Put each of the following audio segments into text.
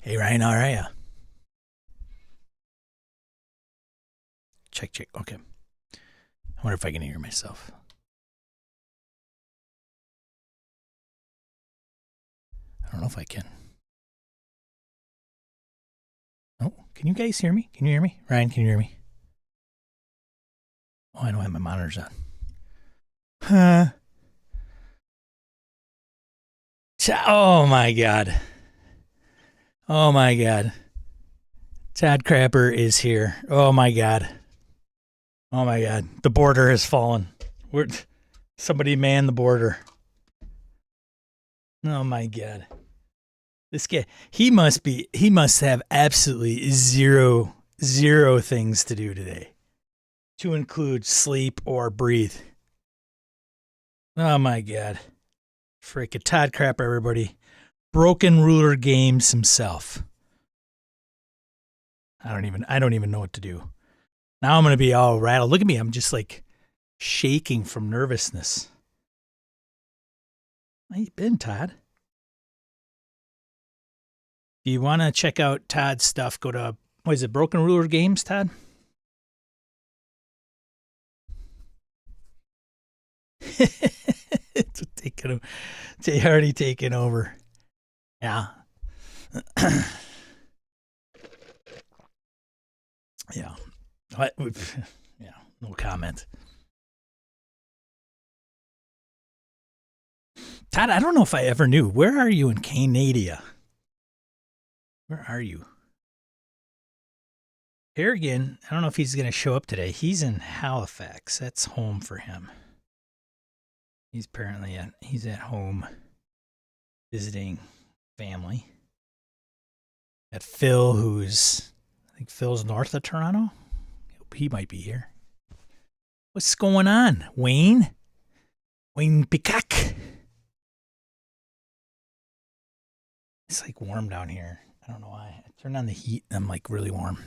Hey Ryan, how are ya? Check, check. Okay. I wonder if I can hear myself. I don't know if I can. Oh, can you guys hear me? Can you hear me? Ryan, can you hear me? Oh, I don't have my monitors on. Huh? Oh my god. Oh my god. Todd Crapper is here. Oh my god. Oh my god. The border has fallen. Somebody man the border. Oh my god. This guy, he must have absolutely zero things to do today, to include sleep or breathe. Oh my god. Freaking Todd Crap, everybody. Broken Ruler Games himself. I don't even know what to do. Now I'm gonna be all rattled. Look at me, I'm just like shaking from nervousness. How you been, Todd? If you want to check out Todd's stuff, go to, what is it, Broken Ruler Games, Todd? It's already taken over. Yeah. Yeah. What? Yeah. No comment. Todd, I don't know if I ever knew. Where are you in Canada? Where are you? Harrigan, I don't know if he's going to show up today. He's in Halifax. That's home for him. He's at home visiting family. At Phil, I think Phil's north of Toronto. He might be here. What's going on, Wayne? Wayne Peacock. It's like warm down here. I don't know why. I turned on the heat and I'm like really warm.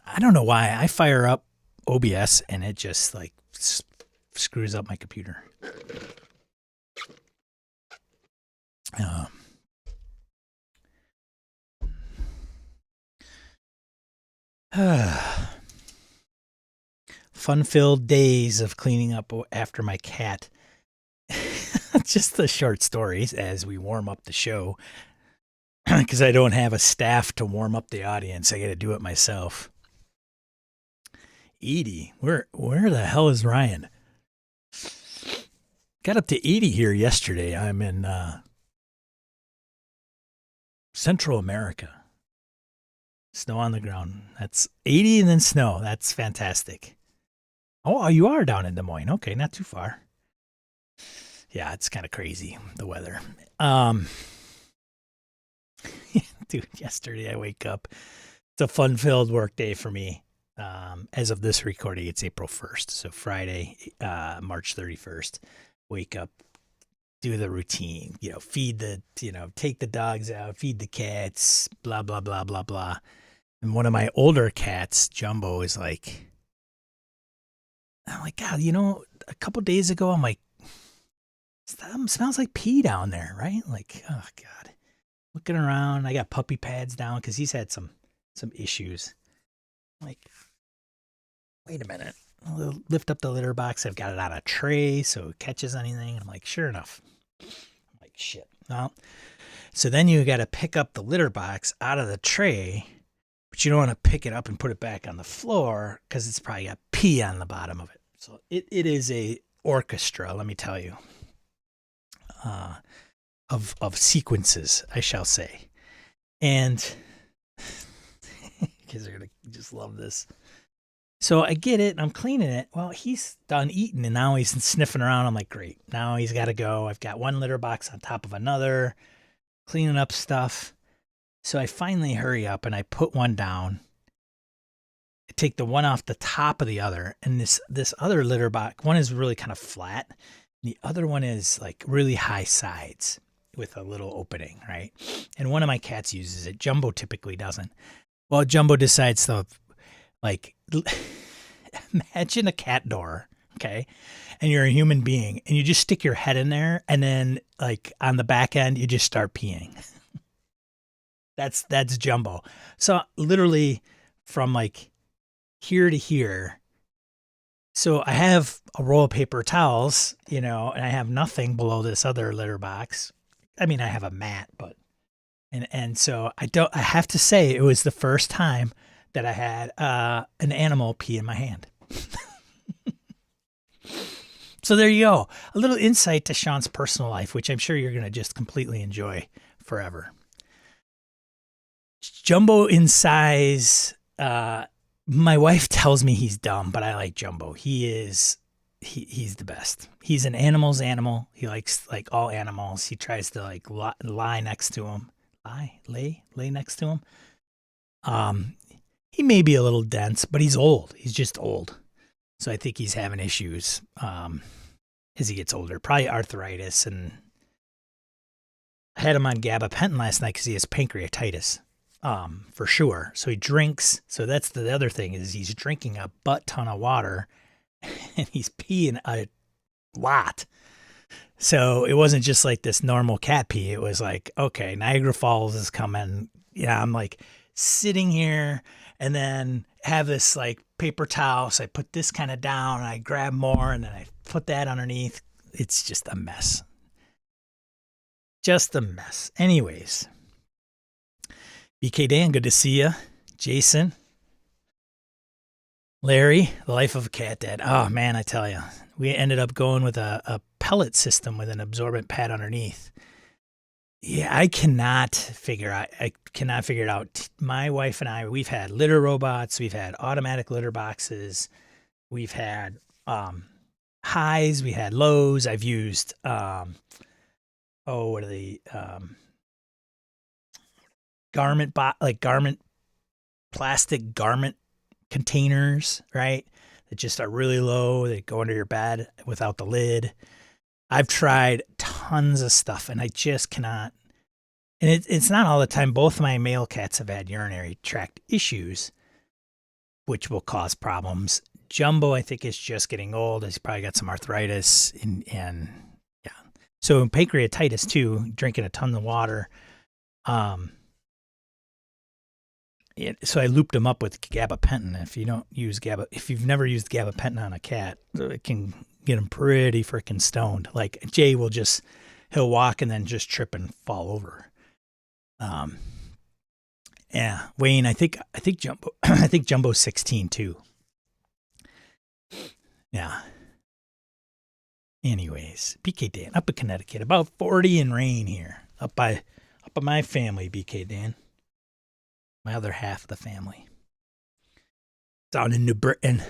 I don't know why. I fire up OBS and it just like screws up my computer. Fun-filled days of cleaning up after my cat. Just the short stories as we warm up the show, because I don't have a staff to warm up the audience. I got to do it myself. Edie, where the hell is Ryan? Got up to 80 here yesterday. I'm in Central America. Snow on the ground. That's 80 and then snow. That's fantastic. Oh, you are down in Des Moines. Okay, not too far. Yeah, it's kind of crazy, the weather. Dude, yesterday I wake up. It's a fun-filled work day for me. As of this recording, it's April 1st. So Friday, March 31st. Wake up, do the routine, take the dogs out, feed the cats, blah, blah, blah, blah, blah. And one of my older cats, Jumbo, is like, I'm like, God, a couple days ago, I'm like, smells like pee down there, right? Like, oh God. Looking around, I got puppy pads down because he's had some issues. I'm like, wait a minute. I'll lift up the litter box. I've got it on a tray so it catches anything. I'm like, sure enough. I'm like, shit. Well, so then you got to pick up the litter box out of the tray, but you don't want to pick it up and put it back on the floor because it's probably got pee on the bottom of it. So it is a orchestra, let me tell you, of sequences, I shall say. And kids are going to just love this. So I get it, and I'm cleaning it. Well, he's done eating, and now he's sniffing around. I'm like, great. Now he's got to go. I've got one litter box on top of another, cleaning up stuff. So I finally hurry up, and I put one down. I take the one off the top of the other, and this other litter box, one is really kind of flat. The other one is like really high sides with a little opening, right? And one of my cats uses it. Jumbo typically doesn't. Well, Jumbo decides to, like, imagine a cat door, Okay. And you're a human being and you just stick your head in there and then like on the back end you just start peeing. That's Jumbo. So literally from like here to here. So I have a roll of paper towels, and I have nothing below this other litter box. I mean, I have a mat, but and so I have to say it was the first time that I had an animal pee in my hand. So there you go. A little insight to Sean's personal life, which I'm sure you're going to just completely enjoy forever. Jumbo in size. My wife tells me he's dumb, but I like Jumbo. He's the best. He's an animal's animal. He likes like all animals. He tries to like lie next to him. Lay next to him. He may be a little dense, but he's old. He's just old. So I think he's having issues as he gets older. Probably arthritis. And I had him on gabapentin last night because he has pancreatitis, for sure. So he drinks. So that's the other thing is he's drinking a butt ton of water and he's peeing a lot. So it wasn't just like this normal cat pee. It was like, okay, Niagara Falls is coming. Yeah, I'm like sitting here and then have this like paper towel. So I put this kind of down and I grab more and then I put that underneath. It's just a mess. Just a mess. Anyways, BK Dan, good to see you. Jason, Larry, the life of a cat dad. Oh man, I tell you, we ended up going with a pellet system with an absorbent pad underneath. Yeah, I cannot figure it out. My wife and I, we've had litter robots, we've had automatic litter boxes, we've had highs, we had lows. I've used what are they? Garment plastic garment containers, right? That just are really low. They go under your bed without the lid. I've tried tons of stuff and I just cannot. And it's not all the time. Both of my male cats have had urinary tract issues, which will cause problems. Jumbo, I think, is just getting old. He's probably got some arthritis and yeah. So pancreatitis too, drinking a ton of water. So I looped him up with gabapentin. If you've never used gabapentin on a cat, it can get him pretty freaking stoned. Like Jay he'll walk and then just trip and fall over. Yeah, Wayne, I think Jumbo, I think Jumbo's 16 too. Yeah. Anyways, BK Dan up in Connecticut, about 40 and rain here up by my family. BK Dan, my other half of the family, down in New Britain.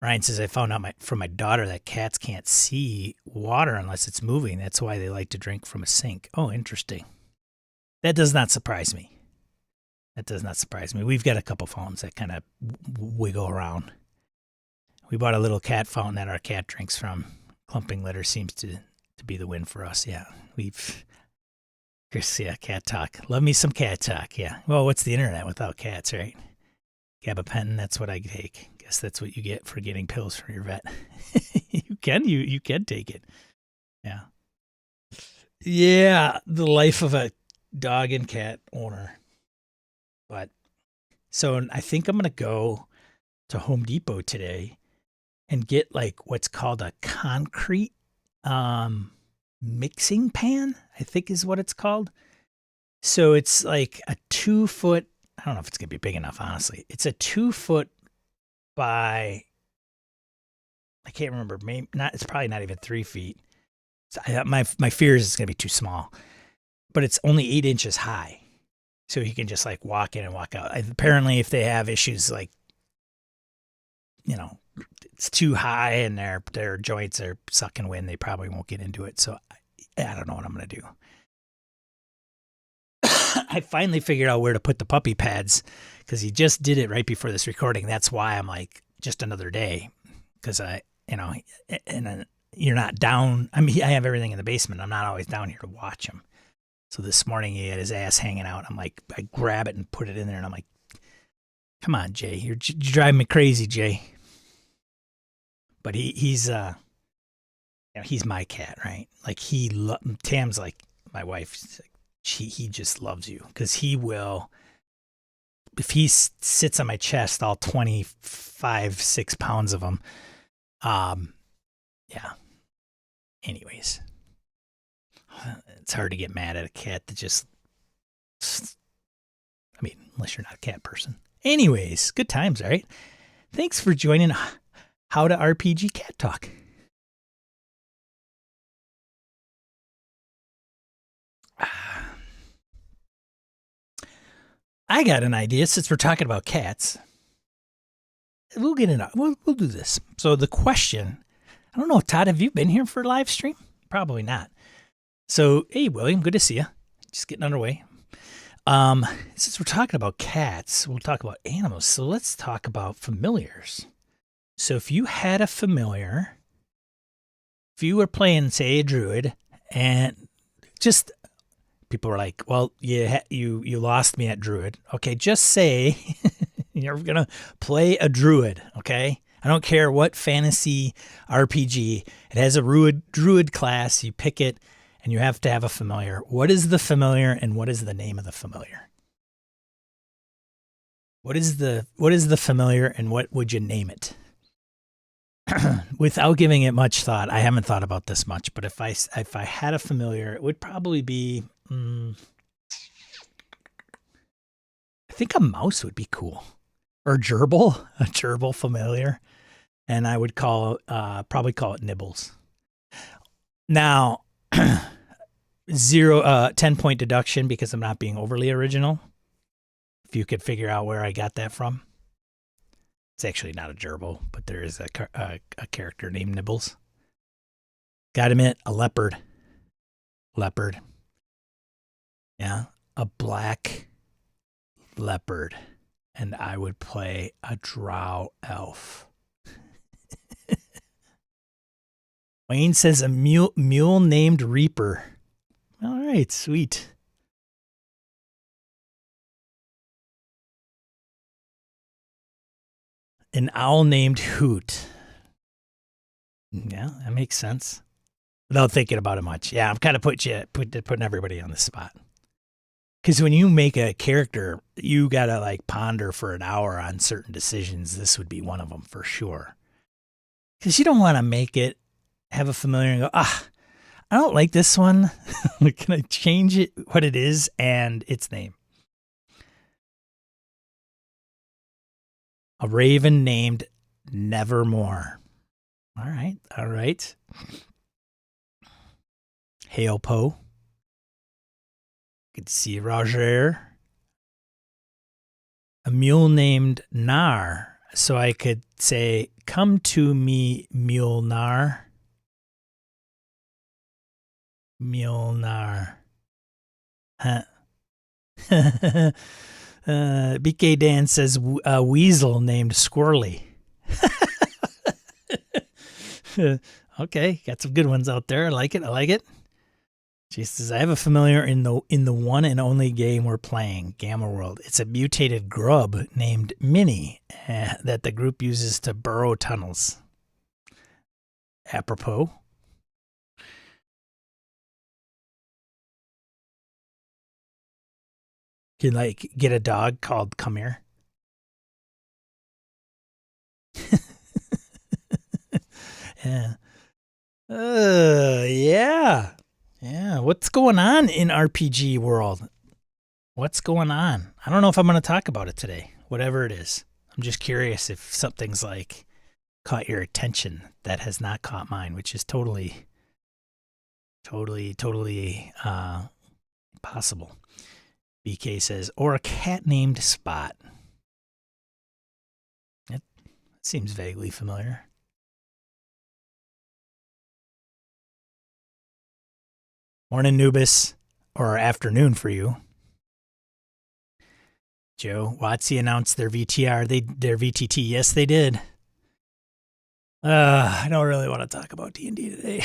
Ryan says, I found out from my daughter that cats can't see water unless it's moving. That's why they like to drink from a sink. Oh, interesting. That does not surprise me. We've got a couple fountains that kind of wiggle around. We bought a little cat fountain that our cat drinks from. Clumping litter seems to be the win for us. Yeah, cat talk. Love me some cat talk. Yeah. Well, what's the internet without cats, right? Gabapentin, that's what I take. Guess that's what you get for getting pills from your vet. you can take it. Yeah. Yeah, the life of a dog and cat owner. But so I think I'm going to go to Home Depot today and get like what's called a concrete mixing pan, I think is what it's called. So it's like a 2-foot, I don't know if it's going to be big enough, honestly. It's a 2-foot by, I can't remember, it's probably not even 3 feet. So my fear is it's going to be too small, but it's only 8 inches high. So you can just like walk in and walk out. Apparently if they have issues like, it's too high and their joints are sucking wind, they probably won't get into it. So I don't know what I'm going to do. I finally figured out where to put the puppy pads because he just did it right before this recording. That's why I'm like, just another day. Because and you're not down. I mean, I have everything in the basement. I'm not always down here to watch him. So this morning he had his ass hanging out. I'm like, I grab it and put it in there and I'm like, Come on, Jay. You're driving me crazy, Jay. But he's he's my cat, right? Like Tam's like my wife. He just loves you because he will. If he sits on my chest, all 25, 6 pounds of him. Yeah. Anyways, it's hard to get mad at a cat that just. I mean, unless you're not a cat person. Anyways, good times, all right? Thanks for joining How to RPG Cat Talk. I got an idea since we're talking about cats. We'll get it. We'll do this. So the question, I don't know, Todd, have you been here for a live stream? Probably not. So, hey, William, good to see you. Just getting underway. Since we're talking about cats, we'll talk about animals. So let's talk about familiars. So if you had a familiar, if you were playing, say, a druid, and just people were like, "Well, you lost me at druid." Okay, just say you're gonna play a druid. Okay, I don't care what fantasy RPG. It has a druid class. You pick it. And you have to have a familiar. What is the familiar and what is the name of the familiar? What is the familiar and what would you name it? Without giving it much thought, I haven't thought about this much, but if I had a familiar, it would probably be I think a mouse would be cool. Or a gerbil familiar. And I would probably call it Nibbles. Now 10-point deduction because I'm not being overly original. If you could figure out where I got that from. It's actually not a gerbil, but there is a character named Nibbles. Gotta admit, a leopard. Leopard. Yeah, a black leopard. And I would play a drow elf. Wayne says a mule named Reaper. All right, sweet. An owl named Hoot. Yeah, that makes sense. Without thinking about it much. Yeah, I'm kind of putting everybody on the spot. Because when you make a character, you got to like ponder for an hour on certain decisions. This would be one of them for sure. Because you don't want to have a familiar and go, I don't like this one. Can I change it, what it is, and its name? A raven named Nevermore. All right. Hail Poe. Good to see you, Roger. A mule named Nar. So I could say, come to me, Mule Nar. Mjolnir. Huh. BK Dan says a weasel named Squirrely. Okay, got some good ones out there. I like it. She says, I have a familiar in the one and only game we're playing, Gamma World. It's a mutated grub named Minnie that the group uses to burrow tunnels. Apropos. You like get a dog called Come Here. Yeah. Yeah. What's going on in RPG world? What's going on? I don't know if I'm going to talk about it today. Whatever it is. I'm just curious if something's like caught your attention that has not caught mine, which is totally possible. BK says, or a cat named Spot. It seems vaguely familiar. Morning, Nubis, or afternoon for you. Joe, WotC announced their their VTT. Yes, they did. I don't really want to talk about D&D today.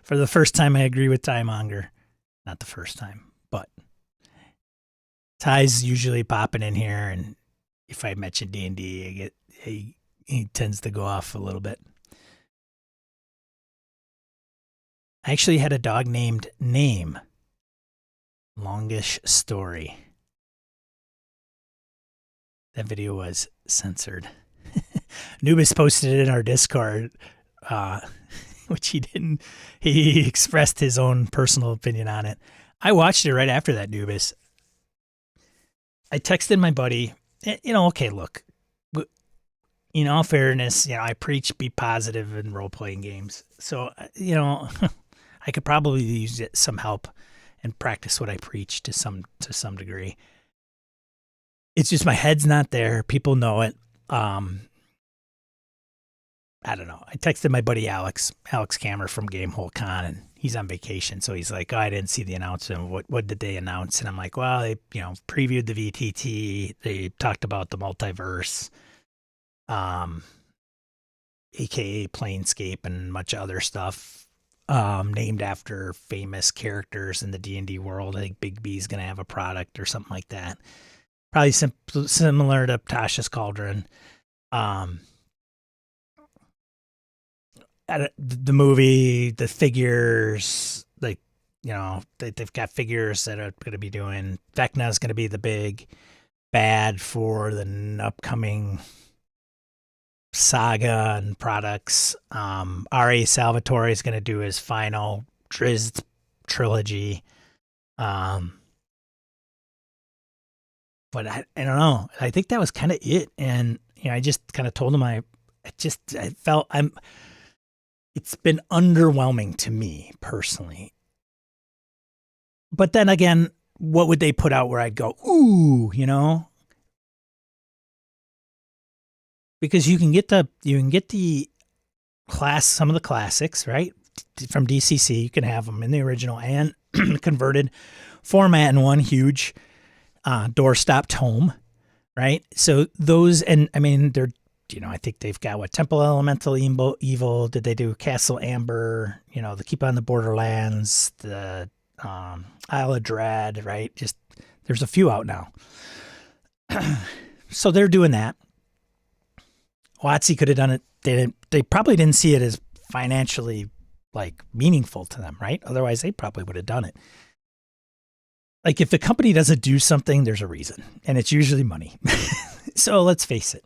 For the first time, I agree with Time Monger. Not the first time, but Ty's usually popping in here, and if I mention D&D, he tends to go off a little bit. I actually had a dog named Name. Longish story. That video was censored. Nubis posted it in our Discord, which he didn't. He expressed his own personal opinion on it. I watched it right after that, Nubis. I texted my buddy, okay, look, in all fairness, I preach be positive in role-playing games. So, I could probably use some help and practice what I preach to some degree. It's just my head's not there. People know it. I don't know. I texted my buddy Alex Kammer from Gamehole Con, and he's on vacation. So he's like, I didn't see the announcement. What did they announce? And I'm like, well, they, previewed the VTT. They talked about the multiverse, AKA Planescape, and much other stuff, named after famous characters in the D&D world. I think Big B's going to have a product or something like that. Probably similar to Tasha's Cauldron. The movie, the figures, they've got figures that are going to be doing. Vecna is going to be the big bad for the upcoming saga and products. R.A. Salvatore is going to do his final Drizzt trilogy. But I don't know. I think that was kind of it. And, I just kind of told him I felt it's been underwhelming to me personally. But then again, what would they put out where I'd go, ooh, Because you can get the class, some of the classics, right? From DCC, you can have them in the original and converted format in one huge doorstop tome, right? So those, and I mean, they're, I think they've got what, Temple Elemental Evil, did they do Castle Amber, the Keep on the Borderlands, the Isle of Dread, right? Just, there's a few out now. So they're doing that. WotC could have done it. They probably didn't see it as financially meaningful to them, right? Otherwise they probably would have done it. Like if the company doesn't do something, there's a reason, and it's usually money. So let's face it.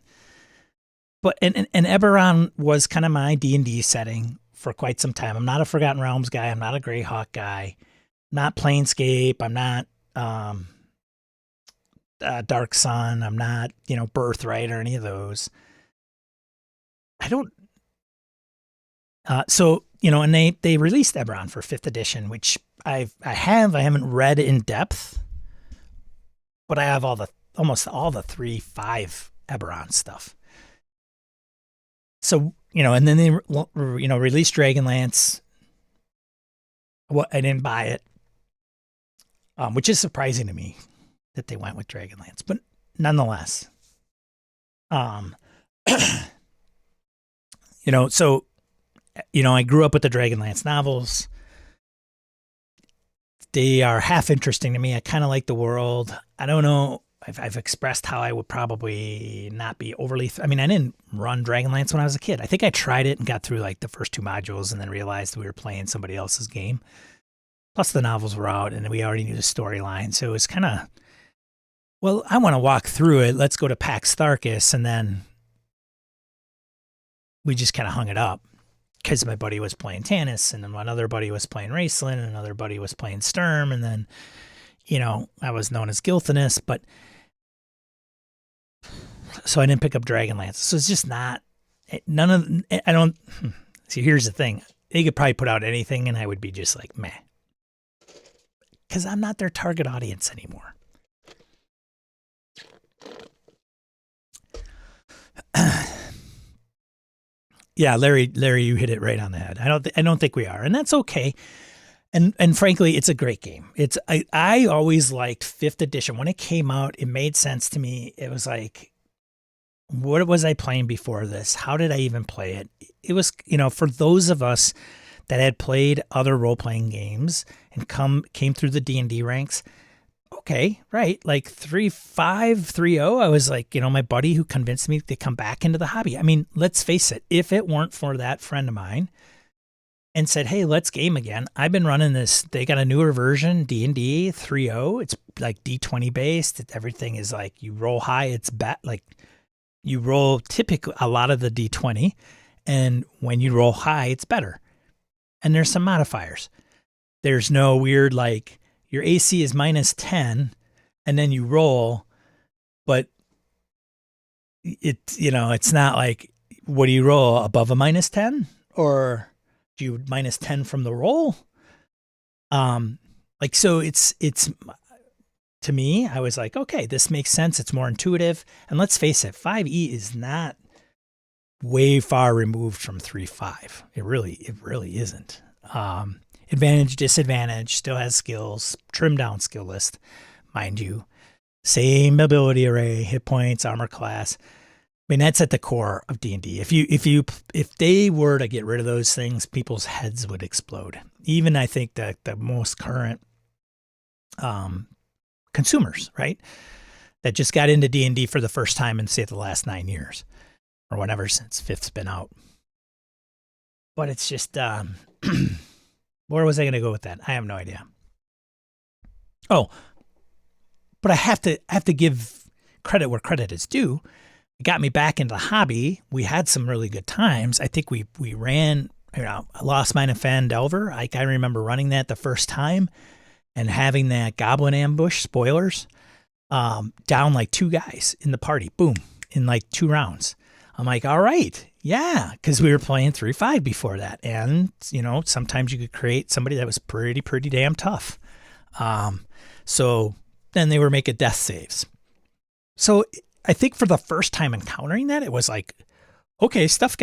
But and Eberron was kind of my D&D setting for quite some time. I'm not a Forgotten Realms guy. I'm not a Greyhawk guy. Not Planescape. I'm not Dark Sun. I'm not Birthright or any of those. I don't. So and they released Eberron for 5th edition, which I haven't read in depth, but I have almost all the 3.5 Eberron stuff. So, and then they, released Dragonlance. I didn't buy it, which is surprising to me that they went with Dragonlance, but nonetheless, so, I grew up with the Dragonlance novels. They are half interesting to me. I kind of like the world. I don't know. I've expressed how I would probably not be overly. I didn't run Dragonlance when I was a kid. I think I tried it and got through the first 2 modules and then realized we were playing somebody else's game. Plus the novels were out and we already knew the storyline. So it was kind of, well, I want to walk through it. Let's go to Pax Tharkus. And then we just kind of hung it up because my buddy was playing Tanis, and then one other buddy was playing Raceland, and another buddy was playing Sturm. And then, I was known as Gilthanus, but so I didn't pick up Dragonlance. So it's just not, I don't, see, here's the thing. They could probably put out anything and I would be just like, meh. Because I'm not their target audience anymore. Yeah, Larry, you hit it right on the head. I don't think we are, and that's okay. And frankly, it's a great game. I always liked 5th edition when it came out. It made sense to me. It was like, what was I playing before this? How did I even play it? It was, for those of us that had played other role-playing games and came through the D&D ranks, okay, right. Like 3.5, 3.0. I was like, my buddy who convinced me to come back into the hobby. I mean, let's face it, if it weren't for that friend of mine and said, hey, let's game again, I've been running this. They got a newer version, D&D 3.0. It's like D20 based. Everything is like you roll high, it's like you roll typically a lot of the D20. And when you roll high, it's better. And there's some modifiers. There's no weird, like, your AC is -10 and then you roll, but it's not like, what do you roll above a -10 or do you -10 from the roll? So it's to me, I was like, okay, this makes sense. It's more intuitive. And let's face it, 5e is not way far removed from 3.5. It really isn't. Advantage, disadvantage, still has skills, trimmed down skill list, mind you. Same ability array, hit points, armor class. I mean, that's at the core of D&D. If they were to get rid of those things, people's heads would explode. Even I think that the most current consumers, right, that just got into D&D for the first time in, say, the last 9 years or whatever since 5th's been out. But it's just where was I going to go with that? I have no idea. Oh, but I have to give credit where credit is due. It got me back into the hobby. We had some really good times. I think we ran, Lost Mine and Fan Delver. I remember running that the first time and having that goblin ambush, spoilers, down like 2 guys in the party. Boom, in like 2 rounds. I'm like, all right, yeah, because we were playing 3.5 before that. And, sometimes you could create somebody that was pretty damn tough. So then they were making death saves. So I think for the first time encountering that, it was like, okay, stuff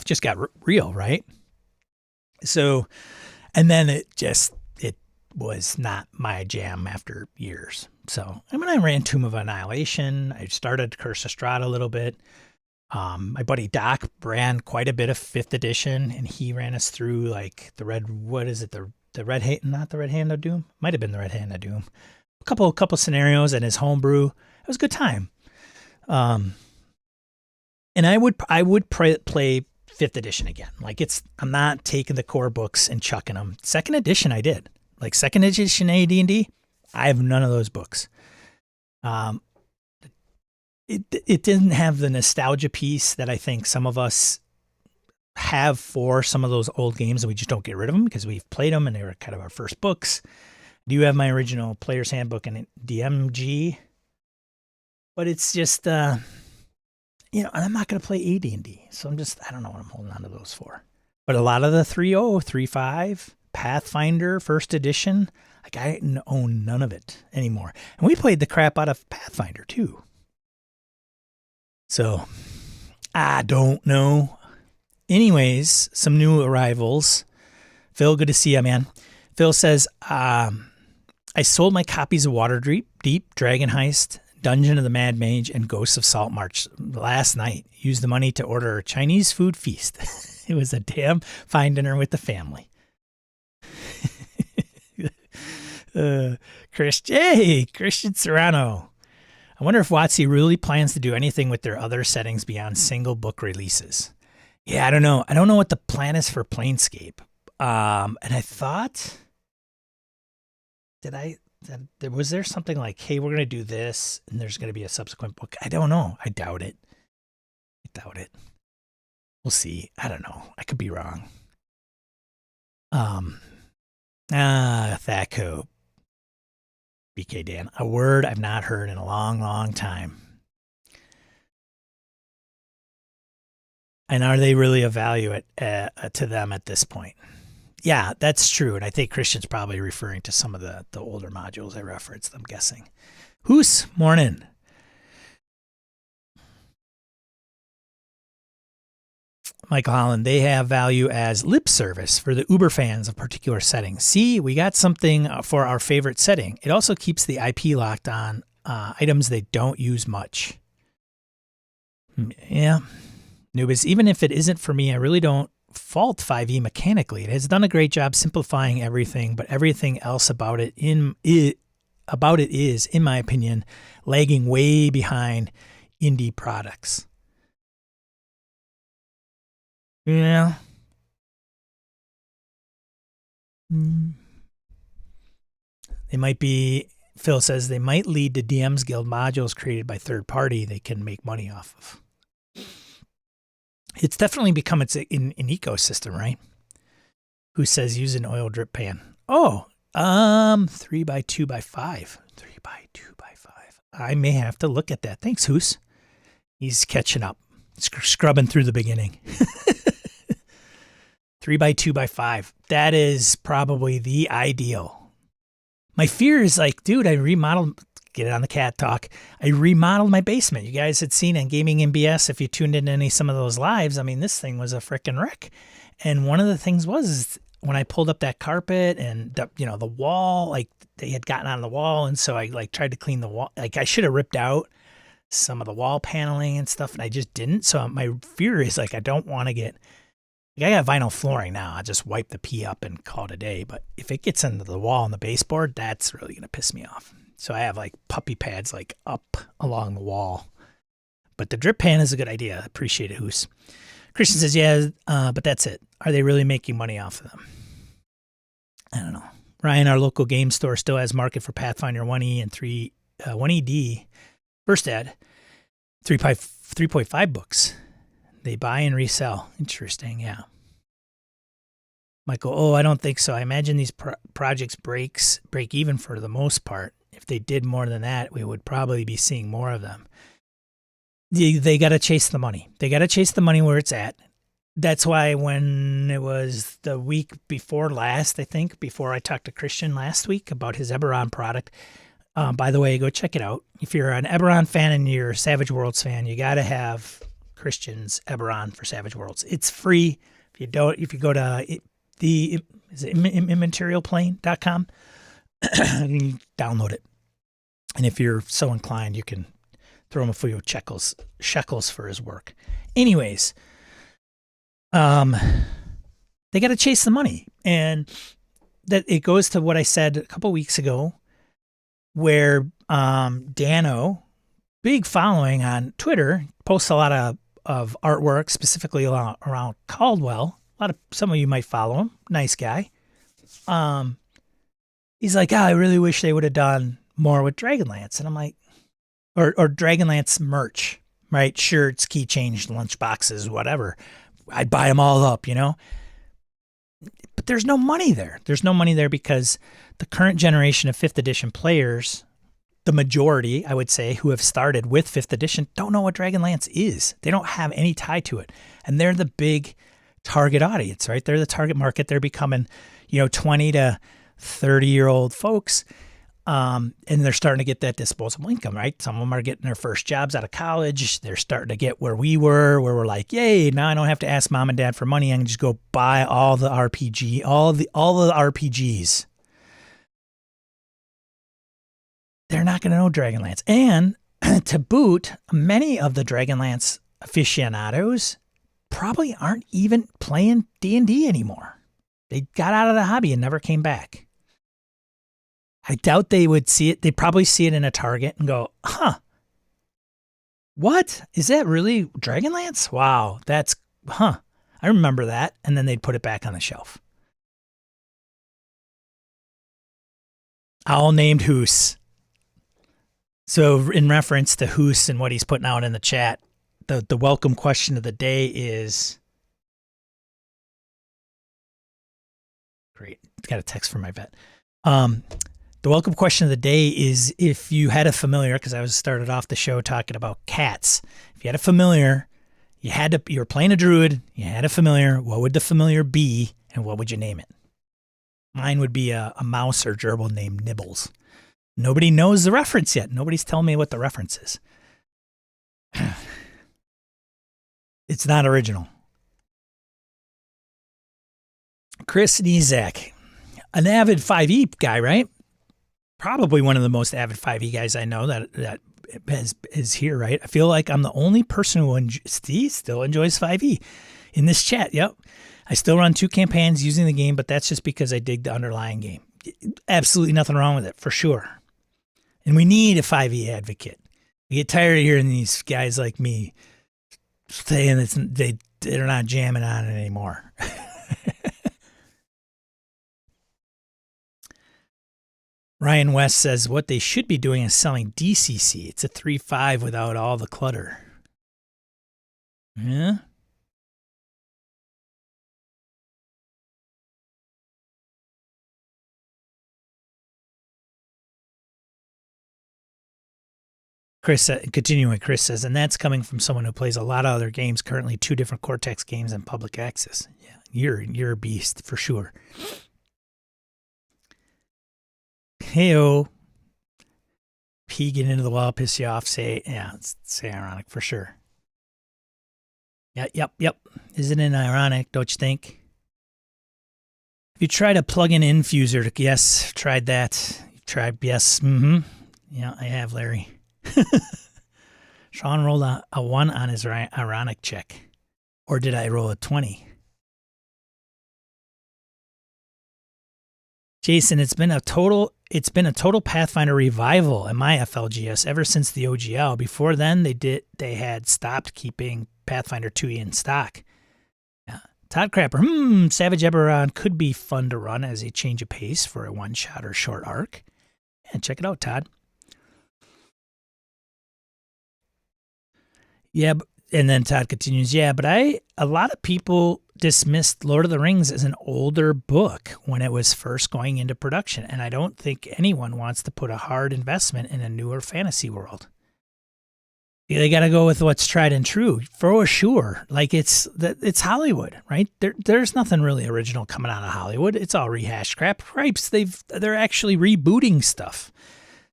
just got real, right? So, and then it was not my jam after years. So, I ran Tomb of Annihilation. I started Curse of Strahd a little bit. My buddy Doc ran quite a bit of 5th edition, and he ran us through like the red, what is it? The red hand, not the Red Hand of Doom. Might have been the Red Hand of Doom. A couple scenarios and his homebrew. It was a good time. And I would play 5th edition again. Like I'm not taking the core books and chucking them. 2nd edition I did. Like 2nd edition AD&D, I have none of those books. It didn't have the nostalgia piece that I think some of us have for some of those old games, and we just don't get rid of them because we've played them and they were kind of our first books. I do have my original Player's Handbook and DMG, but it's just, I'm not going to play AD&D, so I don't know what I'm holding on to those for. But a lot of the 3.0, 3.5, Pathfinder, 1st edition, like I own none of it anymore. And we played the crap out of Pathfinder too. So, I don't know. Anyways, some new arrivals. Phil, good to see you, man. Phil says, I sold my copies of Waterdeep, Dragon Heist, Dungeon of the Mad Mage, and Ghosts of Saltmarsh last night. Used the money to order a Chinese food feast. It was a damn fine dinner with the family. Christian Serrano. I wonder if WotC really plans to do anything with their other settings beyond single book releases. Yeah, I don't know. I don't know what the plan is for Planescape. And I thought, was there something like, hey, we're going to do this and there's going to be a subsequent book? I don't know. I doubt it. We'll see. I don't know. I could be wrong. Thacko. BK Dan, a word I've not heard in a long time. And are they really a value to them at this point? Yeah, that's true. And I think Christian's probably referring to some of the older modules I referenced, I'm guessing. Who's morning? Michael Holland, they have value as lip service for the Uber fans of particular settings. See, we got something for our favorite setting. It also keeps the IP locked on items they don't use much. Yeah. Noobs, even if it isn't for me, I really don't fault 5e mechanically. It has done a great job simplifying everything, but everything else about it about it is, in my opinion, lagging way behind indie products. Yeah. They might be, Phil says, they might lead to DM's Guild modules created by third party they can make money off of. It's definitely become an ecosystem, right? Who says use an oil drip pan? Oh, 3x2x5. 3x2x5. I may have to look at that. Thanks, Hoos. He's catching up, scrubbing through the beginning. 3x2x5. That is probably the ideal. My fear is like, dude, I remodeled. Get it on the cat talk. I remodeled my basement. You guys had seen on Gaming MBS, if you tuned into some of those lives, I mean, this thing was a freaking wreck. And one of the things was when I pulled up that carpet and the wall, like they had gotten on the wall, and so I like tried to clean the wall. Like I should have ripped out some of the wall paneling and stuff, and I just didn't. So my fear is like I don't want to get. Like I got vinyl flooring now. I just wipe the pee up and call it a day. But if it gets into the wall and the baseboard, that's really gonna piss me off. So I have like puppy pads like up along the wall. But the drip pan is a good idea. I appreciate it, Hoos. Christian says, yeah, but that's it. Are they really making money off of them? I don't know. Ryan, our local game store still has market for Pathfinder 1E and 1ED. First ad, 3.5 books. They buy and resell. Interesting, yeah. Michael, oh, I don't think so. I imagine these projects break even for the most part. If they did more than that, we would probably be seeing more of them. They got to chase the money. They got to chase the money where it's at. That's why when it was the week before last, I think, before I talked to Christian last week about his Eberron product, by the way, go check it out. If you're an Eberron fan and you're a Savage Worlds fan, you got to have Christian's Eberron for Savage Worlds. It's free. If you go to immaterialplane.com, you can download it. And if you're so inclined, you can throw him a few shekels for his work. Anyways, they got to chase the money. And that it goes to what I said a couple weeks ago, where Dano, big following on Twitter, posts a lot of artwork, specifically around Caldwell. Some of you might follow him. Nice guy. He's like, I really wish they would have done more with Dragonlance. And I'm like, or Dragonlance merch, right? Shirts, keychains, lunch boxes, whatever. I'd buy them all up, But there's no money there. There's no money there because the current generation of 5th edition players, the majority, I would say, who have started with 5th edition, don't know what Dragonlance is. They don't have any tie to it. And they're the big target audience, right? They're the target market. They're becoming, 20 to 30-year-old folks. And they're starting to get that disposable income, right? Some of them are getting their first jobs out of college. They're starting to get where we were, where we're like, yay, now I don't have to ask mom and dad for money. I can just go buy all the RPGs. They're not going to know Dragonlance. And to boot, many of the Dragonlance aficionados probably aren't even playing D&D anymore. They got out of the hobby and never came back. I doubt they would see it. They'd probably see it in a Target and go, huh, what? Is that really Dragonlance? Wow, I remember that. And then they'd put it back on the shelf. Owl named Hoos. So in reference to Hoos and what he's putting out in the chat, the welcome question of the day is, great, got a text from my vet. The welcome question of the day is, if you had a familiar, because I started off the show talking about cats. If you had a familiar, you were playing a druid, you had a familiar, what would the familiar be and what would you name it? Mine would be a mouse or gerbil named Nibbles. Nobody knows the reference yet. Nobody's telling me what the reference is. It's not original. Chris Nizak, an avid 5e guy, right? Probably one of the most avid 5e guys I know that is here, right? I feel like I'm the only person who still enjoys 5e in this chat. Yep. I still run 2 campaigns using the game, but that's just because I dig the underlying game. Absolutely nothing wrong with it, for sure. And we need a 5e advocate. We get tired of hearing these guys like me saying they're not jamming on it anymore. Ryan West says what they should be doing is selling DCC. It's a 3.5 without all the clutter. Yeah. Chris, continuing, Chris says, and that's coming from someone who plays a lot of other games, currently 2 different Cortex games and public access. Yeah, you're a beast for sure. Heyo. P get into the wall, piss you off, say ironic for sure. Yep. Isn't it ironic, don't you think? If you try to plug in Infuser, yes, tried that. Tried, yes, Yeah, I have, Larry. Sean rolled a 1 on his ironic check. Or did I roll a 20? Jason, it's been a total Pathfinder revival in my FLGS ever since the OGL. Before then, they had stopped keeping Pathfinder 2e in stock. Yeah. Todd Crapper, Savage Eberron could be fun to run as a change of pace for a one-shot or short arc. Yeah, check it out, Todd. Yeah, and then Todd continues, but a lot of people dismissed Lord of the Rings as an older book when it was first going into production, and I don't think anyone wants to put a hard investment in a newer fantasy world. They got to go with what's tried and true, for sure. Like it's Hollywood, right? There's nothing really original coming out of Hollywood. It's all rehashed crap. Cripes, they're actually rebooting stuff.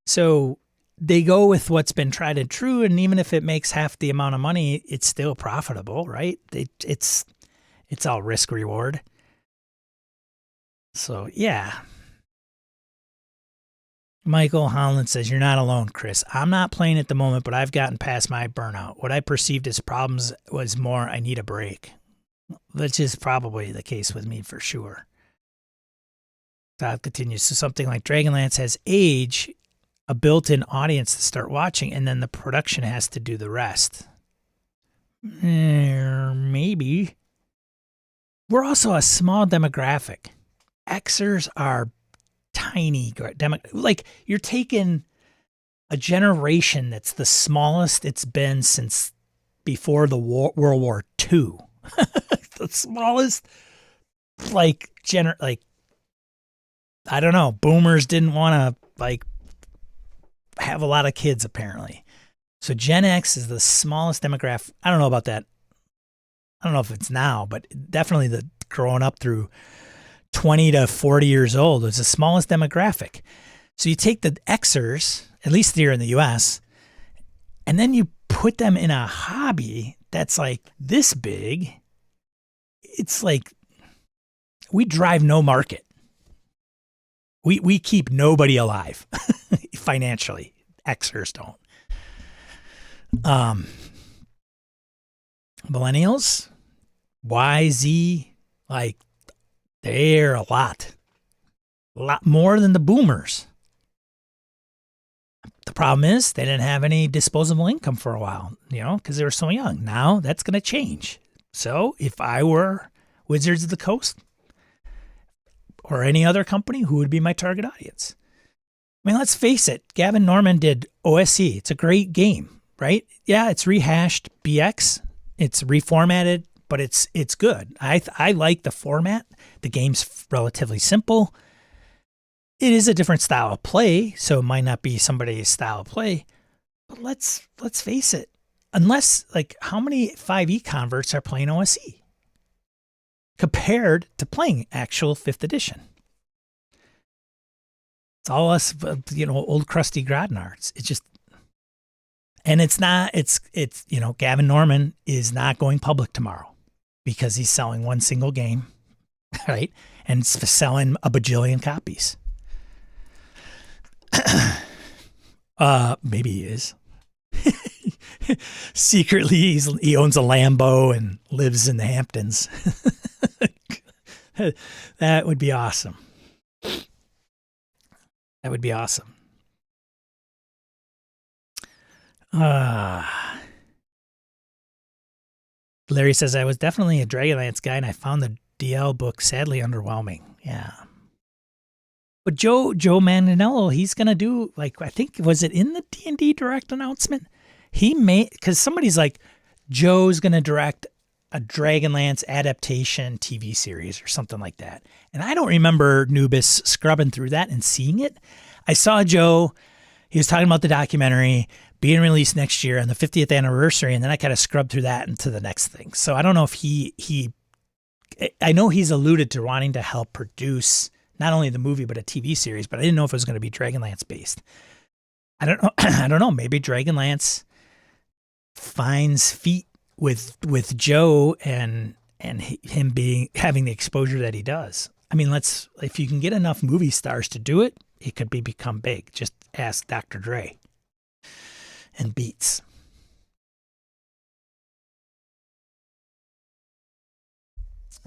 So they go with what's been tried and true, and even if it makes half the amount of money, it's still profitable, right? It's all risk reward. So, yeah. Michael Holland says, you're not alone, Chris. I'm not playing at the moment, but I've gotten past my burnout. What I perceived as problems was more I need a break, which is probably the case with me for sure. Todd continues. So something like Dragonlance has age, a built-in audience to start watching, and then the production has to do the rest. Maybe. We're also a small demographic. Xers are tiny. Like, you're taking a generation that's the smallest it's been since before the World War II. The smallest, I don't know. Boomers didn't want to, have a lot of kids, apparently. So Gen X is the smallest demographic. I don't know about that. I don't know if it's now, but definitely the growing up through 20 to 40 years old is the smallest demographic. So you take the Xers, at least here in the US, and then you put them in a hobby that's like this big. It's like we drive no market. We keep nobody alive financially. Xers don't. Millennials, Y, Z, they're a lot more than the boomers. The problem is they didn't have any disposable income for a while, because they were so young. Now that's going to change. So if I were Wizards of the Coast or any other company, who would be my target audience? I mean, let's face it. Gavin Norman did OSE. It's a great game, right? Yeah, it's rehashed BX. It's reformatted, but it's good. I like the format. The game's relatively simple. It is a different style of play, so it might not be somebody's style of play. But let's face it. Unless, how many 5e converts are playing OSE compared to playing actual 5th edition? It's all us, old crusty Grognards. It's just, and it's not, it's Gavin Norman is not going public tomorrow because he's selling one single game, right? And it's selling a bajillion copies. Maybe he is. Secretly, he owns a Lambo and lives in the Hamptons. That would be awesome. That would be awesome. Larry says, I was definitely a Dragonlance guy, and I found the DL book sadly underwhelming. Yeah. But Joe Manganiello, he's gonna do, like, I think, was it in the D&D direct announcement? He made, because somebody's like, Joe's gonna direct a Dragonlance adaptation TV series or something like that. And I don't remember Nubis scrubbing through that and seeing it. I saw Joe, he was talking about the documentary being released next year on the 50th anniversary, and then I kind of scrubbed through that into the next thing. So I don't know if I know he's alluded to wanting to help produce not only the movie but a TV series, but I didn't know if it was going to be Dragonlance based. I don't know. I don't know. Maybe Dragonlance finds feet with Joe and him having the exposure that he does. I mean, if you can get enough movie stars to do it, it could become big. Just ask Dr. Dre and Beats.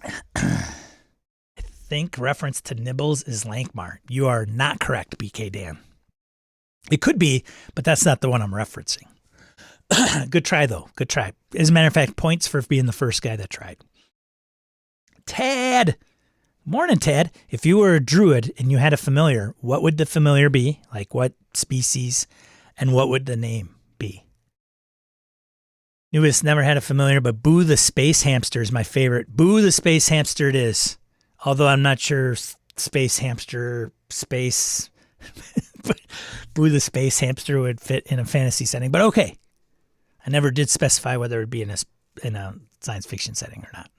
I think reference to Nibbles is Lankmar. You are not correct, BK Dan. It could be, but that's not the one I'm referencing. Good try, though. Good try. As a matter of fact, points for being the first guy that tried. Tad. Morning, Tad. If you were a druid and you had a familiar, what would the familiar be? Like what species? And what would the name be? Newest never had a familiar, but Boo the Space Hamster is my favorite. Boo the Space Hamster it is. Although I'm not sure Space Hamster, space... Boo the Space Hamster would fit in a fantasy setting. But okay. I never did specify whether it would be in a science fiction setting or not.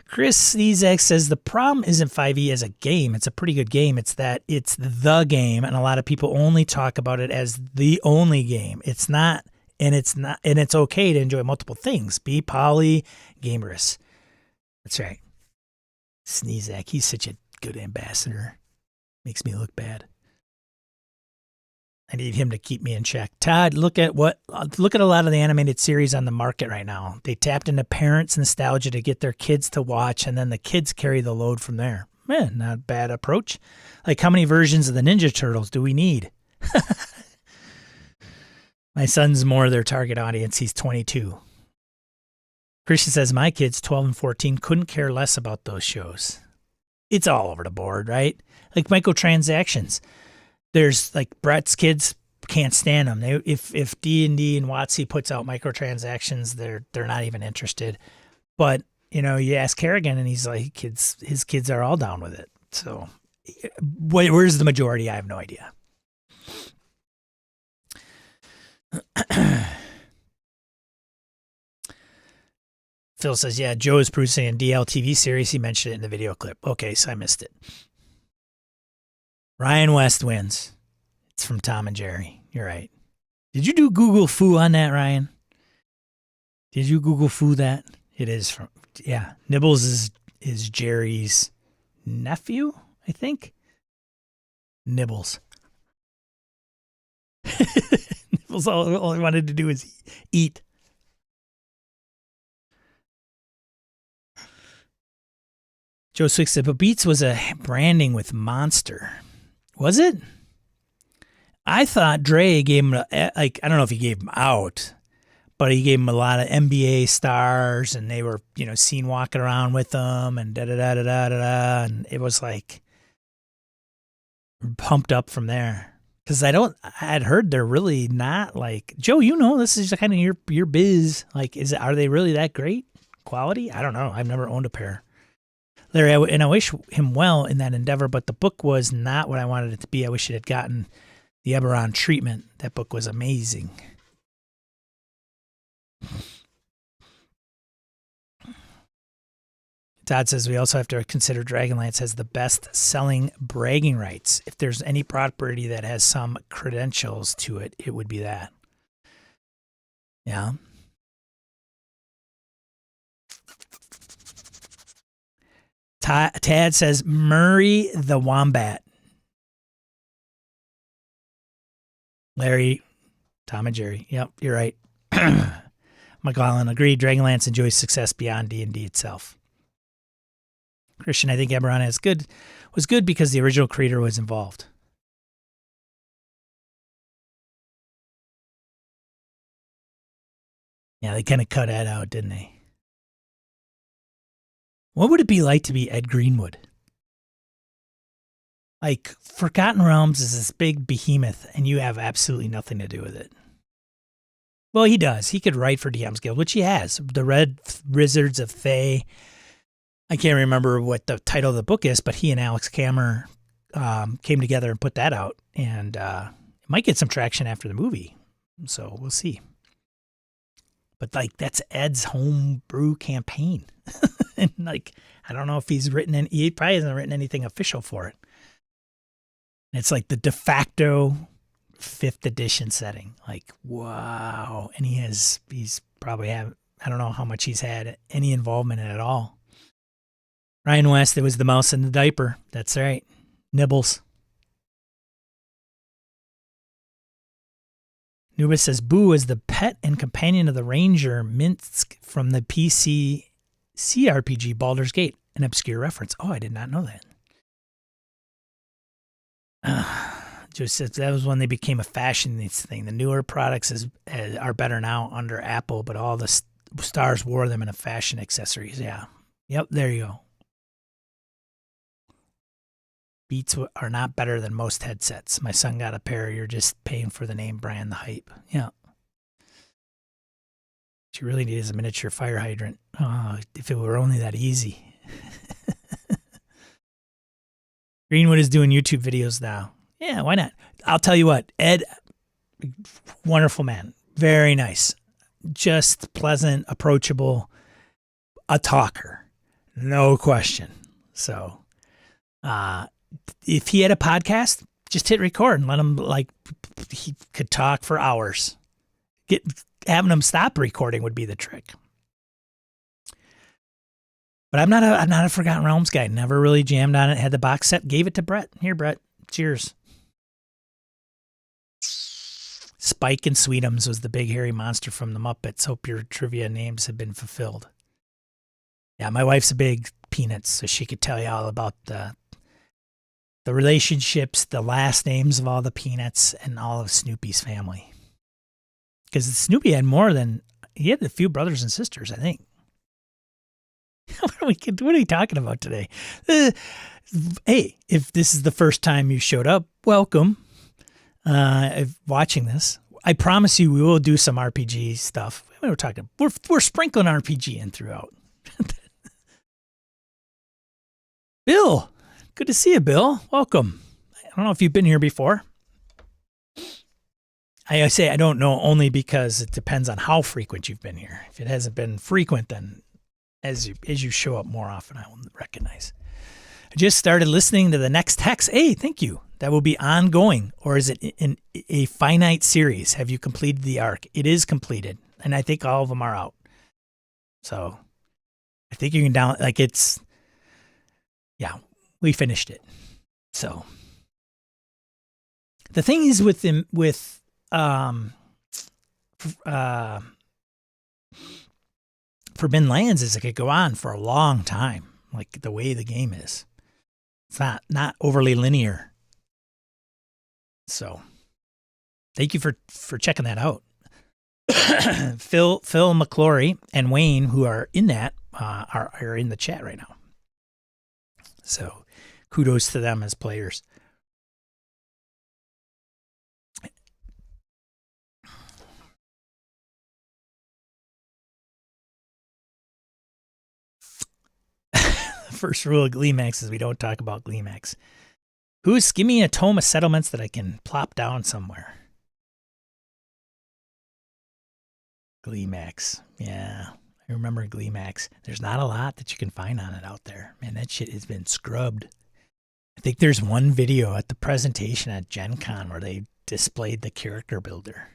Chris Ezek says the problem isn't 5e as a game. It's a pretty good game. It's that it's the game, and a lot of people only talk about it as the only game. It's not, and it's okay to enjoy multiple things. Be polygamous. That's right. Sneezak, he's such a good ambassador. Makes me look bad. I need him to keep me in check. Todd, look at a lot of the animated series on the market right now. They tapped into parents' nostalgia to get their kids to watch, and then the kids carry the load from there. Man, not a bad approach. Like, how many versions of the Ninja Turtles do we need? My son's more their target audience. He's 22. Christian says, my kids, 12 and 14, couldn't care less about those shows. It's all over the board, right? Like microtransactions. There's like Brett's kids can't stand them. If D&D and WotC puts out microtransactions, they're not even interested. But you ask Kerrigan and he's like, his kids are all down with it. So where's the majority? I have no idea. Phil says, yeah, Joe is producing a DL TV series. He mentioned it in the video clip. Okay, so I missed it. Ryan West wins. It's from Tom and Jerry. You're right. Did you do Google Foo on that, Ryan? Did you Google Foo that? It is from, yeah. Nibbles is Jerry's nephew, I think. Nibbles. Nibbles, all he wanted to do is eat. Joe Swick said, but Beats was a branding with Monster. Was it? I thought Dre gave him, I don't know if he gave him out, but he gave him a lot of NBA stars, and they were, seen walking around with them, and da-da-da-da-da-da-da, and it was like pumped up from there. Because I'd heard they're really not like, Joe, this is kind of your biz. Like, are they really that great quality? I don't know. I've never owned a pair. Larry, and I wish him well in that endeavor, but the book was not what I wanted it to be. I wish it had gotten the Eberron treatment. That book was amazing. Todd says we also have to consider Dragonlance has the best-selling bragging rights. If there's any property that has some credentials to it, it would be that. Yeah. Tad says Murray the Wombat. Larry, Tom and Jerry. Yep, you're right. McCollin agreed. Dragonlance enjoys success beyond D&D itself. Christian, I think Eberron was good because the original creator was involved. Yeah, they kind of cut Ed out, didn't they? What would it be like to be Ed Greenwood? Like, Forgotten Realms is this big behemoth, and you have absolutely nothing to do with it. Well, he does. He could write for DM's Guild, which he has. The Red Wizards of Thay. I can't remember what the title of the book is, but he and Alex Kammer came together and put that out. And it might get some traction after the movie. So we'll see. But, like, that's Ed's homebrew campaign. And, like, I don't know if he probably hasn't written anything official for it. It's like the de facto 5th edition setting. Like, wow. And he's probably I don't know how much he's had any involvement in it at all. Ryan West, it was the mouse in the diaper. That's right. Nibbles. Nubis says, Boo is the pet and companion of the Ranger Minsk from the PC TTRPG Baldur's Gate. An obscure reference. Oh, I did not know that. Just that was when they became a fashion thing. The newer products are better now under Apple, but all the stars wore them in a fashion accessories. Yeah. Yep, there you go. Beats are not better than most headsets. My son got a pair. You're just paying for the name brand, the hype. Yeah. What you really need is a miniature fire hydrant. Oh, if it were only that easy. Greenwood is doing YouTube videos now. Yeah, why not? I'll tell you what, Ed, wonderful man. Very nice. Just pleasant, approachable, a talker. No question. So, if he had a podcast, just hit record and let him, like, he could talk for hours. Having him stop recording would be the trick. But I'm not a Forgotten Realms guy. Never really jammed on it. Had the box set. Gave it to Brett. Here, Brett. Cheers. Spike and Sweetums was the big hairy monster from the Muppets. Hope your trivia names have been fulfilled. Yeah, my wife's a big Peanuts, so she could tell you all about the relationships, the last names of all the Peanuts, and all of Snoopy's family. Because Snoopy had he had a few brothers and sisters, I think. What are we talking about today? Hey, if this is the first time you showed up, welcome. Watching this, I promise you we will do some RPG stuff. We're sprinkling RPG in throughout. Bill, good to see you, Bill. Welcome. I don't know if you've been here before. I say I don't know only because it depends on how frequent you've been here. If it hasn't been frequent, then as you show up more often, I will recognize. I just started listening to the next Hex. Hey, thank you. That will be ongoing, or is it in a finite series? Have you completed the arc? It is completed, and I think all of them are out. So I think you can we finished it. So the thing is with Forbidden Lands is it could go on for a long time, like the way the game is. It's not overly linear. So thank you for checking that out. Phil McClory and Wayne, who are in that, are in the chat right now. So kudos to them as players. First rule of GleeMax is we don't talk about GleeMax. Give me a tome of settlements that I can plop down somewhere. GleeMax. Yeah, I remember GleeMax. There's not a lot that you can find on it out there. Man, that shit has been scrubbed. I think there's one video at the presentation at Gen Con where they displayed the character builder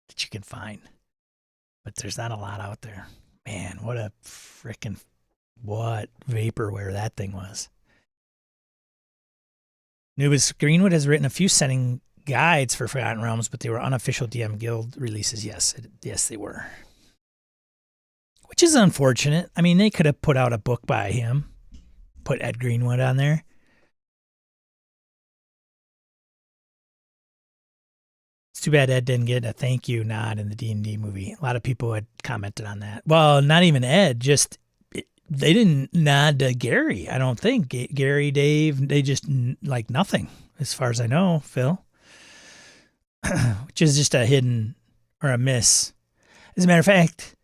that you can find. But there's not a lot out there. Man, what vaporware that thing was. Nubis Greenwood has written a few setting guides for Forgotten Realms, but they were unofficial DM Guild releases. Yes, they were. Which is unfortunate. I mean, they could have put out a book by him, put Ed Greenwood on there. It's too bad Ed didn't get a thank you nod in the D&D movie. A lot of people had commented on that. Well, not even Ed, just they didn't nod to Gary, I don't think. Gary, Dave, they just like nothing as far as I know, Phil. Which is just a hidden or a miss. As a matter of fact,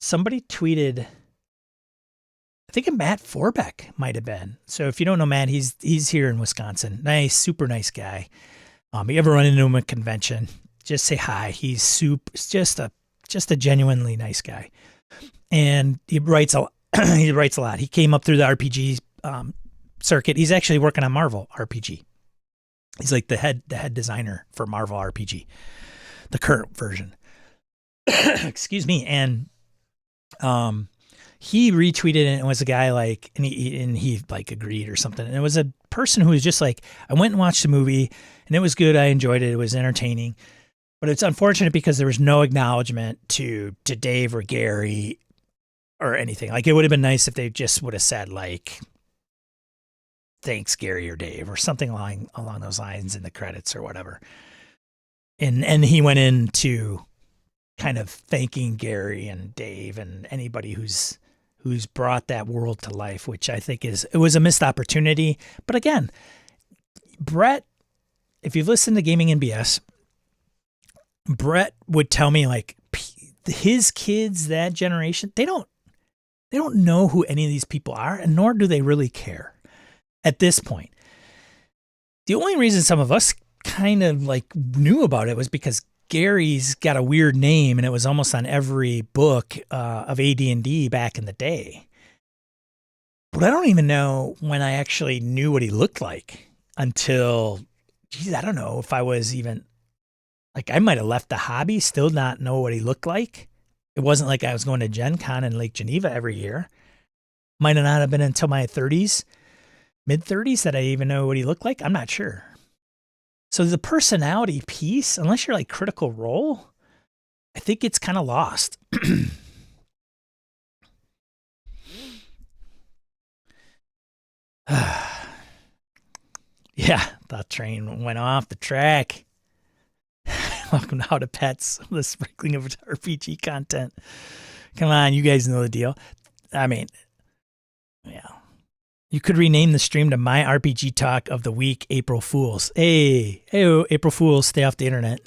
somebody tweeted, I think Matt Forbeck might have been. So if you don't know Matt, he's here in Wisconsin. Nice, super nice guy. You ever run into him at a convention, just say hi. He's just a genuinely nice guy. And he writes a he writes a lot. He came up through the RPG circuit. He's actually working on Marvel RPG. He's like the head designer for Marvel RPG, the current version. Excuse me. And he retweeted, and it was a guy like, and he like agreed or something. And it was a person who was just like, I went and watched the movie, and it was good. I enjoyed it. It was entertaining. But it's unfortunate because there was no acknowledgement to Dave or Gary or anything. Like, it would have been nice if they just would have said like, thanks Gary or Dave or something along those lines in the credits or whatever. And he went into kind of thanking Gary and Dave and anybody who's brought that world to life, which I think it was a missed opportunity. But again, Brett, if you've listened to Gaming NBS, Brett would tell me like his kids, that generation, they don't know who any of these people are, and nor do they really care at this point. The only reason some of us kind of like knew about it was because Gary's got a weird name, and it was almost on every book of AD&D back in the day. But I don't even know when I actually knew what he looked like until, geez, I don't know if I was even, like, I might have left the hobby, still not know what he looked like. It wasn't like I was going to Gen Con in Lake Geneva every year. Might have not have been until my 30s, mid-30s that I even know what he looked like. I'm not sure. So the personality piece, unless you're like Critical Role, I think it's kind of lost. Yeah, the train went off the track. Welcome to How to Pets, the sprinkling of RPG content. Come on, you guys know the deal. I mean, yeah. You could rename the stream to My RPG Talk of the Week, April Fools. Hey, April Fools, stay off the internet.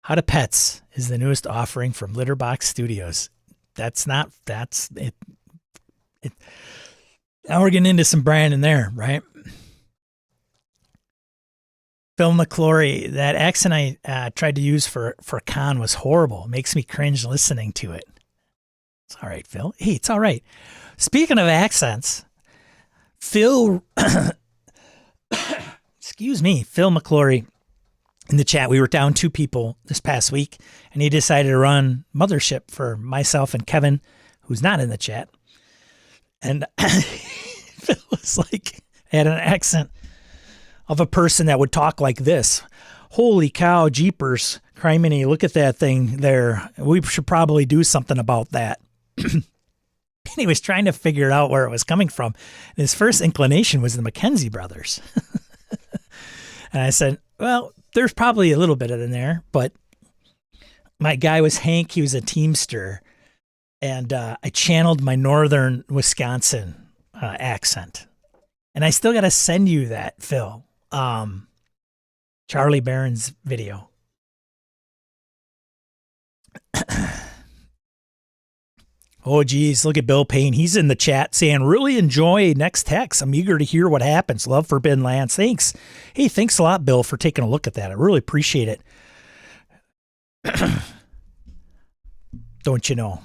How to Pets is the newest offering from Litterbox Studios. That's it. Now we're getting into some Brandon there, right? Phil McClory, that accent I tried to use for con was horrible. It makes me cringe listening to it. It's all right, Phil. Hey, it's all right. Speaking of accents, Phil, excuse me, Phil McClory in the chat, we were down 2 people this past week, and he decided to run Mothership for myself and Kevin, who's not in the chat. And Phil was like, had an accent of a person that would talk like this. Holy cow, jeepers, criminy, look at that thing there. We should probably do something about that. And he was trying to figure out where it was coming from. And his first inclination was the McKenzie brothers. And I said, well, there's probably a little bit of it in there, but my guy was Hank. He was a Teamster. And I channeled my northern Wisconsin accent. And I still got to send you that, Phil. Charlie Barron's video. Oh, geez, look at Bill Payne. He's in the chat saying, really enjoy next text. I'm eager to hear what happens. Love Forbidden Lands. Thanks. Hey, thanks a lot, Bill, for taking a look at that. I really appreciate it. Don't you know?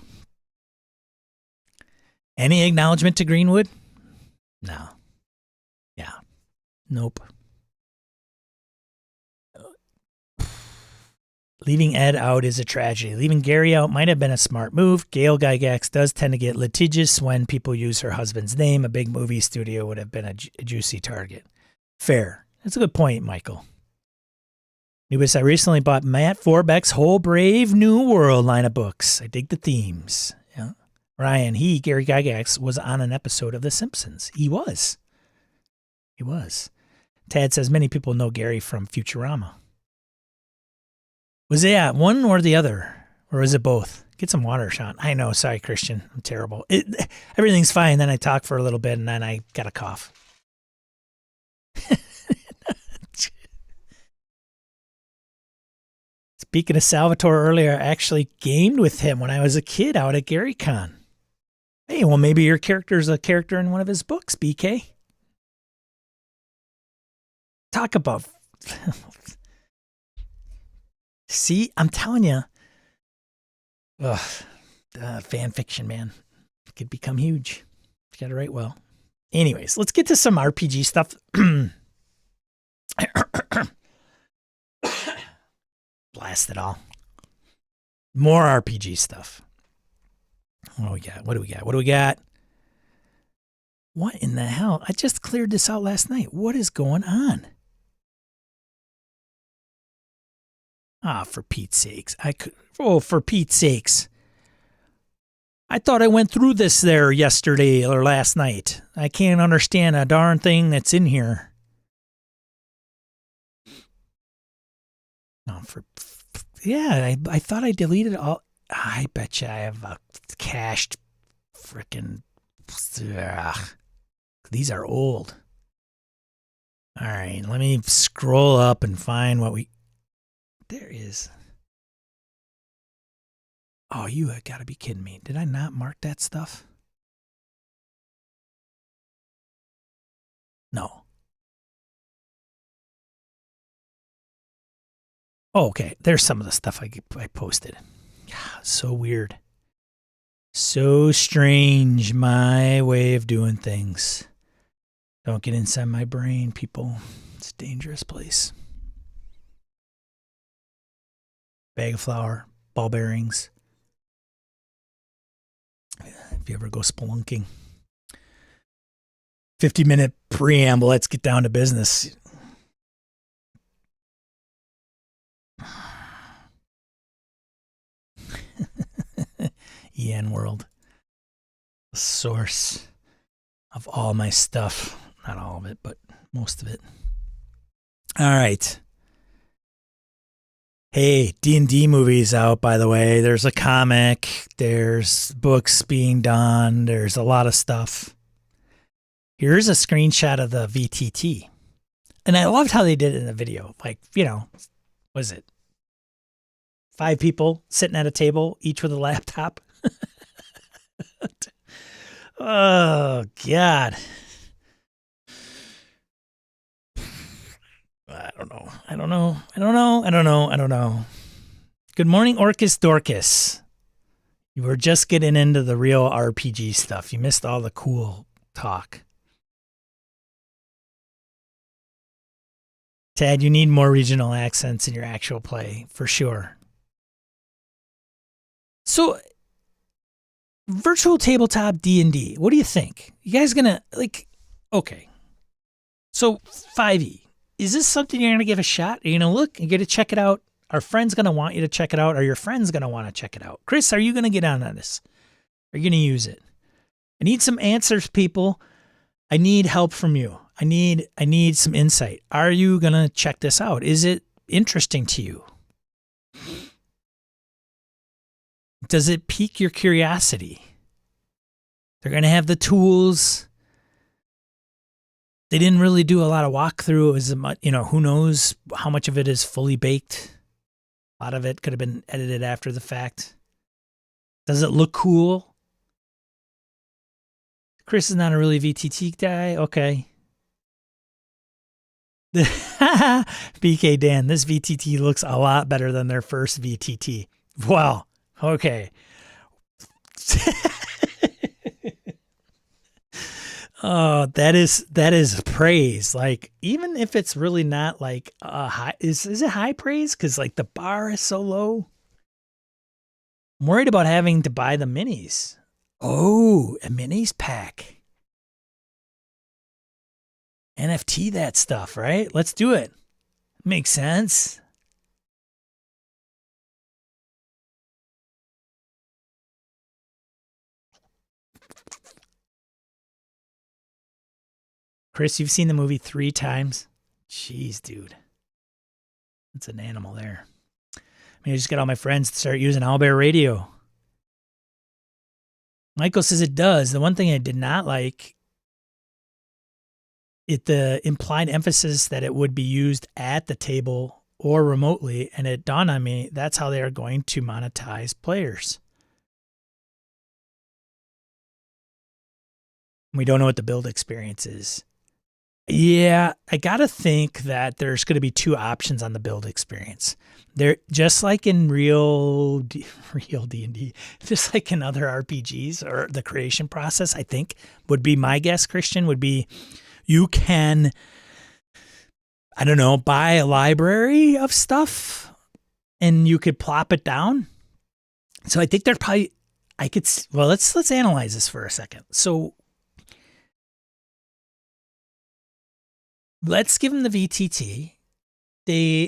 Any acknowledgement to Greenwood? No. Yeah. Nope. Leaving Ed out is a tragedy. Leaving Gary out might have been a smart move. Gail Gygax does tend to get litigious when people use her husband's name. A big movie studio would have been a juicy target. Fair. That's a good point, Michael. Newbus, I recently bought Matt Forbeck's whole Brave New World line of books. I dig the themes. Yeah. Ryan, Gary Gygax, was on an episode of The Simpsons. He was. Tad says many people know Gary from Futurama. Was it one or the other? Or was it both? Get some water, Sean. I know. Sorry, Christian. I'm terrible. Everything's fine. Then I talk for a little bit and then I got a cough. Speaking of Salvatore earlier, I actually gamed with him when I was a kid out at GaryCon. Hey, well, maybe your character's a character in one of his books, BK. Talk about... See, I'm telling you. Fan fiction, man. It could become huge. You got to write well. Anyways, let's get to some RPG stuff. Blast it all. More RPG stuff. What do we got? What do we got? What do we got? What in the hell? I just cleared this out last night. What is going on? Ah, for Pete's sakes. For Pete's sakes. I thought I went through this there yesterday or last night. I can't understand a darn thing that's in here. No, yeah, I thought I deleted all. I bet you I have a cached frickin'. These are old. All right, let me scroll up and find what we. There is. Oh, you have got to be kidding me. Did I not mark that stuff? No. Oh, okay. There's some of the stuff I posted. So weird. So strange. My way of doing things. Don't get inside my brain, people. It's a dangerous place. Bag of flour. Ball bearings. If you ever go spelunking. 50-minute preamble. Let's get down to business. EN World. The source of all my stuff. Not all of it, but most of it. All right. Hey, D&D movies out, by the way. There's a comic. There's books being done. There's a lot of stuff. Here's a screenshot of the VTT. And I loved how they did it in the video. Like, you know, what is it? 5 people sitting at a table, each with a laptop. Oh, God. I don't know. Good morning, Orcus Dorcas. You were just getting into the real RPG stuff. You missed all the cool talk. Tad, you need more regional accents in your actual play, for sure. So, virtual tabletop D&D, what do you think? You guys gonna, like, okay. So, 5e. Is this something you're going to give a shot? Are you going to look and get to check it out? Are friends going to want you to check it out? Are your friends going to want to check it out? Chris, are you going to get on this? Are you going to use it? I need some answers, people. I need help from you. I need some insight. Are you going to check this out? Is it interesting to you? Does it pique your curiosity? They're going to have the tools. They didn't really do a lot of walkthrough. As much, you know, who knows how much of it is fully baked? A lot of it could have been edited after the fact. Does it look cool? Chris is not a really VTT guy. Okay. BK Dan, this VTT looks a lot better than their first VTT. Wow. Okay. Oh, that is praise. Like, even if it's really not like high, is it high praise? Because like the bar is so low. I'm worried about having to buy the minis. Oh, a minis pack. NFT that stuff, right? Let's do it. Makes sense. Chris, you've seen the movie 3 times? Jeez, dude. That's an animal there. I just got all my friends to start using Owlbear Radio. Michael says it does. The one thing I did not like, the implied emphasis that it would be used at the table or remotely, and it dawned on me that's how they are going to monetize players. We don't know what the build experience is. Yeah, I got to think that there's going to be two options on the build experience. They're just like in real D&D, just like in other RPGs, or the creation process, I think would be my guess, Christian, would be you can, I don't know, buy a library of stuff and you could plop it down. So I think there's probably, let's analyze this for a second. So let's give them the VTT.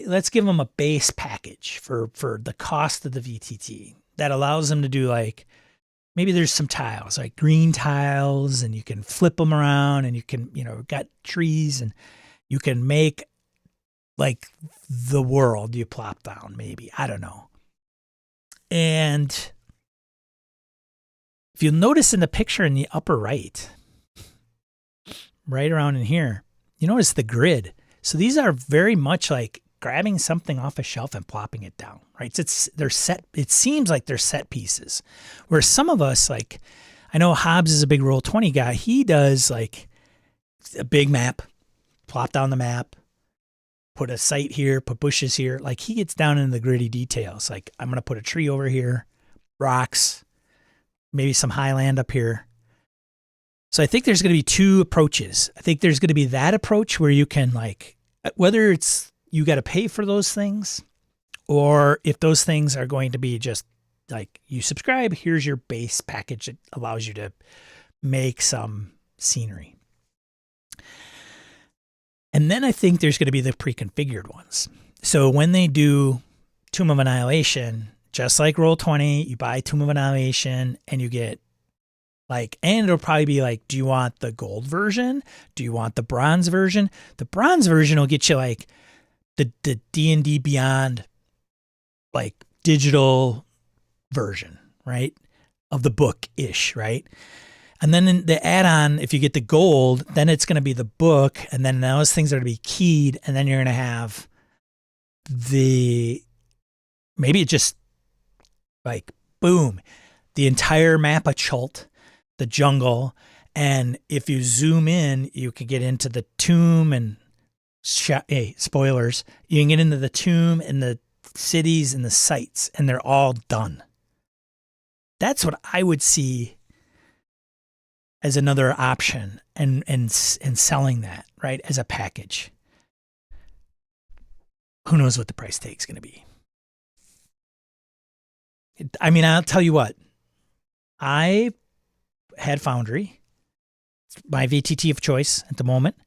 Let's give them a base package for the cost of the VTT that allows them to do, like, maybe there's some tiles, like green tiles, and you can flip them around, and you can, got trees, and you can make like the world you plop down, maybe. I don't know. And if you'll notice in the picture in the upper right around in here, you notice the grid. So these are very much like grabbing something off a shelf and plopping it down, right? They're set. It seems like they're set pieces. Where some of us, like, I know Hobbs is a big Roll20 guy. He does like a big map, plop down the map, put a site here, put bushes here. Like, he gets down into the gritty details. Like, I'm going to put a tree over here, rocks, maybe some highland up here. So I think there's going to be two approaches. I think there's going to be that approach where you can, like, whether it's you got to pay for those things, or if those things are going to be just like, you subscribe, here's your base package that allows you to make some scenery. And then I think there's going to be the pre-configured ones. So when they do Tomb of Annihilation, just like Roll20, you buy Tomb of Annihilation and you get, like, and it'll probably be like, do you want the gold version? Do you want the bronze version? The bronze version will get you like the D&D Beyond, like, digital version, right? Of the book-ish, right? And then in the add-on, if you get the gold, then it's going to be the book, and then those things are going to be keyed, and then you're going to have maybe it just, like, boom, the entire map of Chult, the jungle, and if you zoom in, you can get into the tomb and, hey, spoilers, you can get into the tomb and the cities and the sites, and they're all done. That's what I would see as another option, and selling that, right, as a package. Who knows what the price tag is going to be? I mean, I'll tell you what. I had Foundry, my VTT of choice at the moment.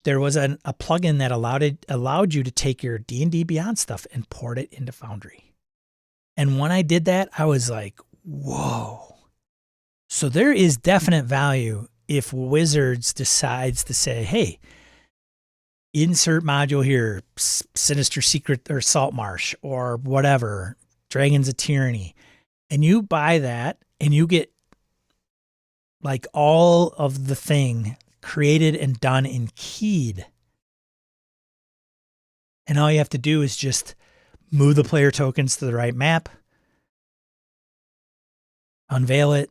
There was a plugin that allowed you to take your D&D Beyond stuff and port it into Foundry. And when I did that, I was like, whoa. So there is definite value if Wizards decides to say, hey, insert module here, Sinister Secret or Saltmarsh or whatever, Dragons of Tyranny. And you buy that and you get, like, all of the thing created and done and keyed. And all you have to do is just move the player tokens to the right map, unveil it,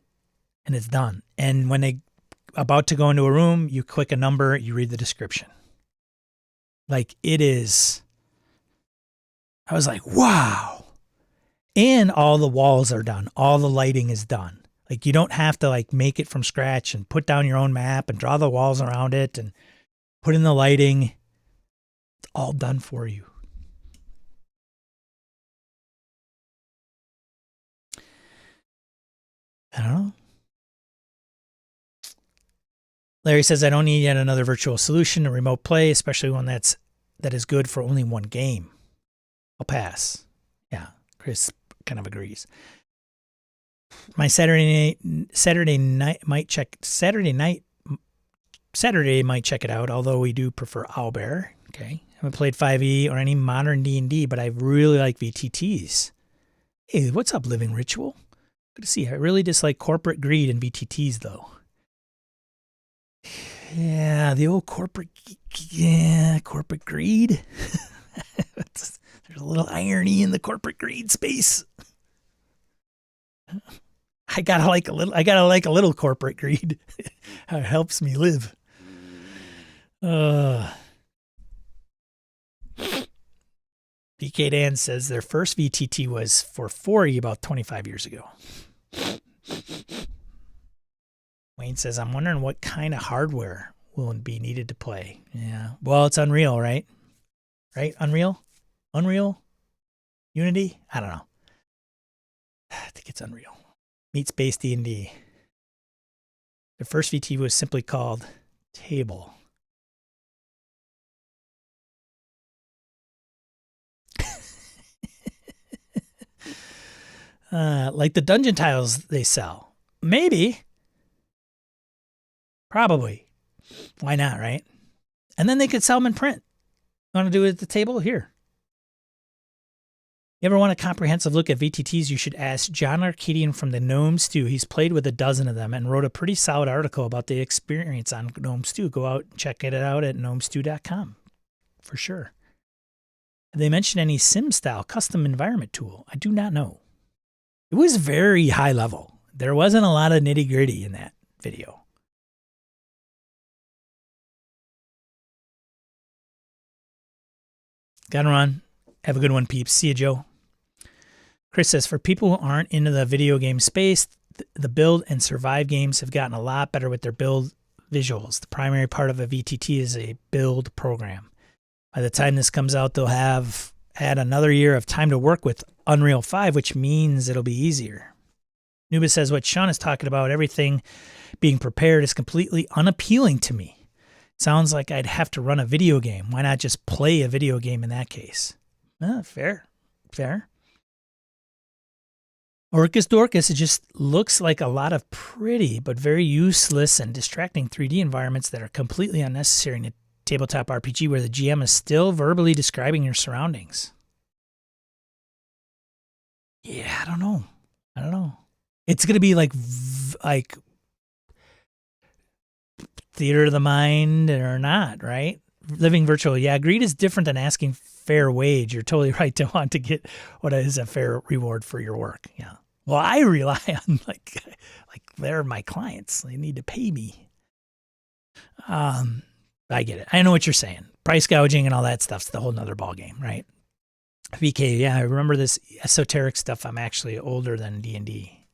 and it's done. And when they about to go into a room, you click a number, you read the description. Like, it is, I was like, wow. And all the walls are done. All the lighting is done. Like, you don't have to, like, make it from scratch and put down your own map and draw the walls around it and put in the lighting. It's all done for you. I don't know. Larry says, I don't need yet another virtual solution to remote play, especially one that is good for only one game. I'll pass. Yeah, Chris kind of agrees. My Saturday might check it out, although we do prefer Owlbear. Okay, haven't played 5e or any modern D&D, but I really like VTTs. Hey, what's up, Living Ritual? Good to see you. I really dislike corporate greed in VTTs, though. Yeah, the old corporate greed. There's a little irony in the corporate greed space. I gotta like a little corporate greed. It helps me live. BK Dan says their first VTT was for 4E about 25 years ago. Wayne says, I'm wondering what kind of hardware will be needed to play. Yeah. Well, it's Unreal, right? Right? Unreal? Unity? I don't know. I think it's Unreal. Meet Space D&D. The first VT was simply called Table. Like the dungeon tiles they sell. Maybe. Probably. Why not, right? And then they could sell them in print. Want to do it at the table? Here. You ever want a comprehensive look at VTTs, you should ask John Arcadian from the Gnome Stew. He's played with a dozen of them and wrote a pretty solid article about the experience on Gnome Stew. Go out and check it out at gnomestew.com for sure. Have they mentioned any sim-style custom environment tool? I do not know. It was very high level. There wasn't a lot of nitty-gritty in that video. Gotta run. Have a good one, peeps. See you, Joe. Chris says, for people who aren't into the video game space, the build and survive games have gotten a lot better with their build visuals. The primary part of a VTT is a build program. By the time this comes out, they'll have had another year of time to work with Unreal 5, which means it'll be easier. Nuba says, what Sean is talking about, everything being prepared, is completely unappealing to me. Sounds like I'd have to run a video game. Why not just play a video game in that case? Fair. Orcus Dorcas, it just looks like a lot of pretty but very useless and distracting 3D environments that are completely unnecessary in a tabletop RPG where the GM is still verbally describing your surroundings. Yeah, I don't know. It's going to be like theater of the mind or not, right? Living virtual. Yeah, greed is different than asking fair wage. You're totally right to want to get what is a fair reward for your work. Yeah. Well, I rely on like they're my clients. They need to pay me. I get it. I know what you're saying. Price gouging and all that stuff's the whole nother ballgame, right? VK, yeah, I remember this esoteric stuff. I'm actually older than D&D.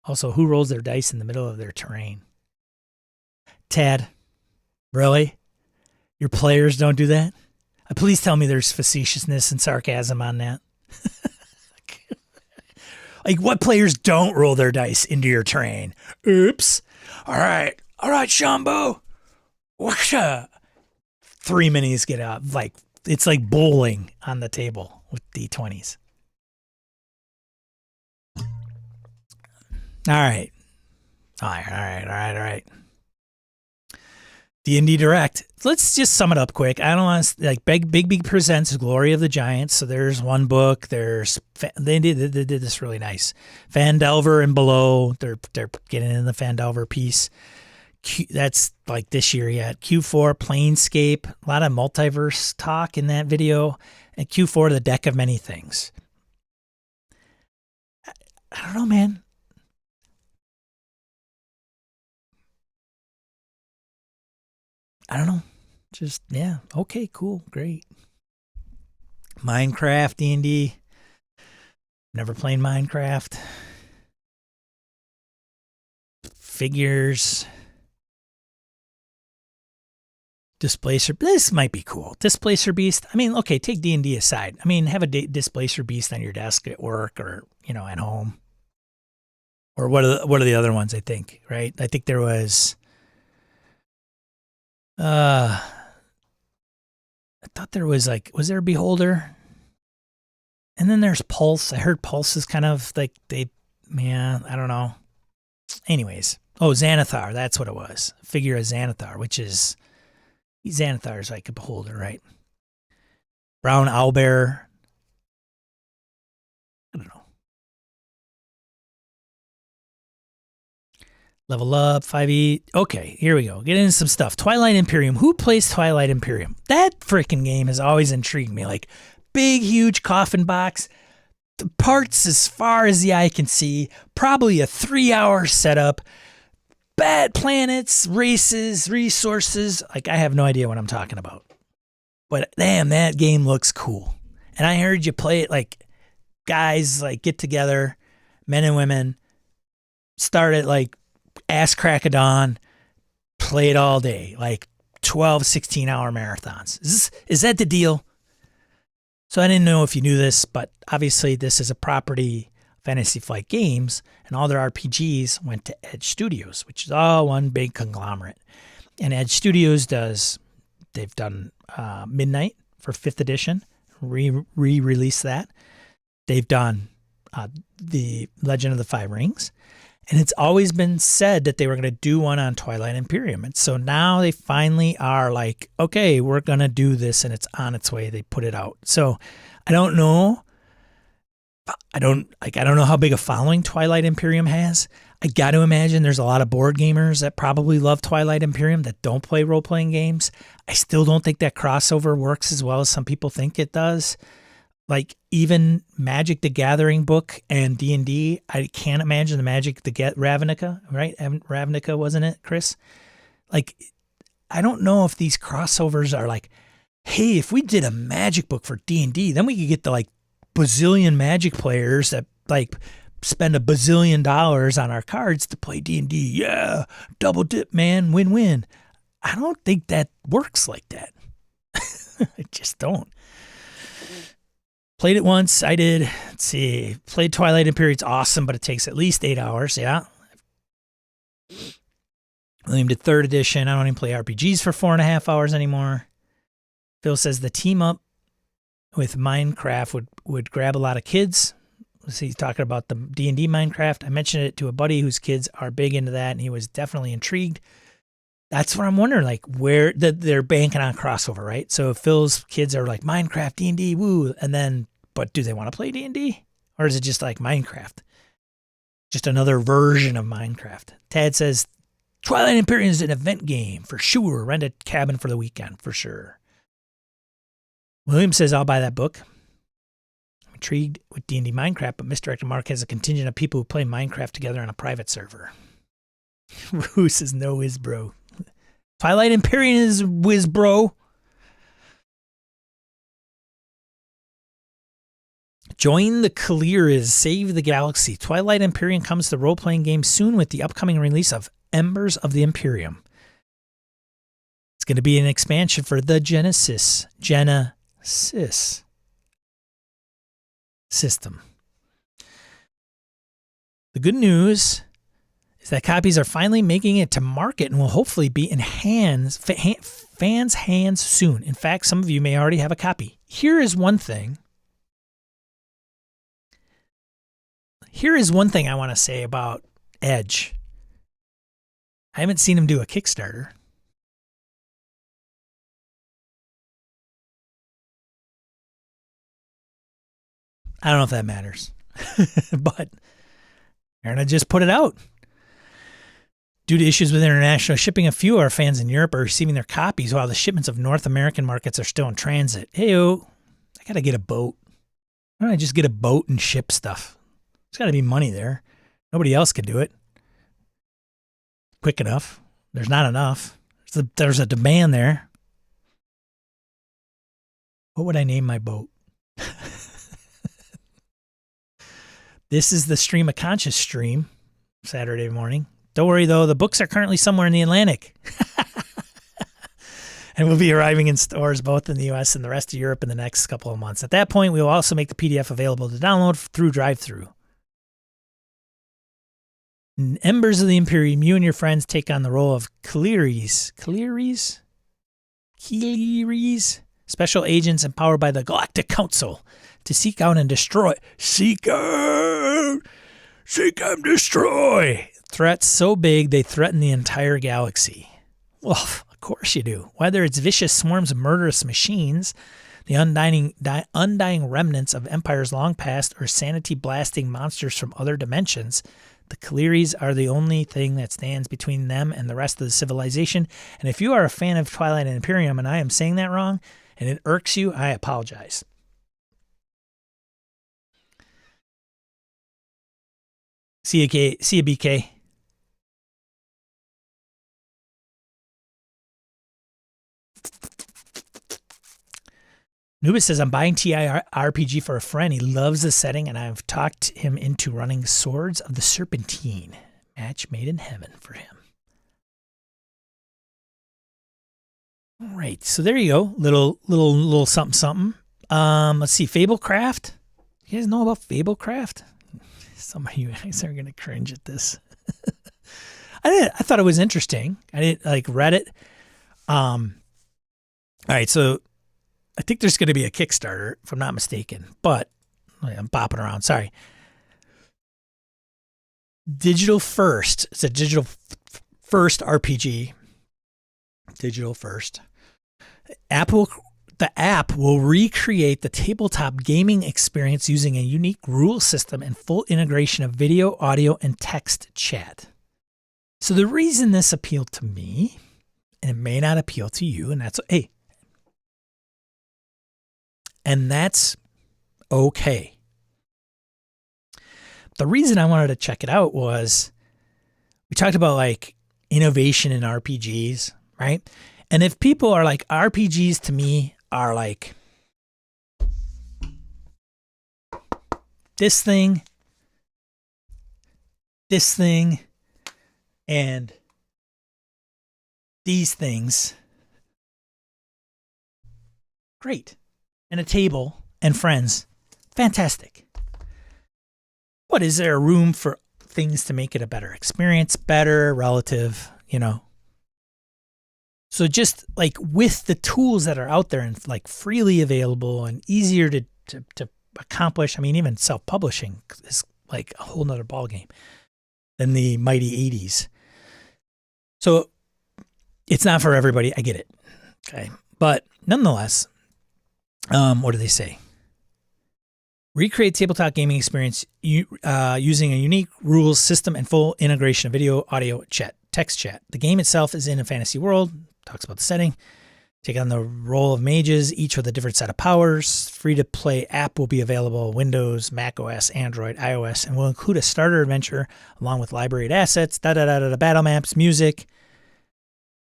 Also, who rolls their dice in the middle of their terrain? Tad, really? Your players don't do that? Please tell me there's facetiousness and sarcasm on that. Like, what players don't roll their dice into your terrain? Oops. All right, Shambo. Washa. 3 minis get out. Like, it's like bowling on the table with D20s. All right. D&D Direct. Let's just sum it up quick. I don't want to, like, Big presents Glory of the Giants. So there's one book. They did this really nice. Fandelver and Below. They're getting in the Fandelver piece. That's like this year yet. Q4 Planescape. A lot of multiverse talk in that video. And Q4 The Deck of Many Things. I don't know, man. I don't know. Just, yeah. Okay, cool. Great. Minecraft, D&D. Never played Minecraft. Figures. Displacer. This might be cool. Displacer Beast. I mean, okay, take D&D aside. I mean, have a Displacer Beast on your desk at work or, at home. Or what are the other ones, I think, right? I think there was... I thought there was was there a Beholder? And then there's Pulse. I heard Pulse is kind of like I don't know. Anyways, Oh, Xanathar. That's what it was. Figure of Xanathar, which is Xanathar is like a beholder, right? Brown owlbear. I don't know. Level up, 5e. Okay, here we go. Get into some stuff. Twilight Imperium. Who plays Twilight Imperium? That freaking game has always intrigued me. Like, big, huge coffin box. The parts as far as the eye can see. Probably a 3-hour setup. Bad planets, races, resources. Like, I have no idea what I'm talking about. But damn, that game looks cool. And I heard you play it like guys like get together, men and women, start at like ass crack of dawn, play it all day, like 12, 16-hour marathons. Is that the deal? So I didn't know if you knew this, but obviously this is a property, Fantasy Flight Games, and all their RPGs went to Edge Studios, which is all one big conglomerate. And Edge Studios they've done Midnight for 5th edition, re-release that. They've done the Legend of the Five Rings. And it's always been said that they were going to do one on Twilight Imperium. And so now they finally are like, okay, we're going to do this, and it's on its way. They put it out. So I don't know. I don't know how big a following Twilight Imperium has. I got to imagine there's a lot of board gamers that probably love Twilight Imperium that don't play role-playing games. I still don't think that crossover works as well as some people think it does. Like, even Magic the Gathering book and D&D, I can't imagine the Magic the Ravnica, right? Ravnica, wasn't it, Chris? Like, I don't know if these crossovers are like, hey, if we did a Magic book for D&D, then we could get the, like, bazillion Magic players that, like, spend $1 bazillion on our cards to play D&D. Yeah, double dip, man, win-win. I don't think that works like that. I just don't. Played it once. I did. Let's see. Played Twilight Imperium. It's awesome, but it takes at least 8 hours. Yeah. William did 3rd edition. I don't even play RPGs for 4.5 hours anymore. Phil says the team up with Minecraft would grab a lot of kids. Let's see, he's talking about the D&D Minecraft. I mentioned it to a buddy whose kids are big into that, and he was definitely intrigued. That's what I'm wondering, like, where they're banking on crossover, right? So Phil's kids are like, Minecraft, D&D, woo, and then, but do they want to play D&D? Or is it just like Minecraft? Just another version of Minecraft. Tad says, Twilight Imperium is an event game, for sure. Rent a cabin for the weekend, for sure. William says, I'll buy that book. I'm intrigued with D&D Minecraft, but Misdirected Mark has a contingent of people who play Minecraft together on a private server. Who says no whiz bro? Twilight Imperium is whiz bro. Join the Clears, save the galaxy. Twilight Imperium comes to role-playing game soon with the upcoming release of Embers of the Imperium. It's going to be an expansion for the Genesis system. The good news is that copies are finally making it to market and will hopefully be in fans' hands soon. In fact, some of you may already have a copy. Here is one thing I want to say about Edge. I haven't seen him do a Kickstarter. I don't know if that matters, but they're going to just put it out. Due to issues with international shipping, a few of our fans in Europe are receiving their copies while the shipments of North American markets are still in transit. Hey-o, I got to get a boat. Why don't I just get a boat and ship stuff? There's got to be money there. Nobody else can do it quick enough. There's not enough. There's a demand there. What would I name my boat? This is the Stream of Conscious stream, Saturday morning. Don't worry, though. The books are currently somewhere in the Atlantic. And will be arriving in stores both in the U.S. and the rest of Europe in the next couple of months. At that point, we will also make the PDF available to download through drive-thru. In Embers of the Imperium, you and your friends take on the role of Clearies, special agents empowered by the Galactic Council to seek out and destroy. Seek and destroy Threats so big they threaten the entire galaxy. Well, of course you do. Whether it's vicious swarms of murderous machines, the undying remnants of empires long past, or sanity-blasting monsters from other dimensions, the Kaliris are the only thing that stands between them and the rest of the civilization. And if you are a fan of Twilight and Imperium and I am saying that wrong and it irks you, I apologize. See you, BK. Nubis says, I'm buying TTRPG for a friend. He loves the setting, and I've talked him into running Swords of the Serpentine. Match made in heaven for him. All right, so there you go. Little something, something. Let's see, Fablecraft. You guys know about Fablecraft? Some of you guys are going to cringe at this. I thought it was interesting. I didn't read it. All right, so I think there's going to be a Kickstarter, if I'm not mistaken, but I'm bopping around. Sorry. Digital first. It's a digital first RPG. Digital first. The app will recreate the tabletop gaming experience using a unique rule system and full integration of video, audio, and text chat. So the reason this appealed to me, and it may not appeal to you, and that's okay. The reason I wanted to check it out was we talked about innovation in RPGs, right? And if people are RPGs to me are this thing, and these things, great. And a table and friends, fantastic. What, is there room for things to make it a better experience, better, relative, So just with the tools that are out there and freely available and easier to accomplish, even self-publishing is a whole nother ballgame than the mighty 80s. So it's not for everybody. I get it. Okay. But nonetheless, what do they say? Recreate tabletop gaming experience using a unique rules system and full integration of video, audio, text chat. The game itself is in a fantasy world. Talks about the setting. Take on the role of mages, each with a different set of powers. Free-to-play app will be available Windows, Mac OS, Android, iOS, and will include a starter adventure along with library assets, battle maps, music,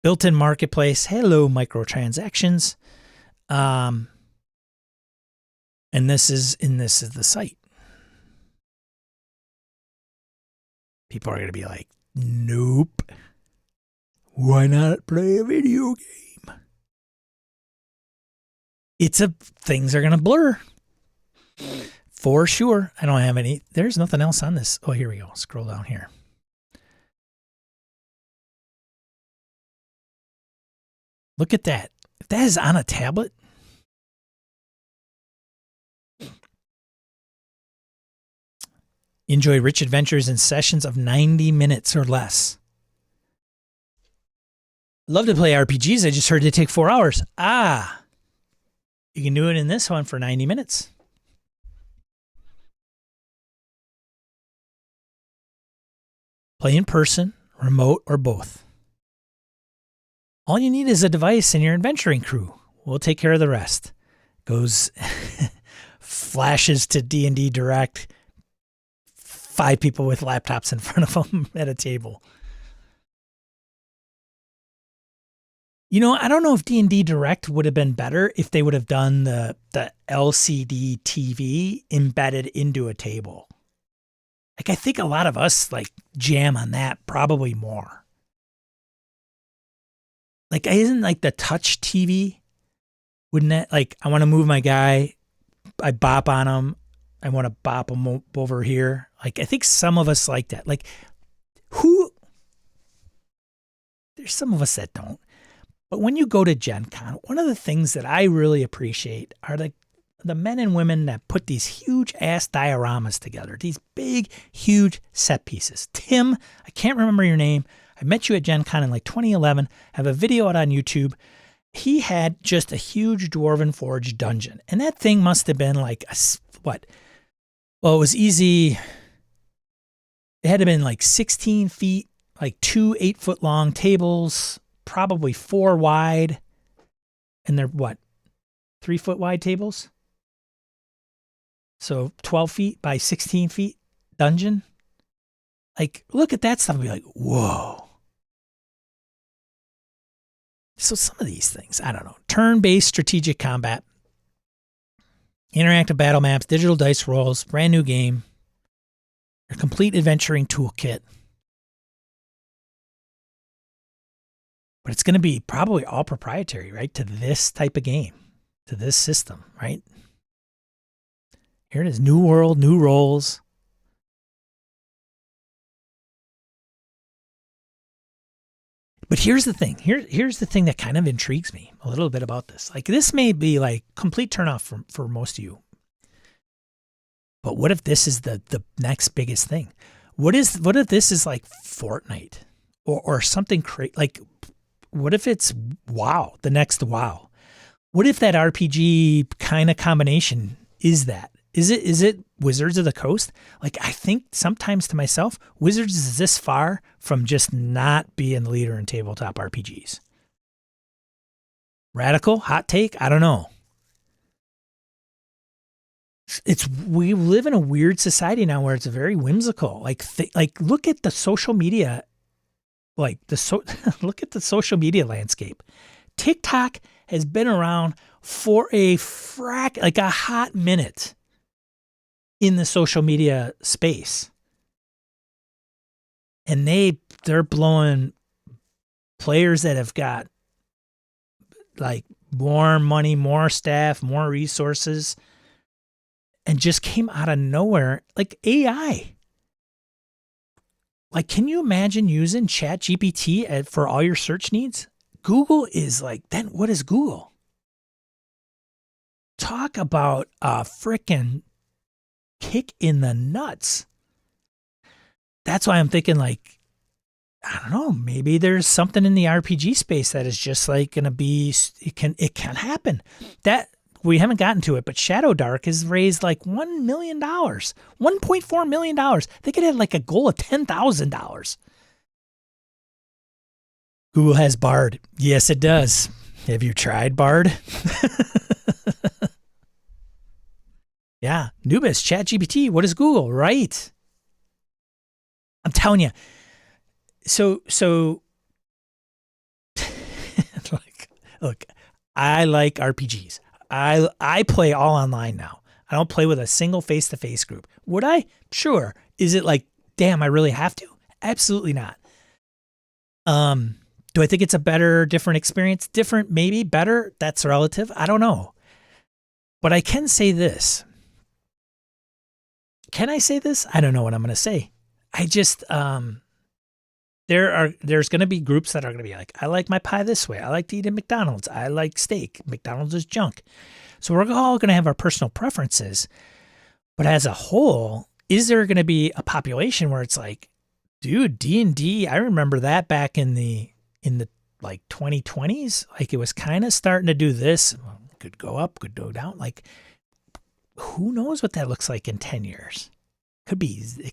built-in marketplace, hello microtransactions. And this is the site. People are going to be like, nope. Why not play a video game? Things are going to blur. For sure. I don't have any. There's nothing else on this. Oh, here we go. Scroll down here. Look at that. If that is on a tablet, enjoy rich adventures in sessions of 90 minutes or less. Love to play RPGs. I just heard they take 4 hours. You can do it in this one for 90 minutes. Play in person, remote, or both. All you need is a device and your adventuring crew. We'll take care of the rest. Goes flashes to D&D Direct. 5 people with laptops in front of them at a table. I don't know if D&D Direct would have been better if they would have done the LCD TV embedded into a table. I think a lot of us jam on that probably more. Isn't the touch TV? Wouldn't that I want to move my guy, I bop on him, I want to bop him over here. I think some of us like that. There's some of us that don't. But when you go to Gen Con, one of the things that I really appreciate are the men and women that put these huge ass dioramas together, these big, huge set pieces. Tim, I can't remember your name. I met you at Gen Con in like 2011. I have a video out on YouTube. He had just a huge Dwarven Forge dungeon. And that thing must have been like, what? Well, it was easy. It had to have been like 16 feet, like 2 8-foot long tables, probably 4 wide. And they're what? 3-foot wide tables? So 12 feet by 16 feet dungeon. Like, look at that stuff and be like, whoa. So some of these things, I don't know. Turn-based strategic combat, interactive battle maps, digital dice rolls, brand new game, a complete adventuring toolkit. But it's going to be probably all proprietary, right, to this type of game, to this system, right? Here it is, new world, new roles. But here's the thing. Here's the thing that kind of intrigues me a little bit about this. Like, this may be like complete turnoff for most of you. But what if this is the next biggest thing? What if this is like Fortnite or something crazy? Like, what if it's WoW, the next WoW? What if that RPG kind of combination is that? Is it Wizards of the Coast? Like, I think sometimes to myself, Wizards is this far from just not being the leader in tabletop RPGs. Radical? Hot take? I don't know. We live in a weird society now where it's very whimsical. Like look at the social media, look at the social media landscape. TikTok has been around for a hot minute in the social media space. And they're blowing players that have got like more money, more staff, more resources, and just came out of nowhere, like AI. Like, can you imagine using ChatGPT for all your search needs? Google is like, then what is Google? Talk about a frickin' kick in the nuts. That's why I'm thinking, like, I don't know, maybe there's something in the RPG space that is just like going to be, it can happen. That we haven't gotten to it, but Shadow Dark has raised like $1 million, $1.4 million. They could have like a goal of $10,000. Google has Bard. Yes, it does. Have you tried Bard? Yeah. Nubis, ChatGPT. What is Google? Right. I'm telling you. So look, I like RPGs. I play all online now. I don't play with a single face-to-face group. Would I? Sure. Is it like, damn, I really have to? Absolutely not. Do I think it's a better, different experience? Different, maybe, better? That's relative. I don't know. But I can say this. Can I say this? I don't know what I'm going to say. I just, there's going to be groups that are going to be like, I like my pie this way. I like to eat at McDonald's. I like steak. McDonald's is junk. So we're all going to have our personal preferences. But as a whole, is there going to be a population where it's like, dude, D&D, I remember that back in the like 2020s, like it was kind of starting to do this. Could go up, could go down. Like, who knows what that looks like in 10 years? It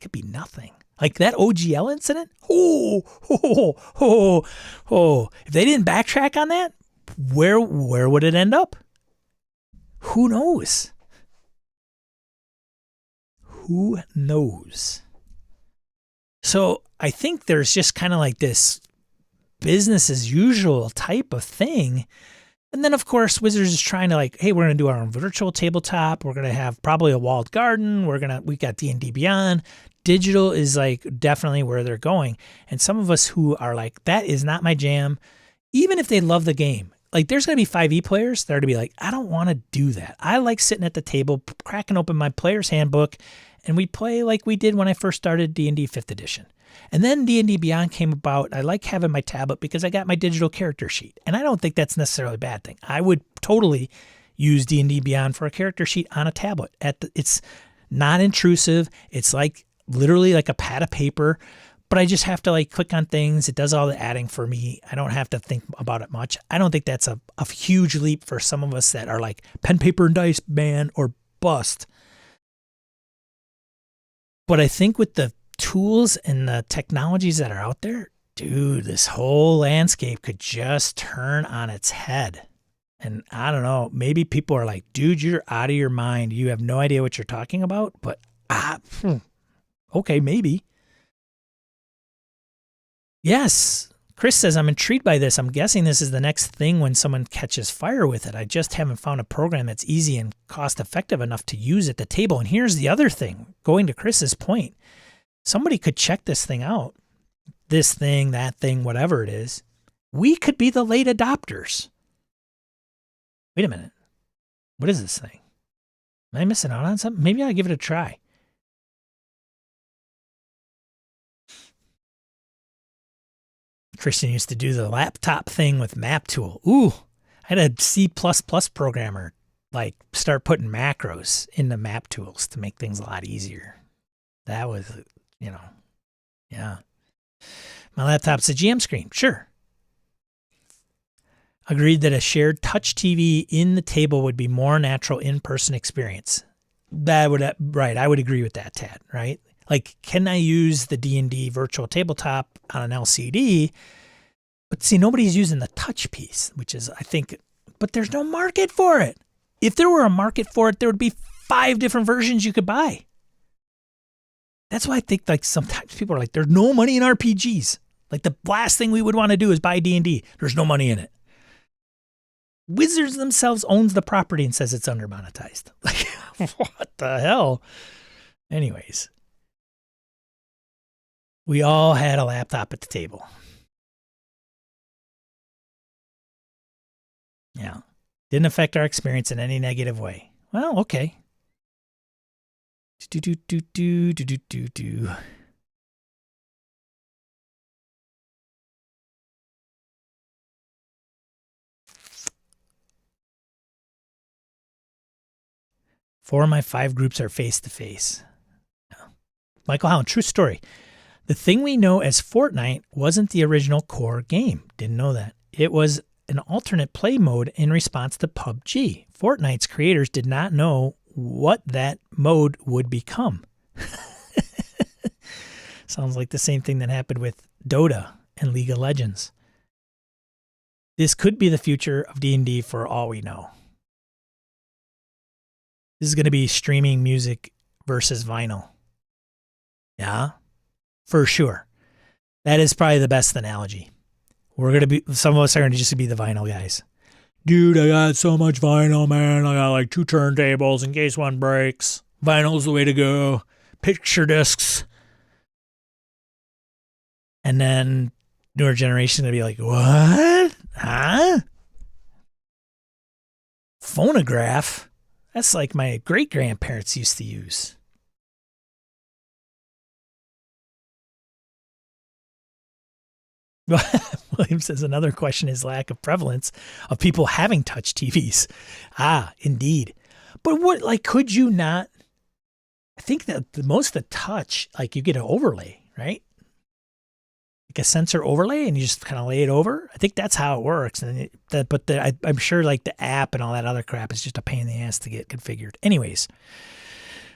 could be nothing. Like that OGL incident. Oh. If they didn't backtrack on that, where would it end up? Who knows? Who knows? So I think there's just kind of like this business as usual type of thing. And then, of course, Wizards is trying to like, hey, we're going to do our own virtual tabletop. We're going to have probably a walled garden. We got D&D Beyond. Digital is like definitely where they're going. And some of us who are like, that is not my jam, even if they love the game. Like there's going to be 5e players that are to be like, I don't want to do that. I like sitting at the table, cracking open my player's handbook, and we play like we did when I first started D&D 5th edition. And then D&D Beyond came about. I like having my tablet because I got my digital character sheet. And I don't think that's necessarily a bad thing. I would totally use D&D Beyond for a character sheet on a tablet. It's not intrusive. It's like literally like a pad of paper, but I just have to like click on things. It does all the adding for me. I don't have to think about it much. I don't think that's a huge leap for some of us that are like pen, paper, and dice, man, or bust. But I think with the tools and the technologies that are out there, dude, this whole landscape could just turn on its head. And I don't know, maybe people are like, dude, you're out of your mind. You have no idea what you're talking about. But okay, maybe. Yes. Chris says, I'm intrigued by this. I'm guessing this is the next thing when someone catches fire with it. I just haven't found a program that's easy and cost effective enough to use at the table. And here's the other thing, going to Chris's point. Somebody could check this thing out. This thing, that thing, whatever it is. We could be the late adopters. Wait a minute. What is this thing? Am I missing out on something? Maybe I'll give it a try. Christian used to do the laptop thing with Map Tool. Ooh, I had a C++ programmer like start putting macros into Map Tools to make things a lot easier. That was, yeah. My laptop's a GM screen. Sure. Agreed that a shared touch TV in the table would be more natural in-person experience. I would agree with that, Tad, right? Like, can I use the D&D virtual tabletop on an LCD? But see, nobody's using the touch piece, which is, I think, but there's no market for it. If there were a market for it, there would be 5 different versions you could buy. That's why I think like sometimes people are like, there's no money in RPGs. Like the last thing we would want to do is buy D&D. There's no money in it. Wizards themselves owns the property and says it's undermonetized. Like, what the hell? Anyways, we all had a laptop at the table. Yeah. Didn't affect our experience in any negative way. Well, okay. Four of my 5 groups are face-to-face. Michael Holland, true story. The thing we know as Fortnite wasn't the original core game. Didn't know that. It was an alternate play mode in response to PUBG. Fortnite's creators did not know what that mode would become. Sounds like the same thing that happened with Dota and League of Legends. This could be the future of D&D for all we know. This is going to be streaming music versus vinyl. Yeah, for sure. That is probably the best analogy. Some of us are going to just be the vinyl guys. Dude, I got so much vinyl, man. I got like 2 turntables in case one breaks. Vinyl's the way to go. Picture discs. And then newer generation going to be like, what? Huh? Phonograph? That's like my great-grandparents used to use. William says another question is lack of prevalence of people having touch TVs. Ah, indeed. But what, like, could you not? I think that the most of the touch, like you get an overlay, right? Like a sensor overlay and you just kind of lay it over. I think that's how it works. And I'm sure like the app and all that other crap is just a pain in the ass to get configured. Anyways,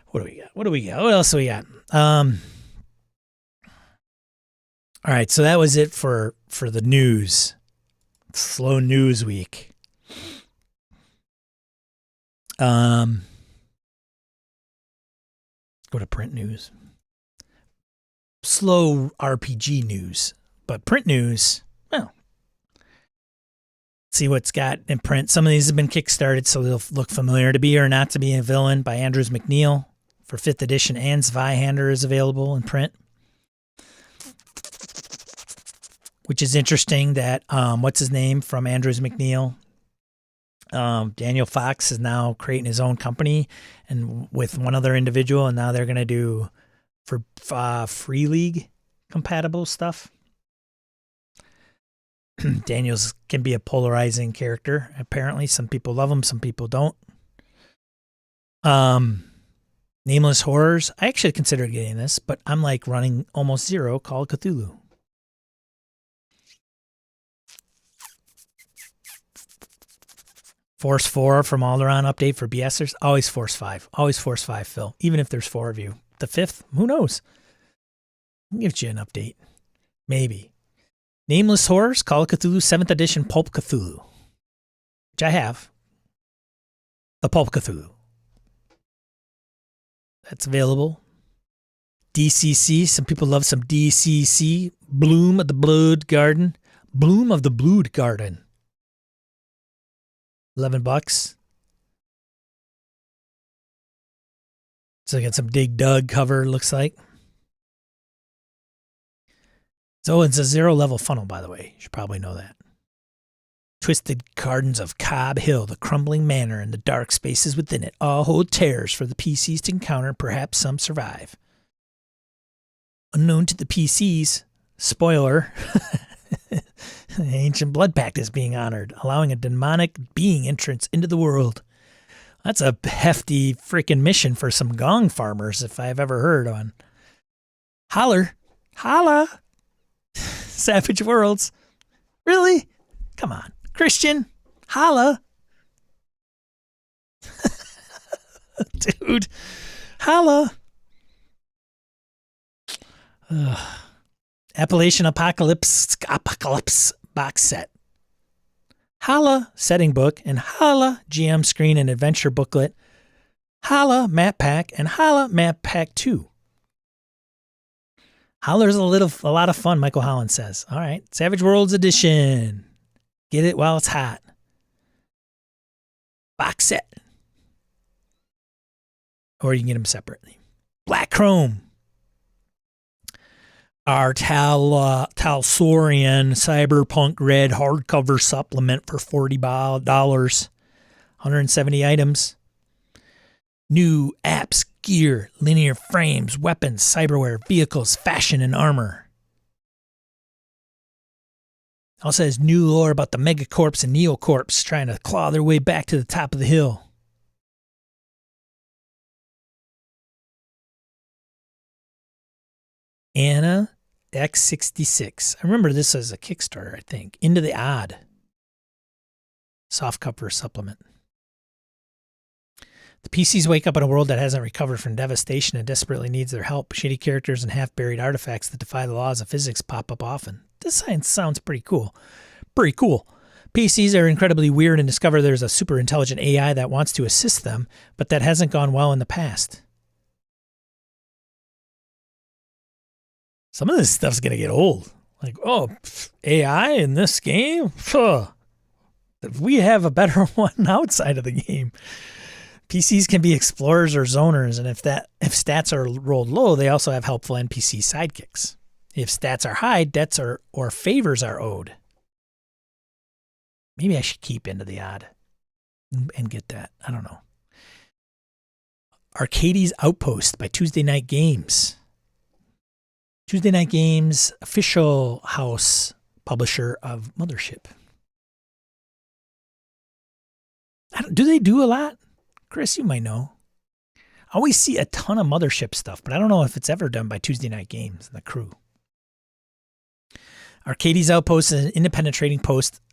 what do we got? What else do we got? All right, so that was it for the news. Slow news week. Go to print news. Slow RPG news, but print news, well, see what's got in print. Some of these have been kickstarted, so they'll look familiar. To Be or Not to Be a Villain by Andrews McNeil for 5th edition, and Zweihander is available in print. Which is interesting that, what's his name from Andrews McNeil? Daniel Fox is now creating his own company and with one other individual, and now they're going to do for Free League compatible stuff. Daniels can be a polarizing character. Apparently, some people love him, some people don't. Nameless Horrors. I actually considered getting this, but I'm like running almost zero Call of Cthulhu. Force 4 from Alderaan update for BSers. Always Force 5. Always Force 5, Phil. Even if there's 4 of you. The 5th, who knows? I'll give you an update. Maybe. Nameless Horrors, Call of Cthulhu 7th edition Pulp Cthulhu. Which I have. The Pulp Cthulhu. That's available. DCC. Some people love some DCC. Bloom of the Blood Garden. Bloom of the Blood Garden. $11. So I got some Dig Dug cover, looks like. So it's a 0 level funnel, by the way. You should probably know that. Twisted Gardens of Cobb Hill, the crumbling manor and the dark spaces within it all hold terrors for the PCs to encounter. Perhaps some survive. Unknown to the PCs, spoiler, the ancient blood pact is being honored, allowing a demonic being entrance into the world. That's a hefty freaking mission for some gong farmers, if I've ever heard one. Holler. Holla. Savage Worlds. Really? Come on. Christian. Holla. Dude. Holla. Appalachian Apocalypse box set. Holla setting book and Holla GM screen and adventure booklet. Holla map pack and Holla map pack 2. Holler's a lot of fun, Michael Holland says. All right, Savage Worlds edition. Get it while it's hot. Box set. Or you can get them separately. Black Chrome. Our Talsorian Cyberpunk Red hardcover supplement for $40. 170 items. New apps, gear, linear frames, weapons, cyberware, vehicles, fashion, and armor. Also has new lore about the Megacorps and Neocorps trying to claw their way back to the top of the hill. Anna X66. I remember this as a Kickstarter, I think. Into the Odd. Softcover supplement. The PCs wake up in a world that hasn't recovered from devastation and desperately needs their help. Shitty characters and half-buried artifacts that defy the laws of physics pop up often. This science sounds pretty cool. Pretty cool. PCs are incredibly weird and discover there's a super intelligent AI that wants to assist them, but that hasn't gone well in the past. Some of this stuff's going to get old. Like, oh, AI in this game? We have a better one outside of the game. PCs can be explorers or zoners, and if stats are rolled low, they also have helpful NPC sidekicks. If stats are high, debts or favors are owed. Maybe I should keep Into the Odd and get that. I don't know. Arcades Outpost by Tuesday Night Games. Tuesday Night Games, official house publisher of Mothership. Do they do a lot? Chris, you might know. I always see a ton of Mothership stuff, but I don't know if it's ever done by Tuesday Night Games and the crew. Arcades Outpost is an independent trading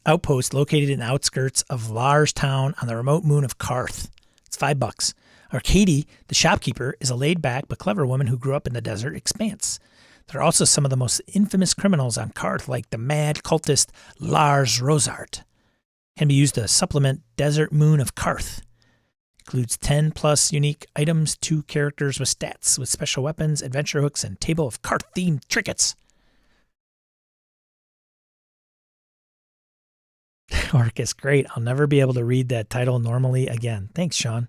outpost located in the outskirts of Larstown on the remote moon of Karth. It's $5. Arcady, the shopkeeper, is a laid-back but clever woman who grew up in the desert expanse. There are also some of the most infamous criminals on Karth, like the mad cultist Lars Rosart. Can be used to supplement Desert Moon of Karth. Includes 10 plus unique items, 2 characters with stats, with special weapons, adventure hooks, and table of Karth-themed trinkets. Orcus, great. I'll never be able to read that title normally again. Thanks, Sean.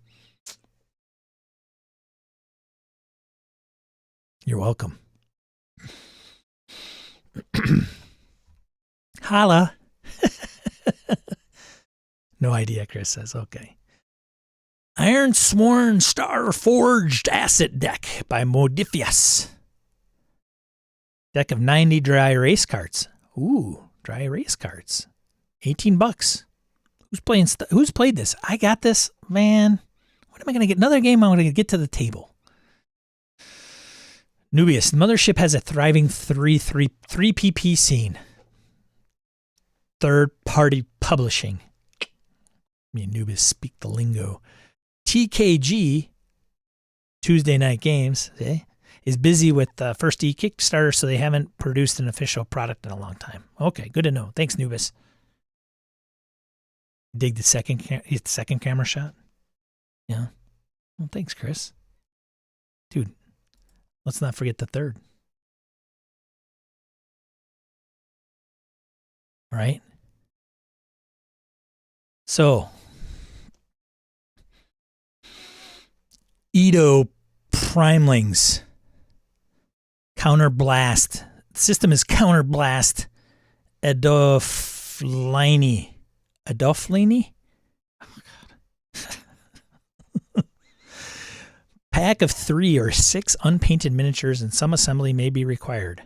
You're welcome. Holla. No idea, Chris says. Okay. Iron Sworn Star Forged Asset Deck by Modifius. Deck of 90 dry erase cards. Ooh, dry erase cards. $18. Who's played this? I got this, man. When am I going to get another game? I'm going to get to the table. Nubius, Mothership has a thriving 3PP scene. Third-party publishing. Me and Nubius speak the lingo. TKG, Tuesday Night Games, is busy with the first Kickstarter, so they haven't produced an official product in a long time. Okay, good to know. Thanks, Nubius. Dig the second camera shot? Yeah. Well, thanks, Chris. Dude, let's not forget the third. Right? So, Edo Primelings. Counterblast. The system is Counterblast Adolfini. Adolfini? Oh, God. Pack of 3 or 6 unpainted miniatures and some assembly may be required.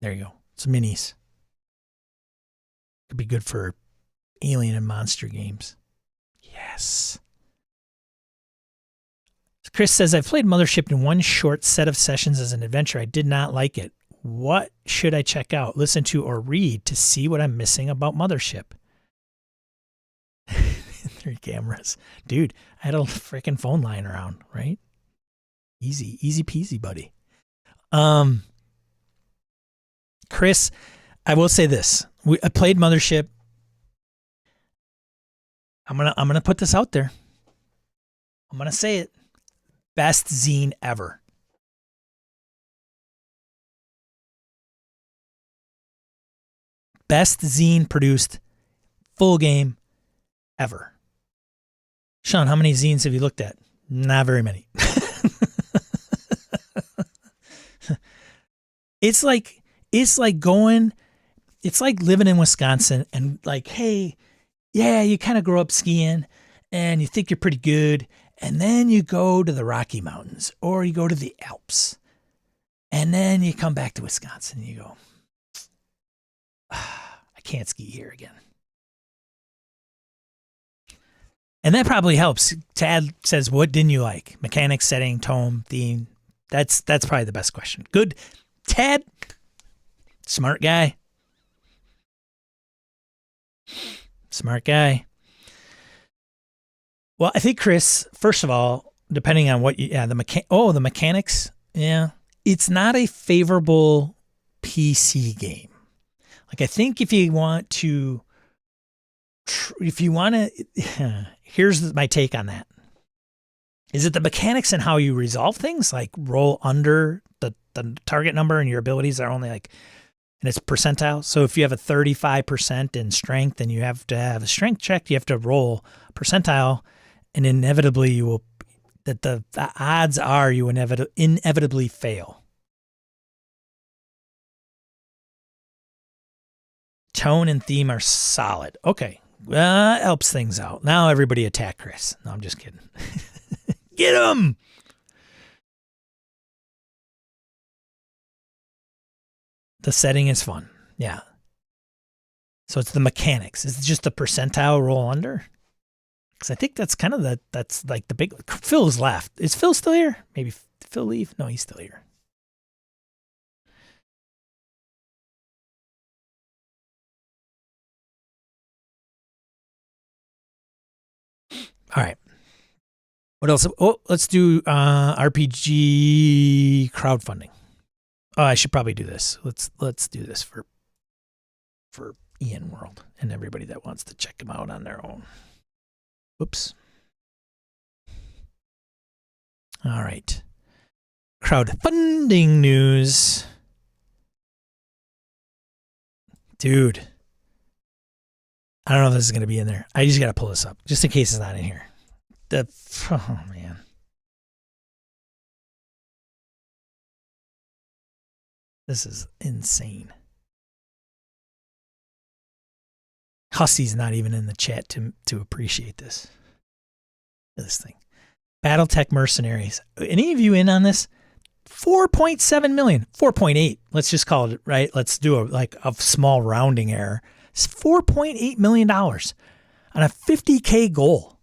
There you go. Some minis. Could be good for alien and monster games. Yes. Chris says, I've played Mothership in one short set of sessions as an adventure. I did not like it. What should I check out, listen to, or read to see what I'm missing about Mothership? 3 cameras. Dude, I had a freaking phone lying around, right? Easy peasy, buddy. Chris, I will say this. I played Mothership. I'm gonna put this out there. I'm gonna say it. Best zine ever. Best zine produced full game ever. Sean, how many zines have you looked at? Not very many. It's like living in Wisconsin and like, hey, yeah, you kind of grow up skiing and you think you're pretty good. And then you go to the Rocky Mountains or you go to the Alps. And then you come back to Wisconsin and you go, I can't ski here again. And that probably helps. Tad says, what didn't you like? Mechanics, setting, tone, theme. That's probably the best question. Good. Tad, smart guy. Smart guy. Well, I think, Chris, first of all, depending on what the mechanics, yeah, it's not a favorable PC game. Like, I think if you want to, here's my take on that. Is it the mechanics and how you resolve things, like roll under the target number and your abilities are only like, and it's percentile. So if you have a 35% in strength and you have to have a strength check, you have to roll percentile, and inevitably you will, that the odds are you inevitably fail. Tone and theme are solid. Okay. Helps things out. Now everybody attack Chris. No, I'm just kidding. Get him! The setting is fun. Yeah. So it's the mechanics. It's just the percentile roll under. Because I think that's kind of that's like the big. Phil's left. Is Phil still here? Maybe Phil leave? No, he's still here. All right. What else? Oh, let's do RPG crowdfunding. Oh, I should probably do this. Let's do this for Ian World and everybody that wants to check them out on their own. Oops. All right. Crowdfunding news. Dude. I don't know if this is going to be in there. I just got to pull this up just in case it's not in here. Oh, man. This is insane. Hussy's not even in the chat to appreciate this. This thing. Battletech Mercenaries. Any of you in on this? 4.7 million, 4.8. Let's just call it, right? Let's do a small rounding error. It's $4.8 million on a 50K goal.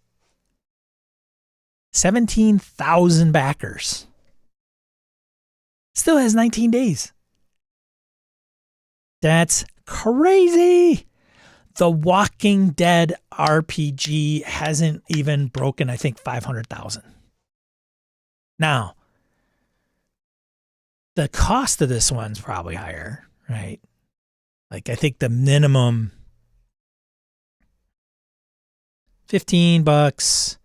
17,000 backers. Still has 19 days. That's crazy. The Walking Dead RPG hasn't even broken, I think, 500,000. Now, the cost of this one's probably higher, right? Like, I think the minimum $15,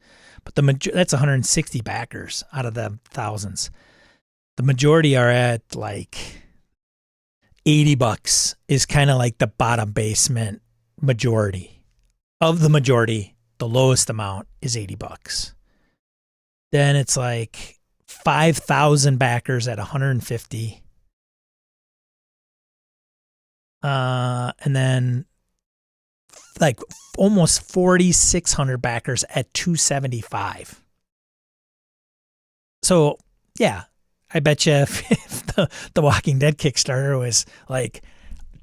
but that's 160 backers out of the thousands. The majority are at like $80 is kind of like the bottom basement majority. Of the majority, the lowest amount is $80. Then it's like 5,000 backers at 150. And then like almost 4,600 backers at 275. So yeah, I bet you if the Walking Dead Kickstarter was like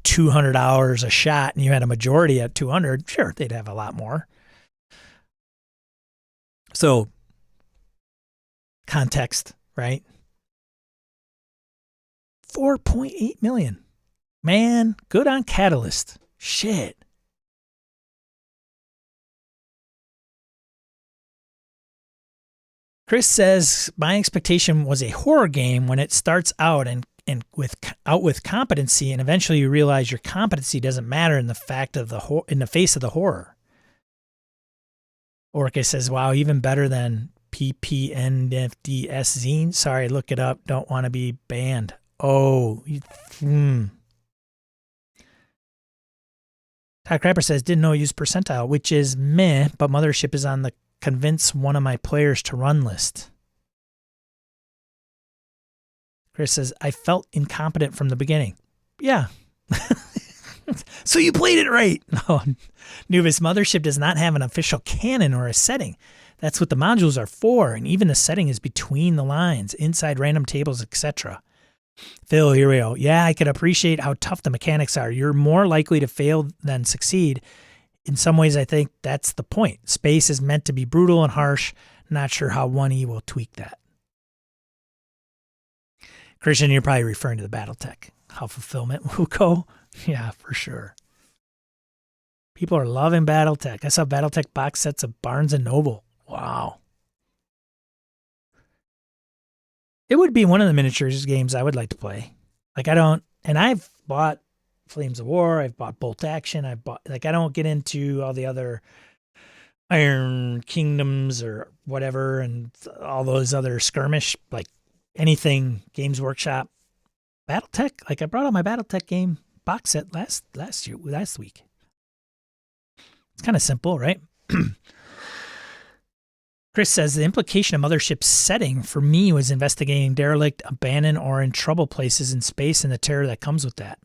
$200 a shot and you had a majority at 200, sure, they'd have a lot more. So context, right? 4.8 million. Man, good on Catalyst. Shit. Chris says, my expectation was a horror game when it starts out and with competency, and eventually you realize your competency doesn't matter in the face of the horror. Orca says, wow, even better than PPNFDS zine. Sorry, look it up. Don't want to be banned. Oh, Todd Crapper says, didn't know I used percentile, which is meh, but Mothership is on the convince one of my players to run list. Chris says, I felt incompetent from the beginning. Yeah. So you played it right. No, Nubis, Mothership does not have an official canon or a setting. That's what the modules are for, and even the setting is between the lines, inside random tables, etc. Phil, here we go. Yeah, I could appreciate how tough the mechanics are. You're more likely to fail than succeed. In some ways, I think that's the point. Space is meant to be brutal and harsh. Not sure how 1E will tweak that. Christian, you're probably referring to the Battletech. How fulfillment will go. Yeah, for sure. People are loving Battletech. I saw Battletech box sets of Barnes & Noble. Wow. It would be one of the miniatures games I would like to play. Like I've bought Flames of War, I've bought Bolt Action, I don't get into all the other Iron Kingdoms or whatever and all those other skirmish, like anything Games Workshop. Battletech, like I brought out my Battletech game box set last week. It's kind of simple, right? Chris says the implication of Mothership's setting for me was investigating derelict, abandoned, or in trouble places in space and the terror that comes with that.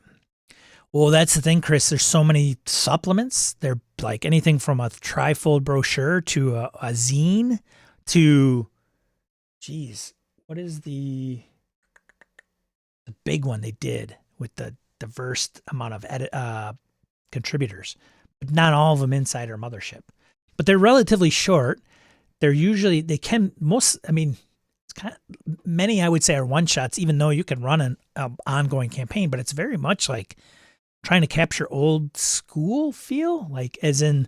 Well, that's the thing, Chris. There's so many supplements. They're like anything from a trifold brochure to a zine to, geez, what is the big one they did with the diverse amount of contributors? But not all of them inside our Mothership. But they're relatively short. They're usually, it's kind of, many I would say are one-shots, even though you can run an ongoing campaign, but it's very much like trying to capture old school feel, like as in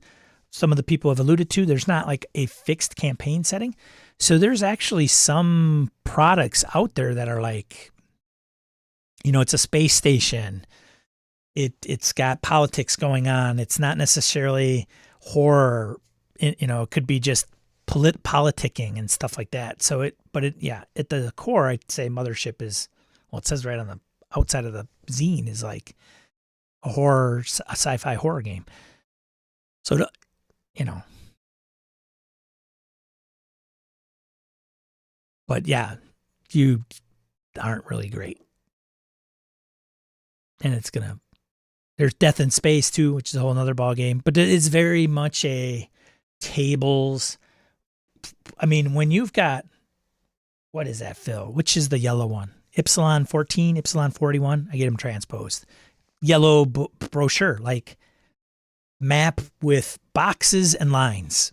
some of the people have alluded to, there's not like a fixed campaign setting. So there's actually some products out there that are like, it's a space station. It's got politics going on. It's not necessarily horror. It could be just politicking and stuff like that. So at the core, I'd say Mothership is, well, it says right on the outside of the zine is like a sci-fi horror game. So, but yeah, you aren't really great. And there's Death in Space too, which is a whole nother ball game, but it's very much a tables. I mean, when you've got What is that, Phil? Which is the yellow one? Epsilon 14, Epsilon 41? I get them transposed. Yellow brochure, like map with boxes and lines,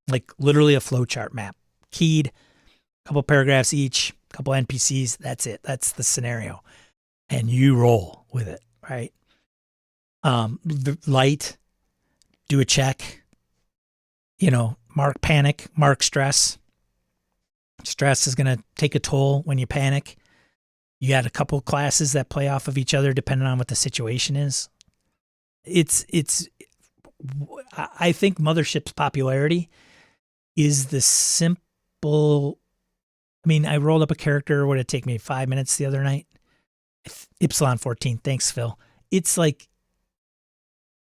like literally a flowchart map. Keyed, couple paragraphs each, couple NPCs. That's it. That's the scenario. And you roll with it, right? Light, do a check, mark panic, mark stress. Stress is going to take a toll when you panic. You got a couple classes that play off of each other depending on what the situation is. I think Mothership's popularity is the simple. I mean, I rolled up a character. Would it take me 5 minutes the other night? Epsilon 14. Thanks, Phil. It's like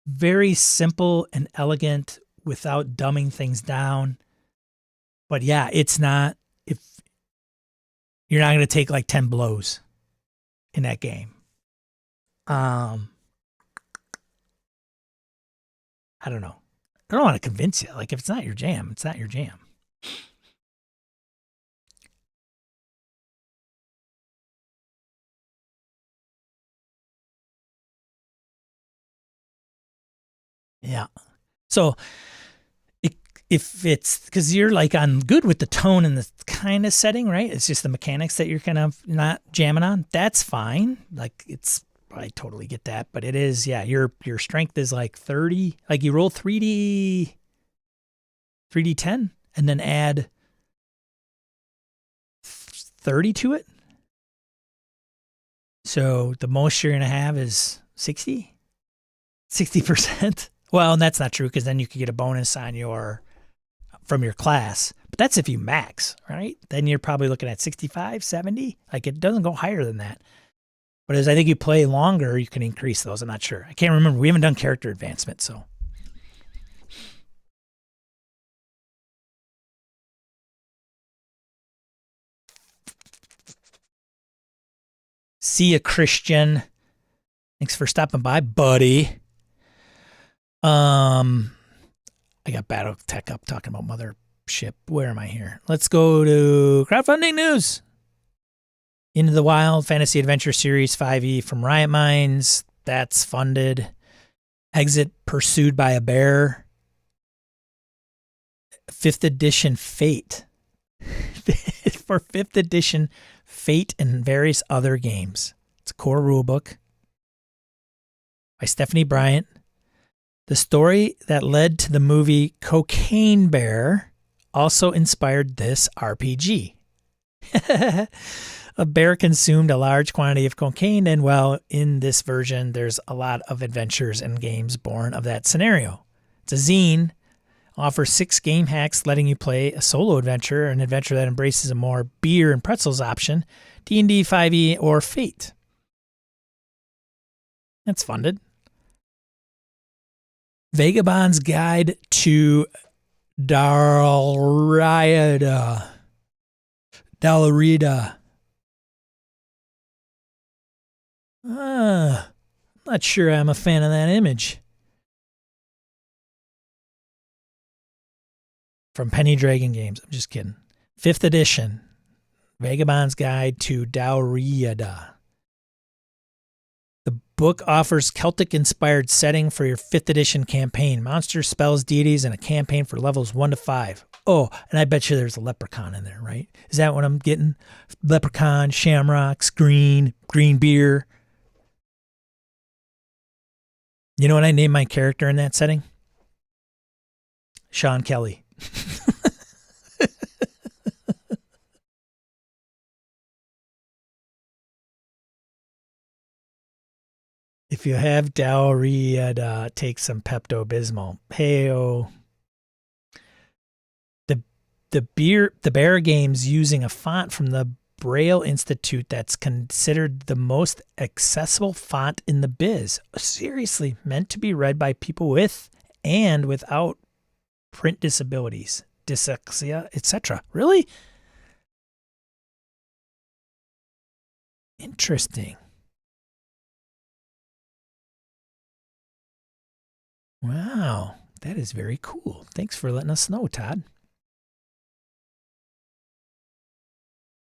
very simple and elegant without dumbing things down. But yeah, it's not, if you're not going to take like 10 blows in that game. I don't know. I don't want to convince you. Like, if it's not your jam, it's not your jam. Yeah. So if it's because you're like on good with the tone and the kind of setting, right? It's just the mechanics that you're kind of not jamming on. That's fine. Like I totally get that, but it is, yeah. Your strength is like 30. Like you roll 3d10 and then add 30 to it. So the most you're gonna have is 60%. Well, and that's not true because then you could get a bonus on from your class. But that's if you max, right? Then you're probably looking at 65, 70. Like it doesn't go higher than that. But as I think you play longer, you can increase those. I'm not sure. I can't remember. We haven't done character advancement, so. See ya, Christian. Thanks for stopping by, buddy. I got Battle Tech up talking about Mothership. Where am I here? Let's go to crowdfunding news. Into the Wild Fantasy Adventure Series 5e from Riot Minds. That's funded. Exit Pursued by a Bear. 5th edition Fate. For 5th edition Fate and various other games. It's a core rulebook by Stephanie Bryant. The story that led to the movie Cocaine Bear also inspired this RPG. A bear consumed a large quantity of cocaine, and well, in this version, there's a lot of adventures and games born of that scenario. It's a zine, offers 6 game hacks letting you play a solo adventure, an adventure that embraces a more beer and pretzels option, D&D 5e, or Fate. That's funded. Vagabond's Guide to Dalriada. Not sure I'm a fan of that image. From Penny Dragon Games. I'm just kidding. 5th edition. Vagabond's Guide to Dalriada. The book offers Celtic-inspired setting for your 5th edition campaign. Monsters, spells, deities, and a campaign for levels 1 to 5. Oh, and I bet you there's a leprechaun in there, right? Is that what I'm getting? Leprechaun, shamrocks, green beer. You know what I named my character in that setting? Sean Kelly. If you have diarrhea, take some Pepto-Bismol. Hey-o. The Bear game's using a font from the Braille Institute that's considered the most accessible font in the biz. Seriously, meant to be read by people with and without print disabilities, dyslexia, etc. Really? Interesting. Wow, that is very cool. Thanks for letting us know, Todd.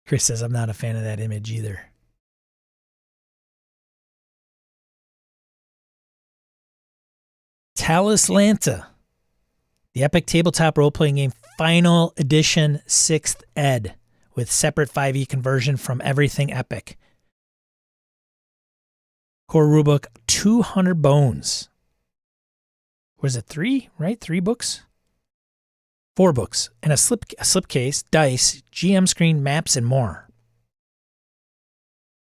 Chris says, I'm not a fan of that image either. Talislanta, the epic tabletop role-playing game, Final Edition 6th Ed, with separate 5e conversion from everything epic. Core rulebook, 200 bones. Was it 3, right? 3 books? 4 books, and a slipcase, dice, GM screen, maps, and more.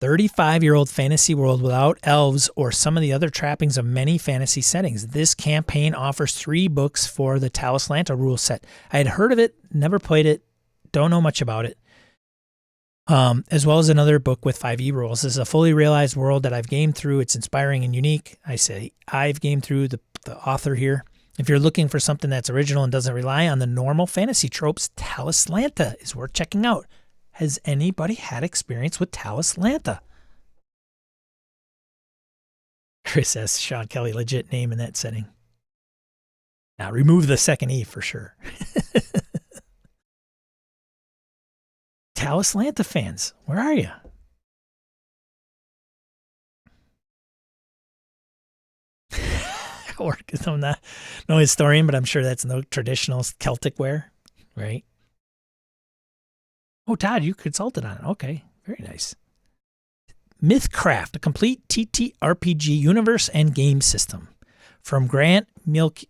35-year-old fantasy world without elves or some of the other trappings of many fantasy settings. This campaign offers 3 books for the Talislanta rule set. I had heard of it, never played it, don't know much about it. As well as another book with 5e rules. This is a fully realized world that I've gamed through. It's inspiring and unique. I say I've gamed through, the author here. If you're looking for something that's original and doesn't rely on the normal fantasy tropes, Talislanta is worth checking out. Has anybody had experience with Talislanta? Chris says, Sean Kelly, legit name in that setting. Now remove the second E for sure. Talislanta fans, where are you? I'm not no historian, but I'm sure that's no traditional Celtic wear, right? Oh, Todd, you consulted on it. Okay, very nice. Mythcraft, a complete TTRPG universe and game system. From Grant Milky,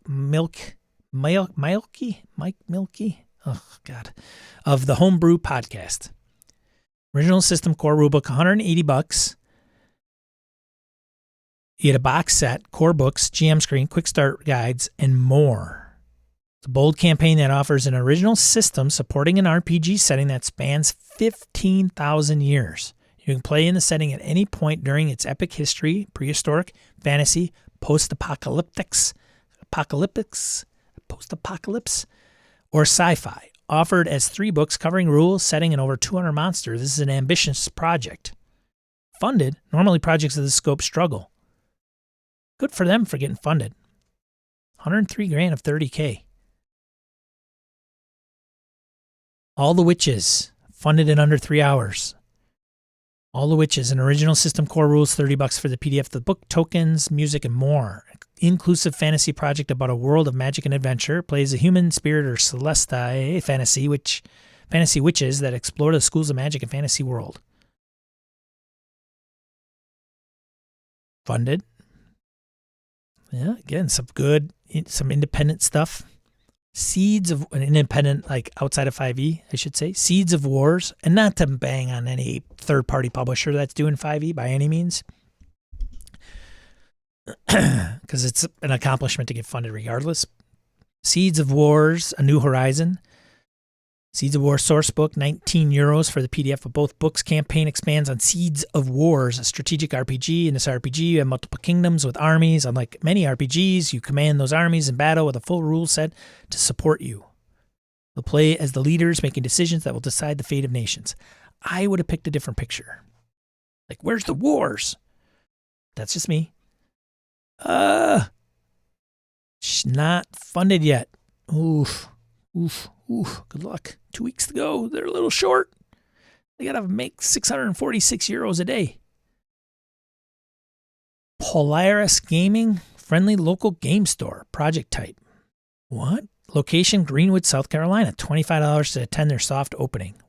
oh, God, of the Homebrew Podcast. Original system core rulebook, $180. You get a box set, core books, GM screen, quick start guides, and more. It's a bold campaign that offers an original system supporting an RPG setting that spans 15,000 years. You can play in the setting at any point during its epic history, prehistoric, fantasy, post-apocalypse, or sci-fi. Offered as 3 books covering rules, setting, and over 200 monsters, this is an ambitious project. Funded, normally projects of this scope struggle. Good for them for getting funded. $103,000 of $30K. All the Witches, funded in under 3 hours. All the Witches, an original system core rules, $30 for the PDF, the book, tokens, music, and more. Inclusive fantasy project about a world of magic and adventure. Plays a human spirit or celesti fantasy witches that explore the schools of magic and fantasy world. Funded. Yeah, again, some independent stuff. Seeds of an independent, like outside of 5e, I should say. Seeds of Wars, and not to bang on any third-party publisher that's doing 5e by any means, because it's an accomplishment to get funded regardless. Seeds of Wars, A New Horizon. Seeds of War source book, €19 for the PDF of both books. Campaign expands on Seeds of Wars, a strategic RPG. In this RPG, you have multiple kingdoms with armies. Unlike many RPGs, you command those armies in battle with a full rule set to support you. You'll play as the leaders, making decisions that will decide the fate of nations. I would have picked a different picture. Like, where's the wars? That's just me. Not funded yet. Oof. Good luck. 2 weeks to go. They're a little short. They got to make €646 a day. Polaris Gaming, friendly local game store. Project type. What? Location, Greenwood, South Carolina. $25 to attend their soft opening.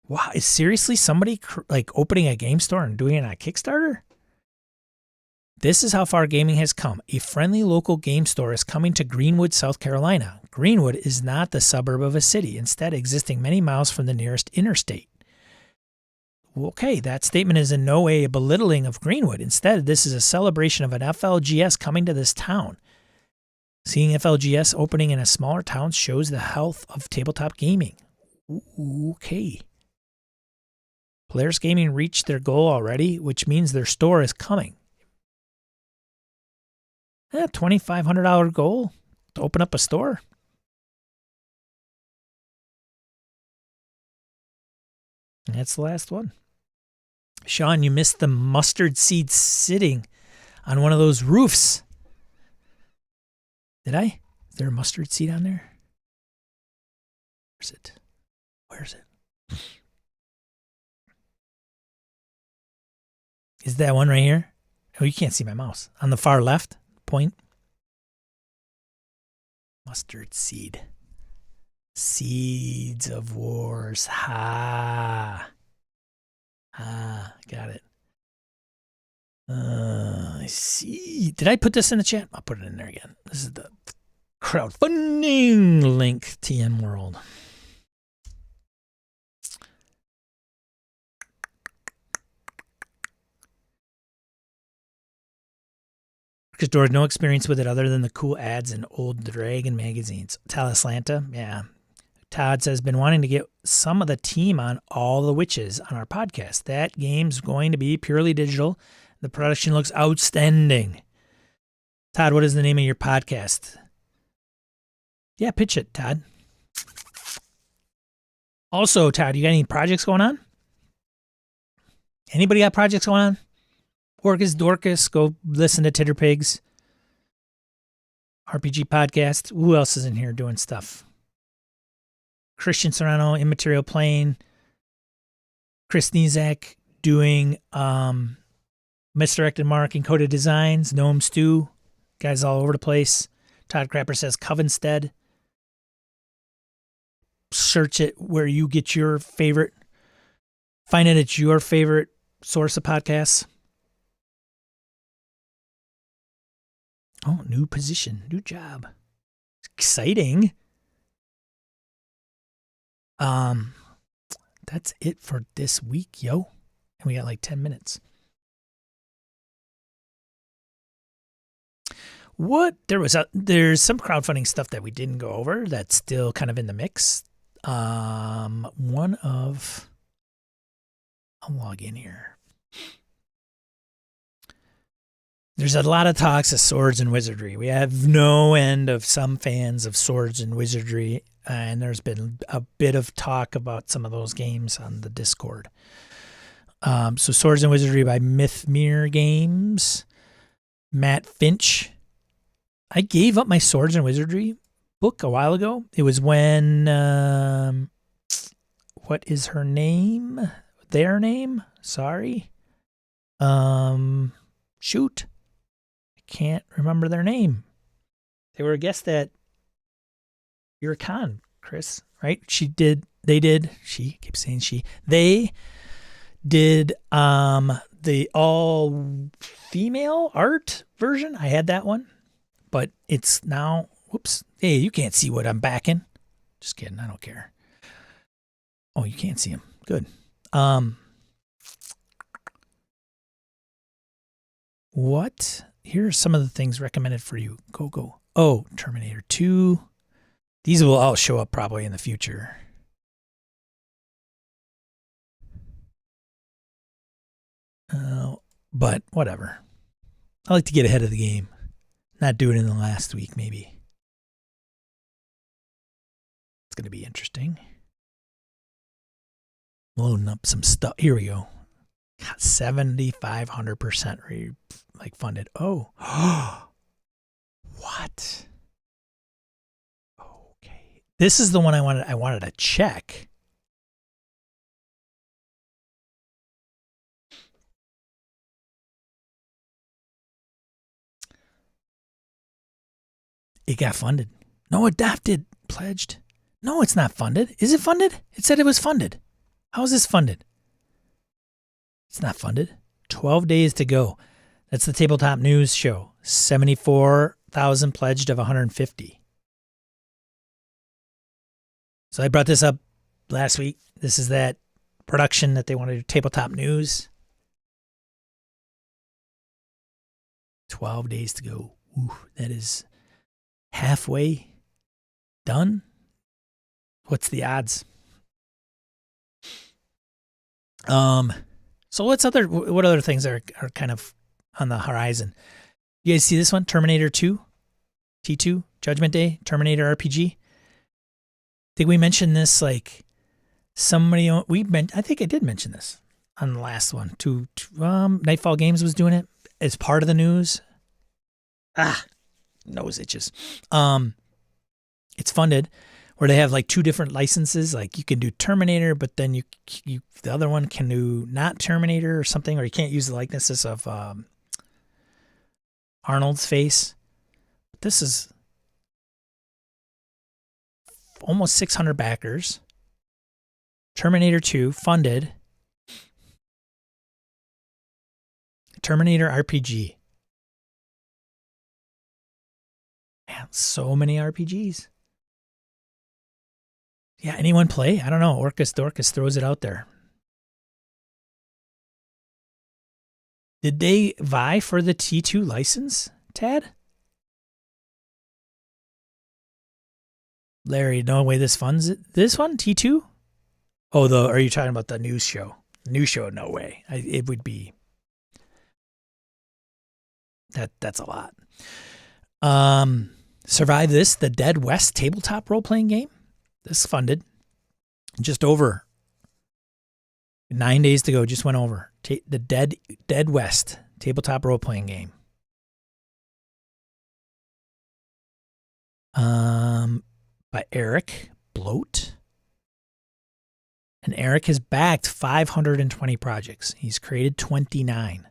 Wow, is seriously somebody like opening a game store and doing it on Kickstarter? This is how far gaming has come. A friendly local game store is coming to Greenwood, South Carolina. Greenwood is not the suburb of a city, instead existing many miles from the nearest interstate. Okay, that statement is in no way a belittling of Greenwood. Instead, this is a celebration of an FLGS coming to this town. Seeing FLGS opening in a smaller town shows the health of tabletop gaming. Okay. Polaris Gaming reached their goal already, which means their store is coming. $2,500 goal to open up a store. And that's the last one. Sean, you missed the mustard seed sitting on one of those roofs. Did I? Is there a mustard seed on there? Where's it? Where's it? Is that one right here? Oh, you can't see my mouse. On the far left, point. Mustard seed. Seeds of Wars. Got it. I see. Did I put this in the chat? I'll put it in there again. This is the crowdfunding link, TN World. Because Doors, no experience with it other than the cool ads in old Dragon magazines. Talaslanta, yeah. Todd says, been wanting to get some of the team on All the Witches on our podcast. That game's going to be purely digital. The production looks outstanding. Todd, what is the name of your podcast? Yeah, pitch it, Todd. Also, Todd, you got any projects going on? Anybody got projects going on? Orcus Dorcas, go listen to Titterpigs. RPG podcast. Who else is in here doing stuff? Christian Serrano, Immaterial Plane. Chris Nizak doing Misdirected Mark, Encoded Designs. Gnome Stew. Guys all over the place. Todd Crapper says Covenstead. Search it where you get your favorite. Find it at your favorite source of podcasts. Oh, new position, new job. Exciting. That's it for this week, yo. And we got like 10 minutes. There's some crowdfunding stuff that we didn't go over that's still kind of in the mix. I'll log in here. There's a lot of talks of Swords and Wizardry. We have no end of some fans of Swords and Wizardry, and there's been a bit of talk about some of those games on the Discord. So Swords and Wizardry by Mythmere Games. Matt Finch. I gave up my Swords and Wizardry book a while ago. It was when, what is her name? Their name? Sorry. Shoot. Can't remember their name. They were a guest at your con, Chris, right? They did the all female art version. I had that one, but it's now, whoops. Hey, you can't see what I'm backing. Just kidding. I don't care. Oh, you can't see them. Good. What? Here are some of the things recommended for you. Go. Oh, Terminator 2. These will all show up probably in the future. But whatever. I like to get ahead of the game. Not do it in the last week, maybe. It's going to be interesting. Loading up some stuff. Here we go. 7,500% funded. Oh. What? Okay. This is the one I wanted to check. It got funded. No, adopted. Pledged. No, it's not funded. Is it funded? It said it was funded. How is this funded? It's not funded. 12 days to go. That's the Tabletop News show. 74,000 pledged of 150. So I brought this up last week. This is that production that they wanted to do, Tabletop News. 12 days to go. Ooh, that is halfway done. What's the odds? So what other things are kind of on the horizon? You guys see this one? Terminator 2, T2, Judgment Day, Terminator RPG. I think we mentioned this, I think I did mention this on the last one. Nightfall Games was doing it as part of the news. Nose itches. It's funded. where they have like two different licenses. Like you can do Terminator, but then you the other one can do not Terminator or something, or you can't use the likenesses of Arnold's face. This is almost 600 backers. Terminator 2 funded. Terminator RPG. Man, so many RPGs. Yeah, anyone play? I don't know. Orcus Dorcas throws it out there. Did they vie for the T2 license, Tad? Larry, no way this funds it. This one, T2? Oh, are you talking about the news show? News show, no way. It would be that's a lot. Survive This, the Dead West tabletop role-playing game. This funded. Just over 9 days to go. Just went over. The Dead West tabletop role-playing game. By Eric Bloat. And Eric has backed 520 projects. He's created 29.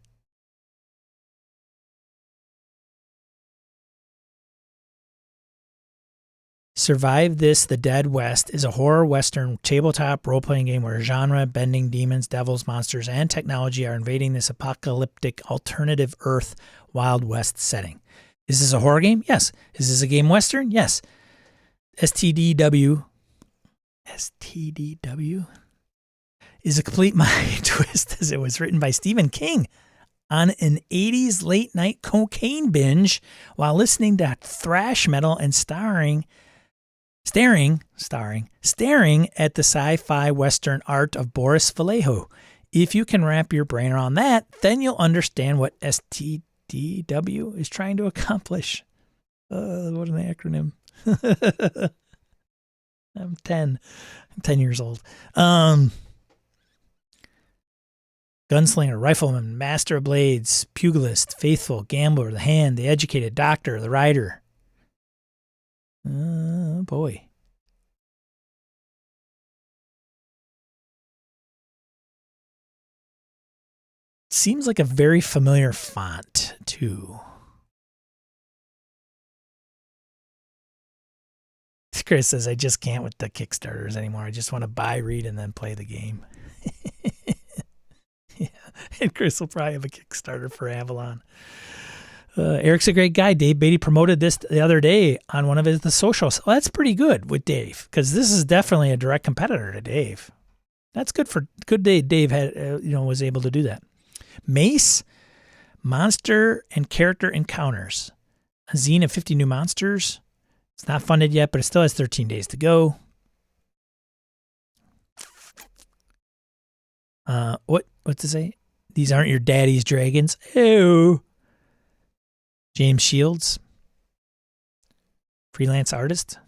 Survive This, The Dead West is a horror western tabletop role-playing game where genre-bending demons, devils, monsters, and technology are invading this apocalyptic alternative Earth Wild West setting. Is this a horror game? Yes. Is this a game western? Yes. STDW is a complete mind twist as it was written by Stephen King on an 80s late-night cocaine binge while listening to thrash metal and staring at the sci-fi western art of Boris Vallejo. If you can wrap your brain around that, then you'll understand what STDW is trying to accomplish. What an acronym. I'm 10 years old. Gunslinger, rifleman, master of blades, pugilist, faithful, gambler, the hand, the educated, doctor, the rider. Oh, boy. Seems like a very familiar font, too. Chris says, I just can't with the Kickstarters anymore. I just want to buy, read, and then play the game. Yeah. And Chris will probably have a Kickstarter for Avalon. Eric's a great guy. Dave Beatty promoted this the other day on one of the socials. Well, that's pretty good with Dave because this is definitely a direct competitor to Dave. That's good for good day. Dave had was able to do that. Mace, monster and character encounters. A zine of 50 new monsters. It's not funded yet, but it still has 13 days to go. What's it say? These aren't your daddy's dragons. Ew. James Shields, freelance artist.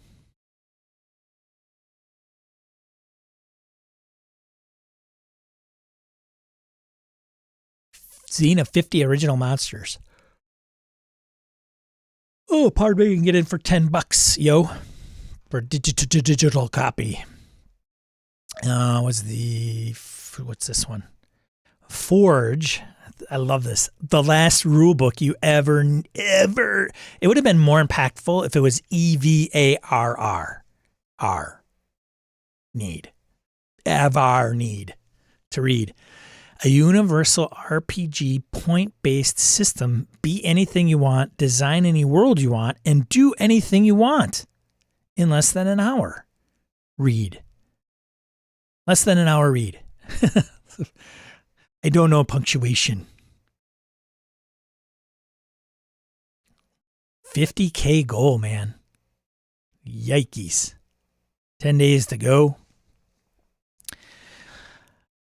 Zine of 50 original monsters. Oh, pardon me, you can get in for $10, yo, for digital copy. What's this one? Forge. I love this. The last rule book you ever. It would have been more impactful if it was EVARR. Need to read. A universal RPG point-based system. Be anything you want, design any world you want, and do anything you want in less than an hour. Read. Less than an hour read. I don't know punctuation. 50K goal, man. Yikes. 10 days to go.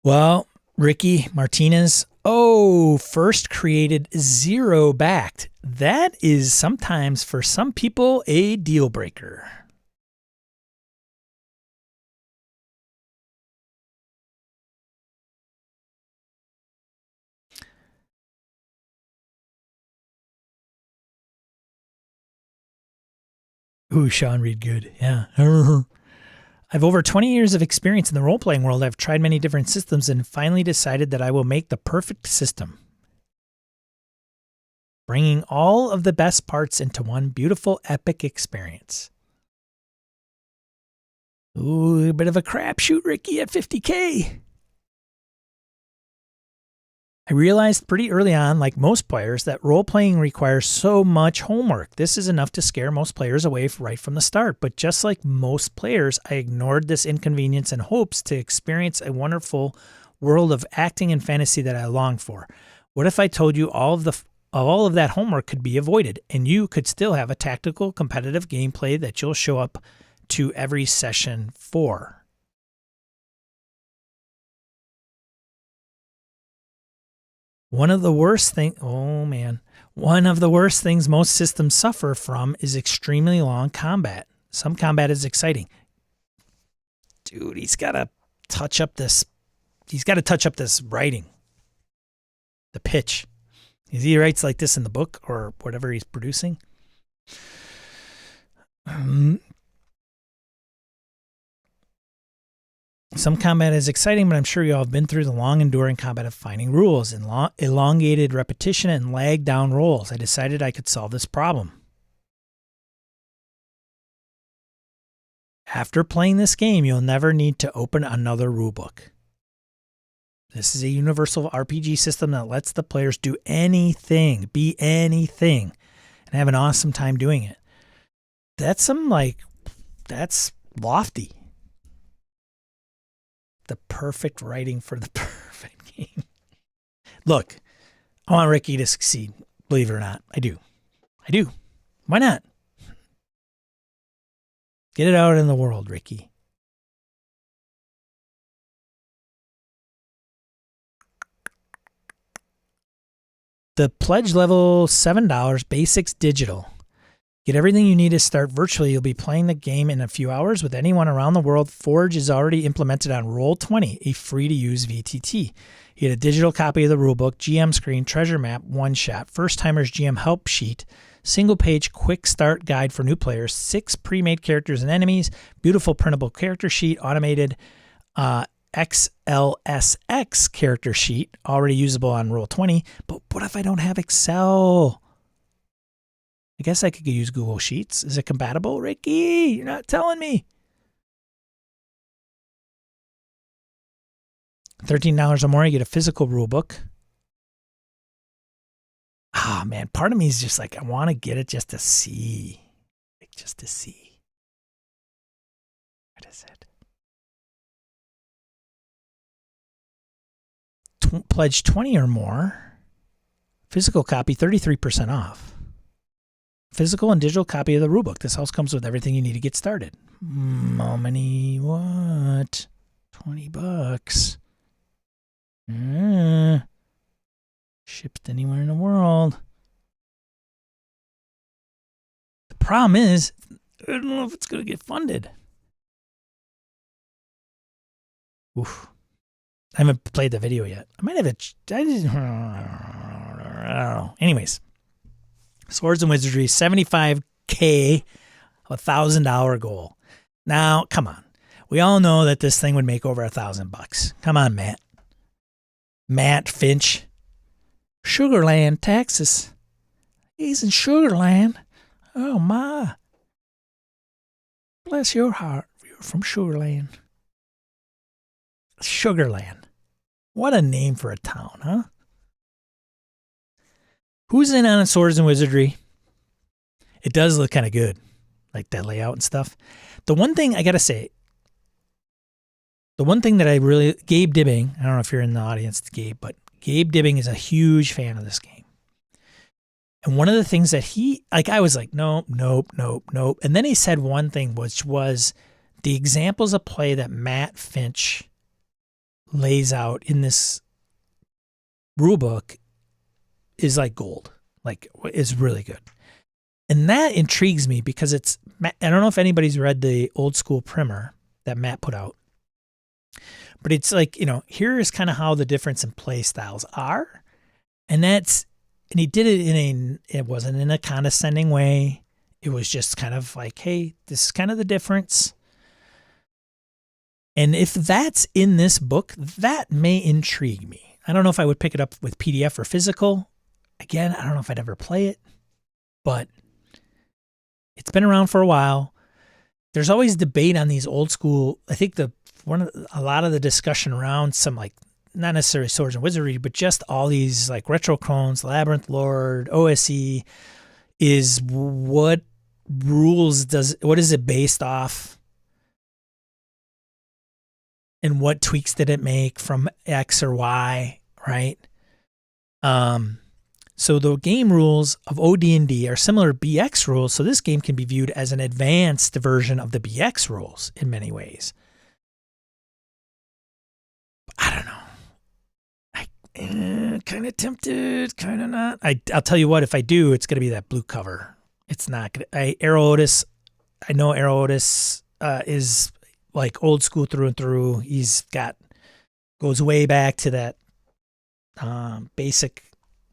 Well, Ricky Martinez. Oh, first created, zero backed. That is sometimes for some people a deal breaker. Ooh, Sean Reed, good. Yeah. I've over 20 years of experience in the role-playing world. I've tried many different systems and finally decided that I will make the perfect system, bringing all of the best parts into one beautiful, epic experience. Ooh, a bit of a crapshoot, Ricky, at 50K. I realized pretty early on, like most players, that role-playing requires so much homework. This is enough to scare most players away right from the start. But just like most players, I ignored this inconvenience in hopes to experience a wonderful world of acting and fantasy that I longed for. What if I told you all of that homework could be avoided, and you could still have a tactical, competitive gameplay that you'll show up to every session for? One of the worst things most systems suffer from is extremely long combat. Some combat is exciting. Dude, he's got to touch up this writing. The pitch. He writes like this in the book or whatever he's producing. Some combat is exciting, but I'm sure you all have been through the long, enduring combat of finding rules and elongated repetition and lagged down rolls. I decided I could solve this problem. After playing this game, you'll never need to open another rulebook. This is a universal RPG system that lets the players do anything, be anything, and have an awesome time doing it. That's lofty. The perfect writing for the perfect game. Look, I want Ricky to succeed. Believe it or not, I do. Why not? Get it out in the world, Ricky. The pledge level $7, basics digital. Get everything you need to start virtually. You'll be playing the game in a few hours with anyone around the world. Forge is already implemented on Roll20, a free-to-use VTT. You get a digital copy of the rulebook, GM screen, treasure map, one-shot, first-timers GM help sheet, single-page quick start guide for new players, 6 pre-made characters and enemies, beautiful printable character sheet, automated XLSX character sheet, already usable on Roll20. But what if I don't have Excel? I guess I could use Google Sheets. Is it compatible, Ricky? You're not telling me. $13 or more, you get a physical rule book. Ah, man, part of me is just like, I want to get it just to see. Just to see. What is it? Pledge 20 or more. Physical copy, 33% off. Physical and digital copy of the rulebook. This house comes with everything you need to get started. How many? What? $20. Shipped anywhere in the world. The problem is, I don't know if it's going to get funded. Oof. I haven't played the video yet. I might have it. I don't know. Anyways. Swords and Wizardry, $75K, $1,000 goal. Now, come on. We all know that this thing would make over $1,000. Come on, Matt. Matt Finch. Sugarland, Texas. He's in Sugarland. Oh, my. Bless your heart. You're from Sugarland. Sugarland. What a name for a town, huh? Who's in on Swords and Wizardry? It does look kind of good, like that layout and stuff. The one thing I got to say, that I really, Gabe Dibbing, I don't know if you're in the audience, Gabe, but Gabe Dibbing is a huge fan of this game. And one of the things that I was like, nope. And then he said one thing, which was the examples of play that Matt Finch lays out in this rulebook is like gold, like is really good. And that intrigues me because I don't know if anybody's read the old school primer that Matt put out, but it's like, here is kind of how the difference in play styles are. And he did it it wasn't in a condescending way. It was just kind of like, hey, this is kind of the difference. And if that's in this book, that may intrigue me. I don't know if I would pick it up with PDF or physical. Again, I don't know if I'd ever play it, but it's been around for a while. There's always debate on these old school. I think a lot of the discussion around some, like, not necessarily swords and wizardry, but just all these like retro clones, Labyrinth Lord, OSE, is what is it based off? And what tweaks did it make from X or Y, right? So the game rules of OD&D are similar to BX rules, so this game can be viewed as an advanced version of the BX rules in many ways. I don't know. Kind of tempted, kind of not. I'll tell you what, if I do, it's going to be that blue cover. It's not going to. Arrow Otis, I know Arrow Otis is like old school through and through. Goes way back to that basic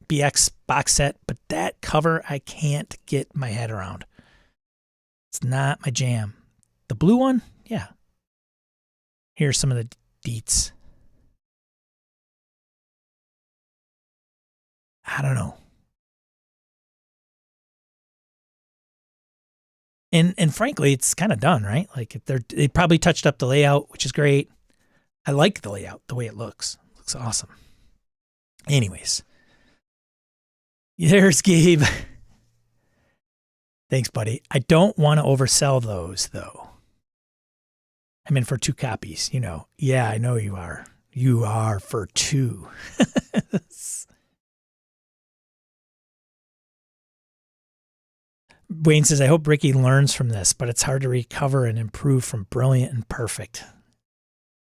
BX box set, but that cover I can't get my head around. It's not my jam. The blue one, yeah. Here's some of the deets. I don't know. And frankly, it's kind of done, right? Like they probably touched up the layout, which is great. I like the layout, the way it looks. It looks awesome. Anyways, there's Gabe. Thanks, buddy. I don't want to oversell those, though. I'm in for 2 copies, you know. Yeah, I know you are. You are for 2. Wayne says, I hope Ricky learns from this, but it's hard to recover and improve from brilliant and perfect.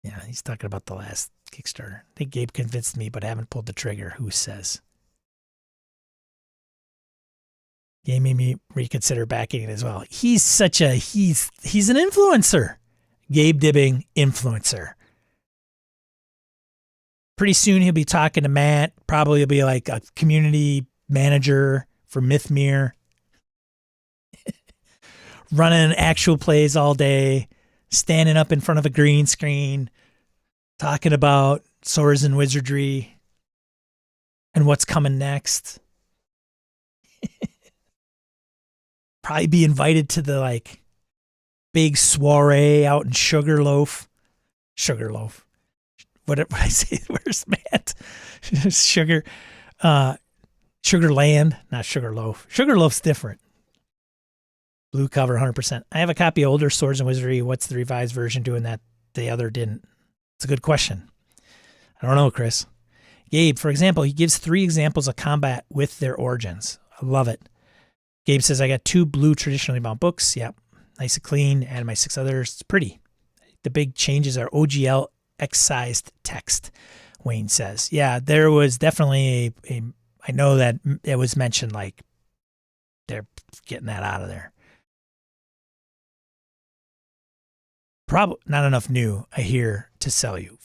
Yeah, he's talking about the last Kickstarter. I think Gabe convinced me, but I haven't pulled the trigger. Who says? Gabe made me reconsider backing it as well. He's an influencer. Gabe Dibbing, influencer. Pretty soon he'll be talking to Matt. Probably he'll be like a community manager for Mythmere. Running actual plays all day, standing up in front of a green screen, talking about swords and wizardry and what's coming next. Probably be invited to the like big soiree out in Sugarloaf. What did I say? Where's Matt? Sugarland, not Sugarloaf. Sugarloaf's different. Blue cover, 100%. I have a copy of older Swords and Wizardry. What's the revised version doing that the other didn't? It's a good question. I don't know, Chris. Gabe, for example, he gives 3 examples of combat with their origins. I love it. Gabe says, I got 2 blue traditionally bound books. Yep. Nice and clean. And my 6 others. It's pretty. The big changes are OGL excised text, Wayne says. Yeah, there was definitely I know that it was mentioned like they're getting that out of there. Probably not enough new, I hear, to sell you.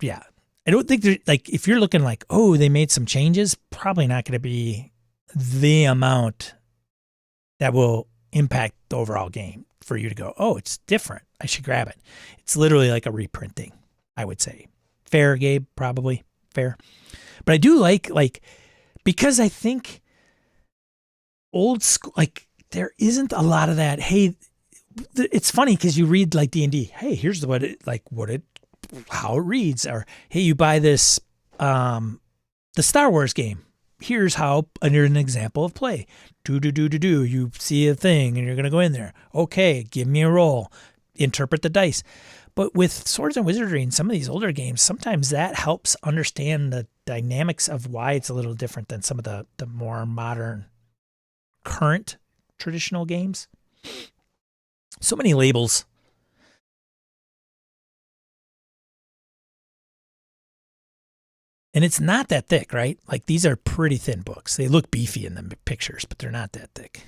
Yeah. I don't think like if you're looking like, oh, they made some changes, probably not going to be the amount that will impact the overall game for you to go, oh, it's different. I should grab it. It's literally like a reprinting, I would say. Fair, Gabe, probably fair. But I do like because I think old school, like there isn't a lot of that. Hey, it's funny because you read like D&D. Hey, here's how it reads. Or, hey, you buy this, the Star Wars game. Here's how, under an example of play. Do. You see a thing and you're going to go in there. Okay, give me a roll. Interpret the dice. But with Swords and Wizardry and some of these older games, sometimes that helps understand the dynamics of why it's a little different than some of the more modern, current traditional games. So many labels. And it's not that thick, right? Like these are pretty thin books. They look beefy in the pictures, but they're not that thick.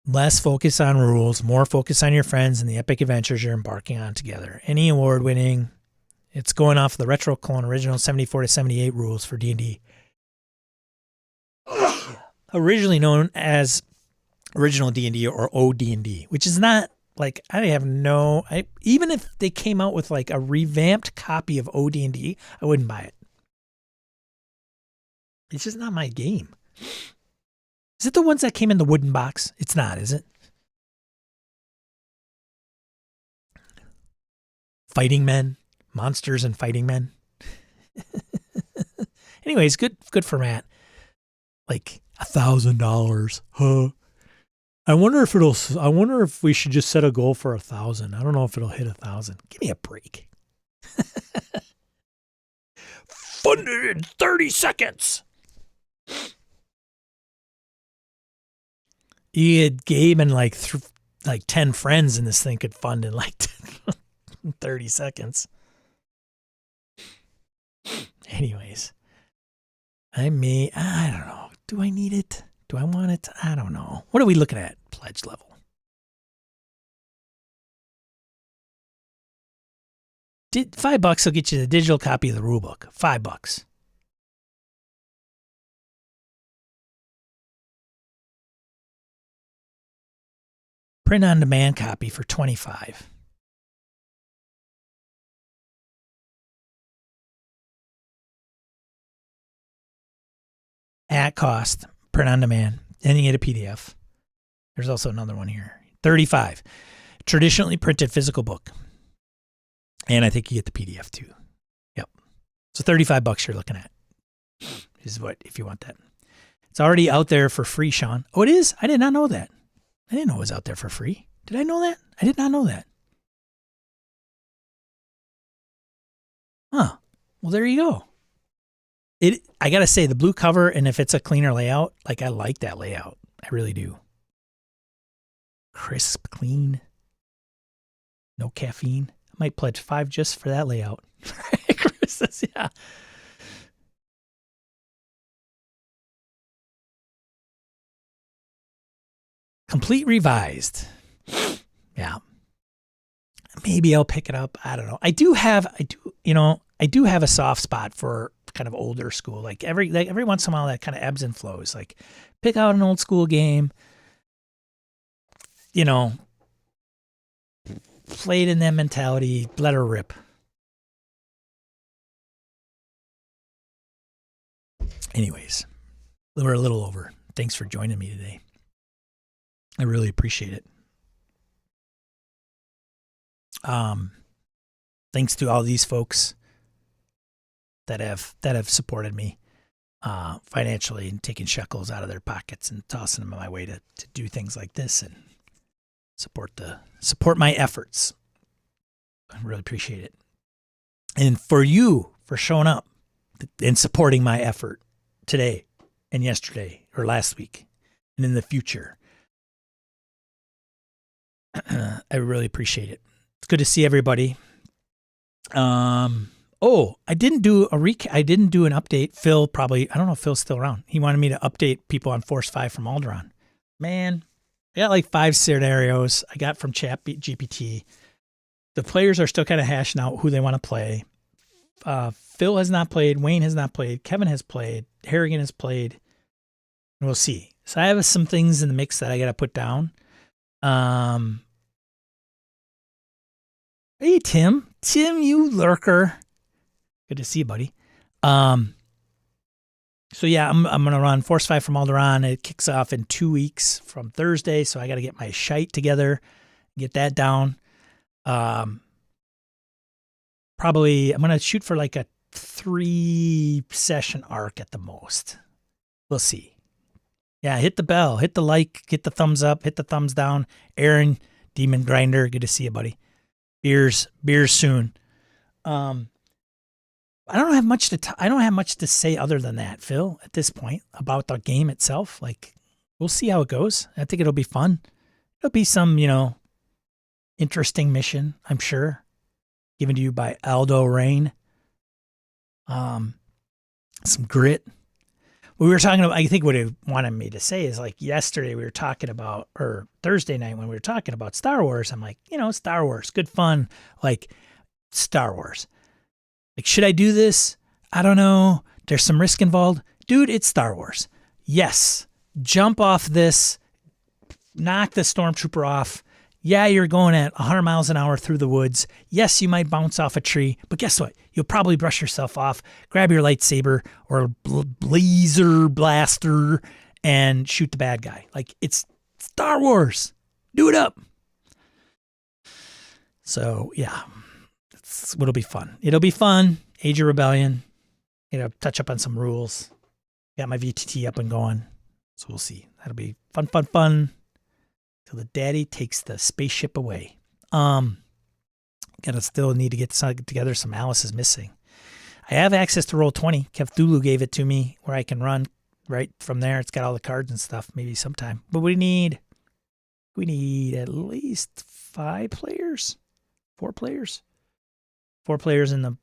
Less focus on rules, more focus on your friends and the epic adventures you're embarking on together. Any award-winning It's going off the Retro Clone original 74 to 78 rules for D&D. Originally known as Original D&D or OD&D, which is not like, I have no, even if they came out with like a revamped copy of OD&D, I wouldn't buy it. It's just not my game. Is it the ones that came in the wooden box? It's not, is it? Fighting men, monsters and fighting men. Anyways, good for Matt. Like $1,000, huh? I wonder if we should just set a goal for 1,000. I don't know if it'll hit 1,000. Give me a break. Funded in 30 seconds. You had Gabe and like 10 friends, and this thing could fund in like 30 seconds. Anyways, I don't know. Do I need it? Do I want it? I don't know. What are we looking at? Pledge level. $5 will get you the digital copy of the rulebook. $5. Print on demand copy for $25. At cost, print on demand, and you get a PDF. There's also another one here. $35. Traditionally printed physical book. And I think you get the PDF too. Yep. So $35 you're looking at. Is what, if you want that. It's already out there for free, Sean. Oh, it is? I did not know that. I didn't know it was out there for free. Did I know that? I did not know that. Huh. Well, there you go. I gotta say, the blue cover, and if it's a cleaner layout, like I like that layout. I really do. Crisp, clean, no caffeine. I might pledge $5 just for that layout. Chris says, yeah. Complete revised. Yeah. Maybe I'll pick it up. I don't know. I do have a soft spot for kind of older school. Like every once in a while that kind of ebbs and flows. Like pick out an old school game, play it in that mentality, let her rip. Anyways, we're a little over. Thanks for joining me today. I really appreciate it. Thanks to all these folks that have supported me financially and taking shekels out of their pockets and tossing them my way to do things like this and support my efforts. I really appreciate it. And for you for showing up and supporting my effort today and yesterday or last week and in the future. I really appreciate it. It's good to see everybody. I didn't do I didn't do an update. Phil probably, I don't know if Phil's still around. He wanted me to update people on Force 5 from Alderaan. Man, I got like 5 scenarios I got from ChatGPT. The players are still kind of hashing out who they want to play. Phil has not played. Wayne has not played. Kevin has played. Harrigan has played. And we'll see. So I have some things in the mix that I got to put down. Hey, Tim. Tim, you lurker. Good to see you, buddy. So yeah, I'm going to run Force 5 from Alderaan. It kicks off in 2 weeks from Thursday, so I got to get my shite together, get that down. Probably, I'm going to shoot for like a 3-session arc at the most. We'll see. Yeah, hit the bell, hit the like, hit the thumbs up, hit the thumbs down. Aaron, Demon Grinder, good to see you, buddy. Beers soon. I don't have much to say other than that, Phil, at this point about the game itself. Like, we'll see how it goes. I think it'll be fun. It'll be some, interesting mission, I'm sure, given to you by Aldo Rain. Some grit. We were talking about, I think what it wanted me to say is like yesterday we were talking about, or Thursday night when we were talking about Star Wars, I'm like, Star Wars, good fun, like Star Wars. Like, should I do this? I don't know. There's some risk involved. Dude, it's Star Wars. Yes. Jump off this. Knock the stormtrooper off. Yeah, you're going at 100 miles an hour through the woods. Yes, you might bounce off a tree, but guess what? You'll probably brush yourself off, grab your lightsaber or laser blaster, and shoot the bad guy. Like, it's Star Wars. Do it up. So, yeah, it'll be fun. It'll be fun. Age of Rebellion. Touch up on some rules. Got my VTT up and going. So we'll see. That'll be fun, fun, fun. Till the daddy takes the spaceship away. Gotta still need to get together some Alice is Missing. I have access to Roll20. Cthulhu gave it to me where I can run right from there. It's got all the cards and stuff. Maybe sometime. But we need at least 5 players. 4 players. 4 players in the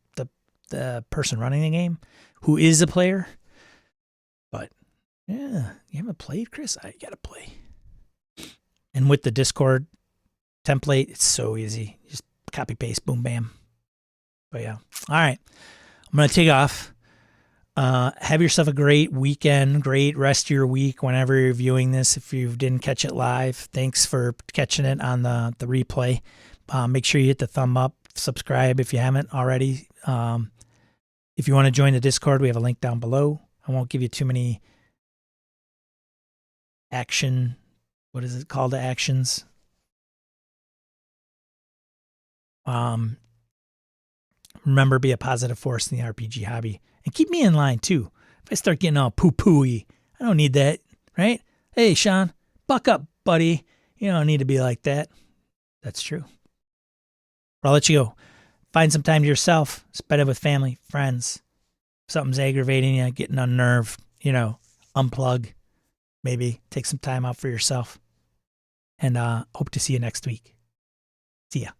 person running the game who is a player. But yeah, you haven't played, Chris? I gotta play. And with the Discord template, it's so easy. Just copy paste, boom, bam. But yeah. All right. I'm going to take off. Have yourself a great weekend, great rest of your week whenever you're viewing this. If you didn't catch it live, thanks for catching it on the replay. Make sure you hit the thumb up, subscribe if you haven't already. If you want to join the Discord, we have a link down below. I won't give you too many what is it called? Actions. Remember, be a positive force in the RPG hobby. And keep me in line, too. If I start getting all poo-poo-y, I don't need that, right? Hey, Sean, buck up, buddy. You don't need to be like that. That's true. But I'll let you go. Find some time to yourself. Spend it with family, friends. If something's aggravating you, getting unnerved, unplug. Maybe take some time out for yourself. And hope to see you next week. See ya.